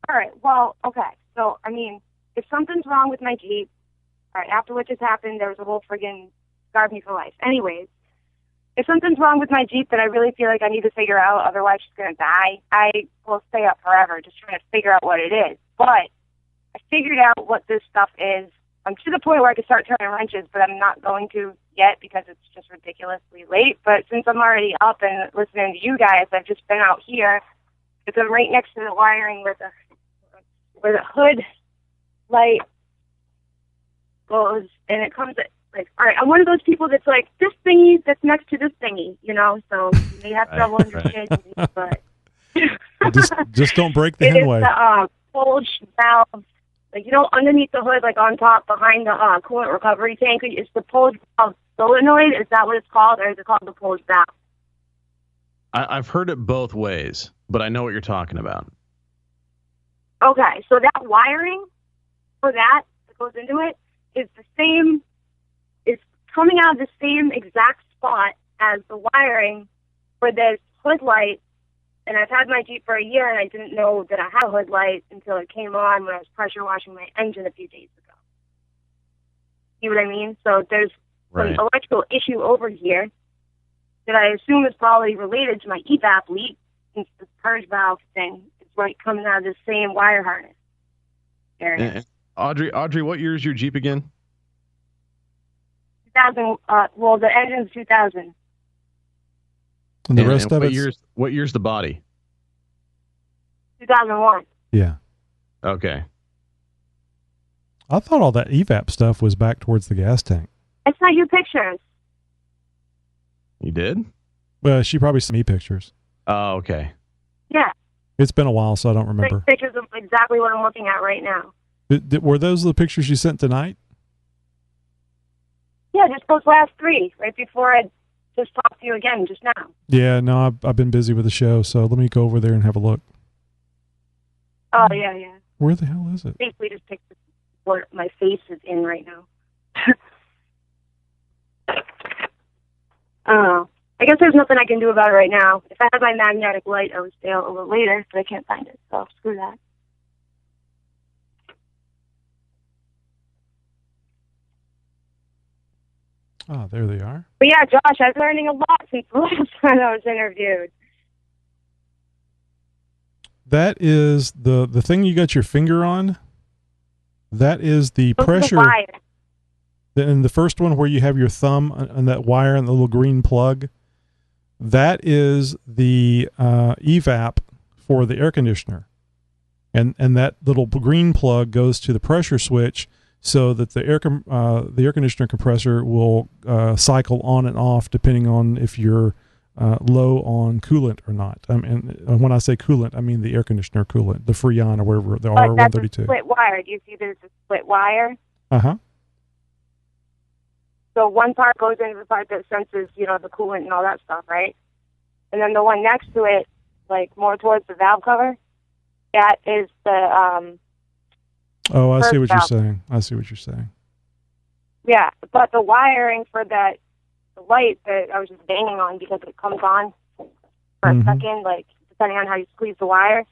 All right. Well, okay. So, I mean, if something's wrong with my Jeep, all right, after what just happened, there was a whole friggin' scarred me for life. Anyways, if something's wrong with my Jeep that I really feel like I need to figure out, otherwise she's going to die, I will stay up forever just trying to figure out what it is. But I figured out what this stuff is. I'm to the point where I could start turning wrenches, but I'm not going to yet because it's just ridiculously late. But since I'm already up and listening to you guys, I've just been out here. It's right next to the wiring where the hood light goes, and it comes at, like, all right, I'm one of those people that's like, this thingy that's next to this thingy, you know, so you may have trouble understanding me, but
just don't break the
it
headway.
is the bulge valve, like, you know, underneath the hood, like on top behind the coolant recovery tank, it's the bulge valve solenoid. Is that what it's called, or is it called the bulge valve?
I've heard it both ways, but I know what you're talking about.
Okay, so that wiring for that goes into it is the same, it's coming out of the same exact spot as the wiring for this hood light. And I've had my Jeep for a year, and I didn't know that I had a hood light until it came on when I was pressure washing my engine a few days ago. See what I mean? So there's an electrical issue over here that I assume is probably related to my evap leak, since the purge valve thing is right coming out of the same wire harness area.
Audrey, what year is your Jeep again?
2000. Well, the engine's 2000.
And the rest of it.
What year's the body?
2001.
Yeah.
Okay.
I thought all that evap stuff was back towards the gas tank.
I sent you pictures.
You did?
Well, she probably sent me pictures.
Oh, okay.
Yeah.
It's been a while, so I don't remember.
Pictures of exactly what I'm looking at right now.
Were those the pictures you sent tonight?
Yeah, just those last three, right before I just talked to you again just now.
Yeah, no, I've been busy with the show, so let me go over there and have a look.
Oh, yeah.
Where the hell is it?
Basically just pictures of what my face is in right now. I don't know. I guess there's nothing I can do about it right now. If I had my magnetic light, I would stay out a little later, but I can't find it, so screw that.
Oh, there they are.
But yeah, Josh, I'm learning a lot since the last time I was interviewed.
That is the thing you got your finger on. That is the pressure.
The wire.
And the first one where you have your thumb on that wire and the little green plug, that is the evap for the air conditioner. And that little green plug goes to the pressure switch so that the air conditioner compressor will cycle on and off depending on if you're low on coolant or not. And when I say coolant, I mean the air conditioner coolant, the Freon or whatever, the R132.
That's a split wire. Do you see there's a split wire?
Uh-huh.
So one part goes into the part that senses, the coolant and all that stuff, right? And then the one next to it, like more towards the valve cover, that is the
Oh, I see what you're saying. I see what you're saying.
Yeah, but the wiring for that, the light that I was just banging on because it comes on for a second, like depending on how you squeeze the wire,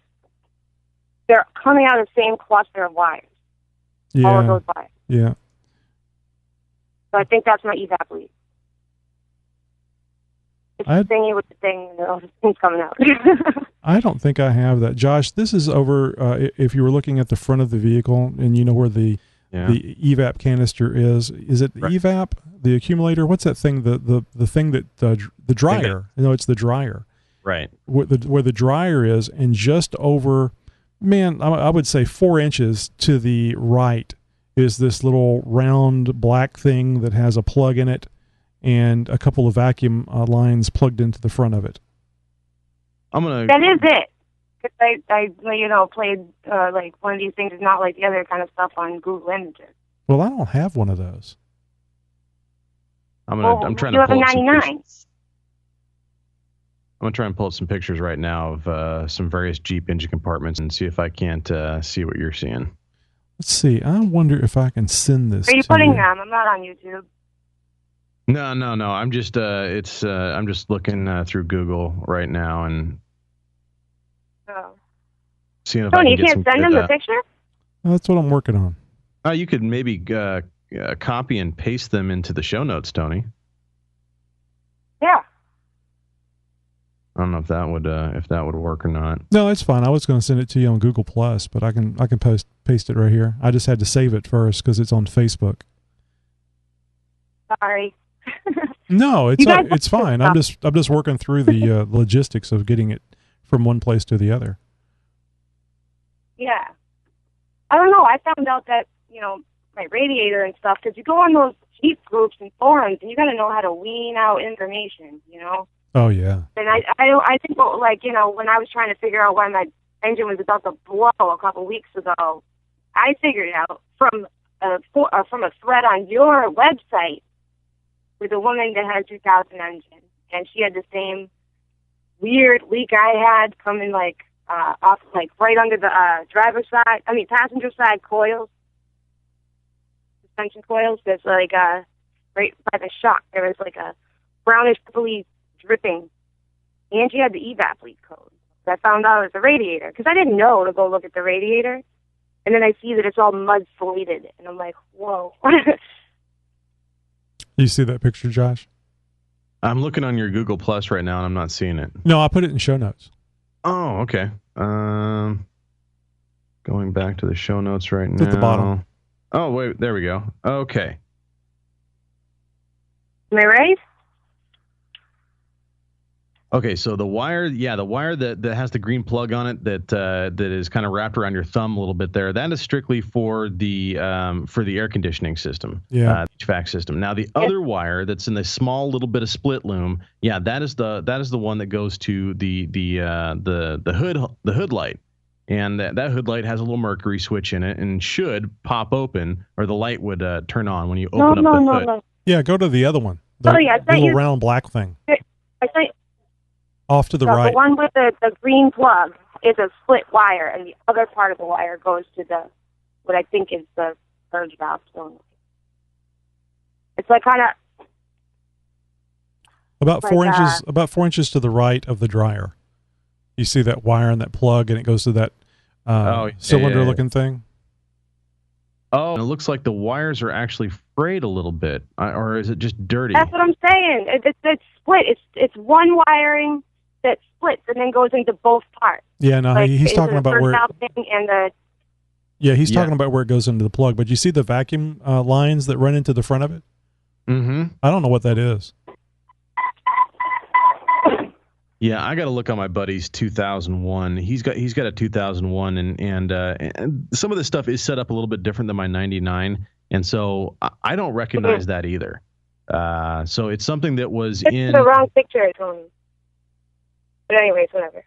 they're coming out of the same cluster of wires.
Yeah.
All of those wires.
Yeah.
So I think that's my evap lead. It's the thingy with the thing, and all the things coming out.
I don't think I have that. Josh, this is over, if you were looking at the front of the vehicle and you know where the the evap canister is. Is it the evap, the accumulator? What's that thing? The thing that the dryer? No, it's the dryer.
Right.
Where the dryer is, and just over, man, I would say 4 inches to the right is this little round black thing that has a plug in it and a couple of vacuum lines plugged into the front of it.
That is it. Because I played like one of these things is not like the other kind of stuff on Google Images.
Well, I don't have one of those.
I'm trying
you
to
have a
pull up some
99.
pictures. I'm gonna try and pull up some pictures right now of some various Jeep engine compartments and see if I can't see what you're seeing.
Let's see. I wonder if I can send this.
Are you putting them? I'm not on YouTube.
No. I'm just I'm just looking through Google right now and seeing if
Tony,
I can
you can't send them the picture?
That's what I'm working on.
You could maybe copy and paste them into the show notes, Tony.
Yeah.
I don't know if that would work or not.
No, it's fine. I was going to send it to you on Google Plus, but I can paste it right here. I just had to save it first because it's on Facebook.
Sorry.
No, it's fine. I'm just working through the logistics of getting it from one place to the other.
Yeah. I don't know. I found out that, my radiator and stuff, because you go on those Jeep groups and forums, and you got to know how to wean out information,
Oh, yeah.
And I think, when I was trying to figure out why my engine was about to blow a couple weeks ago, I figured it out from a thread on your website with a woman that had a 2000 engine, and she had the same weird leak I had coming off right under the passenger side coils, suspension coils. There's right by the shock. There was a brownish purpley dripping, and she had the evap leak code. So I found out it was the radiator because I didn't know to go look at the radiator, and then I see that it's all mud slated, and I'm like, whoa.
You see that picture, Josh?
I'm looking on your Google Plus right now, and I'm not seeing it.
No, I put it in show notes.
Oh, okay. Going back to the show notes right now.
At the bottom.
Oh, wait, there we go. Okay.
Am I right?
Okay, so the wire that has the green plug on it that is kind of wrapped around your thumb a little bit there, that is strictly for the air conditioning system,
the
HVAC system. Now the other wire that's in the small little bit of split loom, that is the one that goes to the hood light, and that hood light has a little mercury switch in it and should pop open, or the light would turn on when you open up the hood.
No.
Yeah, go to the other one. The little round black thing. Off to the right.
The one with the green plug is a split wire, and the other part of the wire goes to what I think is the purge valve. It's kind of
about 4 inches. About 4 inches to the right of the dryer. You see that wire and that plug, and it goes to that cylinder-looking thing.
Oh, and it looks like the wires are actually frayed a little bit, or is it just dirty?
That's what I'm saying. It's split. It's one wiring that splits and then goes into both parts.
Yeah, no, he's talking about where. He's talking about where it goes into the plug. But you see the vacuum lines that run into the front of it?
Mm-hmm.
I don't know what that is.
Yeah, I got to look on my buddy's 2001. He's got a 2001, and some of this stuff is set up a little bit different than my 99, and so I don't recognize that either. So it's something that was in
the wrong picture, Tony. But anyways, whatever.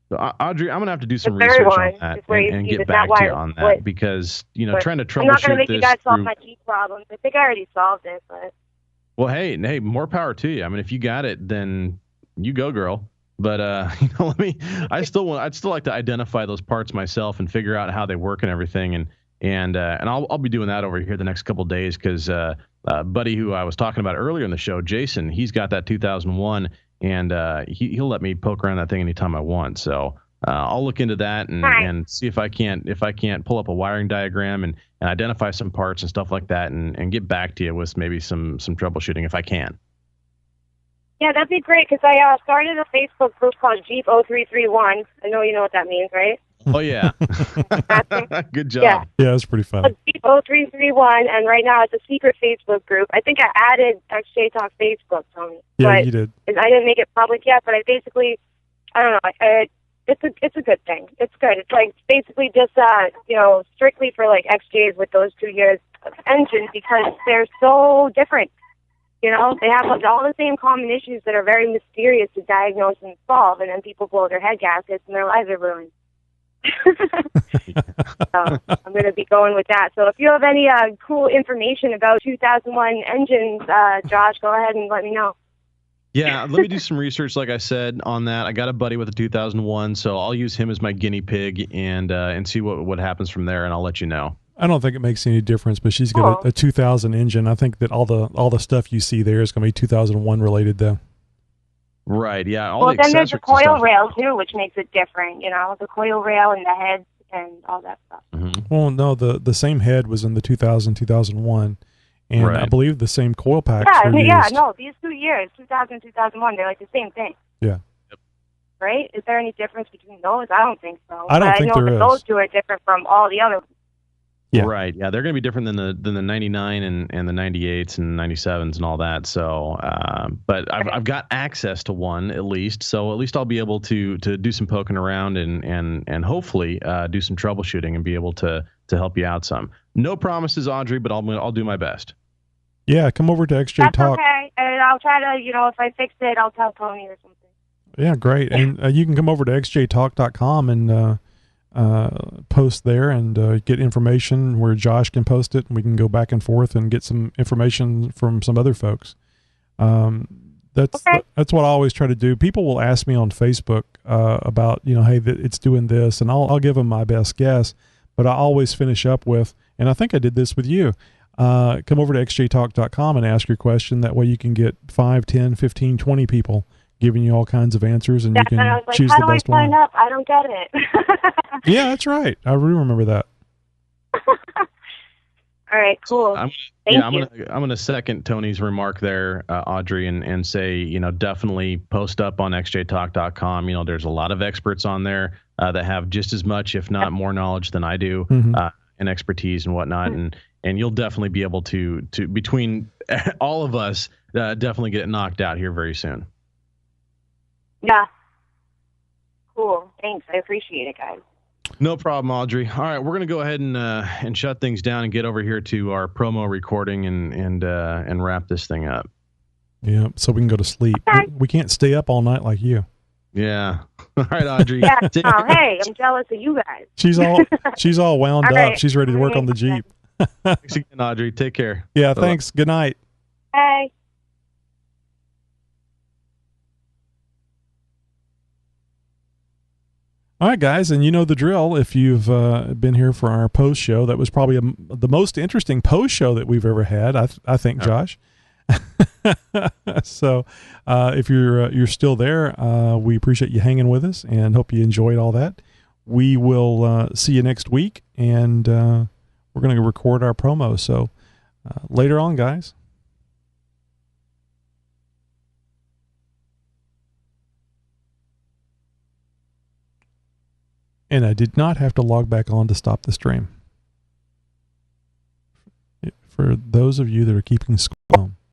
So, Audrey, I'm gonna have to do some research on that and get back to you on that because trying to troubleshoot this. I'm not gonna make you guys
solve my Jeep problems. I think I already solved it, but.
Well, hey, more power to you. I mean, if you got it, then you go, girl. But I'd still like to identify those parts myself and figure out how they work and everything. And I'll be doing that over here the next couple of days because buddy who I was talking about earlier in the show, Jason, he's got that 2001, and he'll let me poke around that thing anytime I want. So I'll look into that and see if I can't pull up a wiring diagram and identify some parts and stuff like that and get back to you with maybe some troubleshooting if I can.
Yeah, that'd be great because I started a Facebook group called Jeep 0331. I know you know what that means, right?
Oh, yeah. Good job.
Yeah.
Yeah, it's pretty funny.
0331, and right now it's a secret Facebook group. I think I added XJ Talk Facebook, Tony.
Yeah,
but
you did.
I didn't make it public yet, but I basically, I don't know. It's a good thing. It's good. It's like basically just strictly for like XJs with those 2 years of engine because they're so different. They have all the same common issues that are very mysterious to diagnose and solve, and then people blow their head gaskets and their lives are ruined. So I'm going to be going with that. So if you have any cool information about 2001 engines, Josh, go ahead and let me know.
Yeah, let me do some research, like I said, on that. I got a buddy with a 2001, so I'll use him as my guinea pig and see what happens from there, and I'll let you know.
I don't think it makes any difference, but she's got a 2000 engine. I think that all the stuff you see there is going to be 2001 related, though.
Right. Yeah.
Well, then there's the coil rail too, which makes it different. The coil rail and the heads and all that stuff.
Mm-hmm.
Well, no, the same head was in the 2001, and
right.
I believe the same coil packs were used.
These 2 years, 2000, 2001, they're like the same thing.
Yeah.
Right? Is there any difference between those? I don't think so.
I don't think there is.
Those two are different from all the other.
Yeah.
Right. Yeah, they're going to be different than the 99 and the 98s and 97s and all that. So, but I've got access to one at least. So at least I'll be able to do some poking around and hopefully do some troubleshooting and be able to help you out some. No promises, Audrey, but I'll do my best.
Yeah, come over to XJ
That's
Talk.
okay. And I'll try to, if I fix it, I'll tell Tony or something.
Yeah, great. And you can come over to xjtalk.com and post there and get information where Josh can post it, and we can go back and forth and get some information from some other folks. That's what I always try to do. People will ask me on Facebook about, hey, it's doing this, and I'll give them my best guess, but I always finish up with, and I think I did this with you, come over to xjtalk.com and ask your question. That way you can get 5, 10, 15, 20 people giving you all kinds of answers, and you can choose the best one.
How do I sign up? I don't get it.
Yeah, that's right. I really remember that.
All right, cool.
I'm going to second Tony's remark there, Audrey, and say, definitely post up on xjtalk.com. There's a lot of experts on there that have just as much, if not more knowledge than I do, and expertise and whatnot. And you'll definitely be able to between all of us, definitely get it knocked out here very soon.
Yeah. Cool. Thanks. I appreciate it, guys.
No problem, Audrey. All right, we're going to go ahead and shut things down and get over here to our promo recording and wrap this thing up.
Yeah, so we can go to sleep.
Okay.
We can't stay up all night like you.
Yeah. All right, Audrey.
Yeah. Oh, hey, I'm jealous of you guys.
She's all wound
all
up.
right.
She's ready to work on the Jeep.
Thanks again, Audrey. Take care.
Yeah,
Bye-bye.
thanks. Good night.
Hey.
All right, guys, and you know the drill. If you've been here for our post show, that was probably the most interesting post show that we've ever had. I think, Josh. So, if you're still there, we appreciate you hanging with us and hope you enjoyed all that. We will see you next week, and we're going to record our promo. So, later on, guys. And I did not have to log back on to stop the stream. For those of you that are keeping score.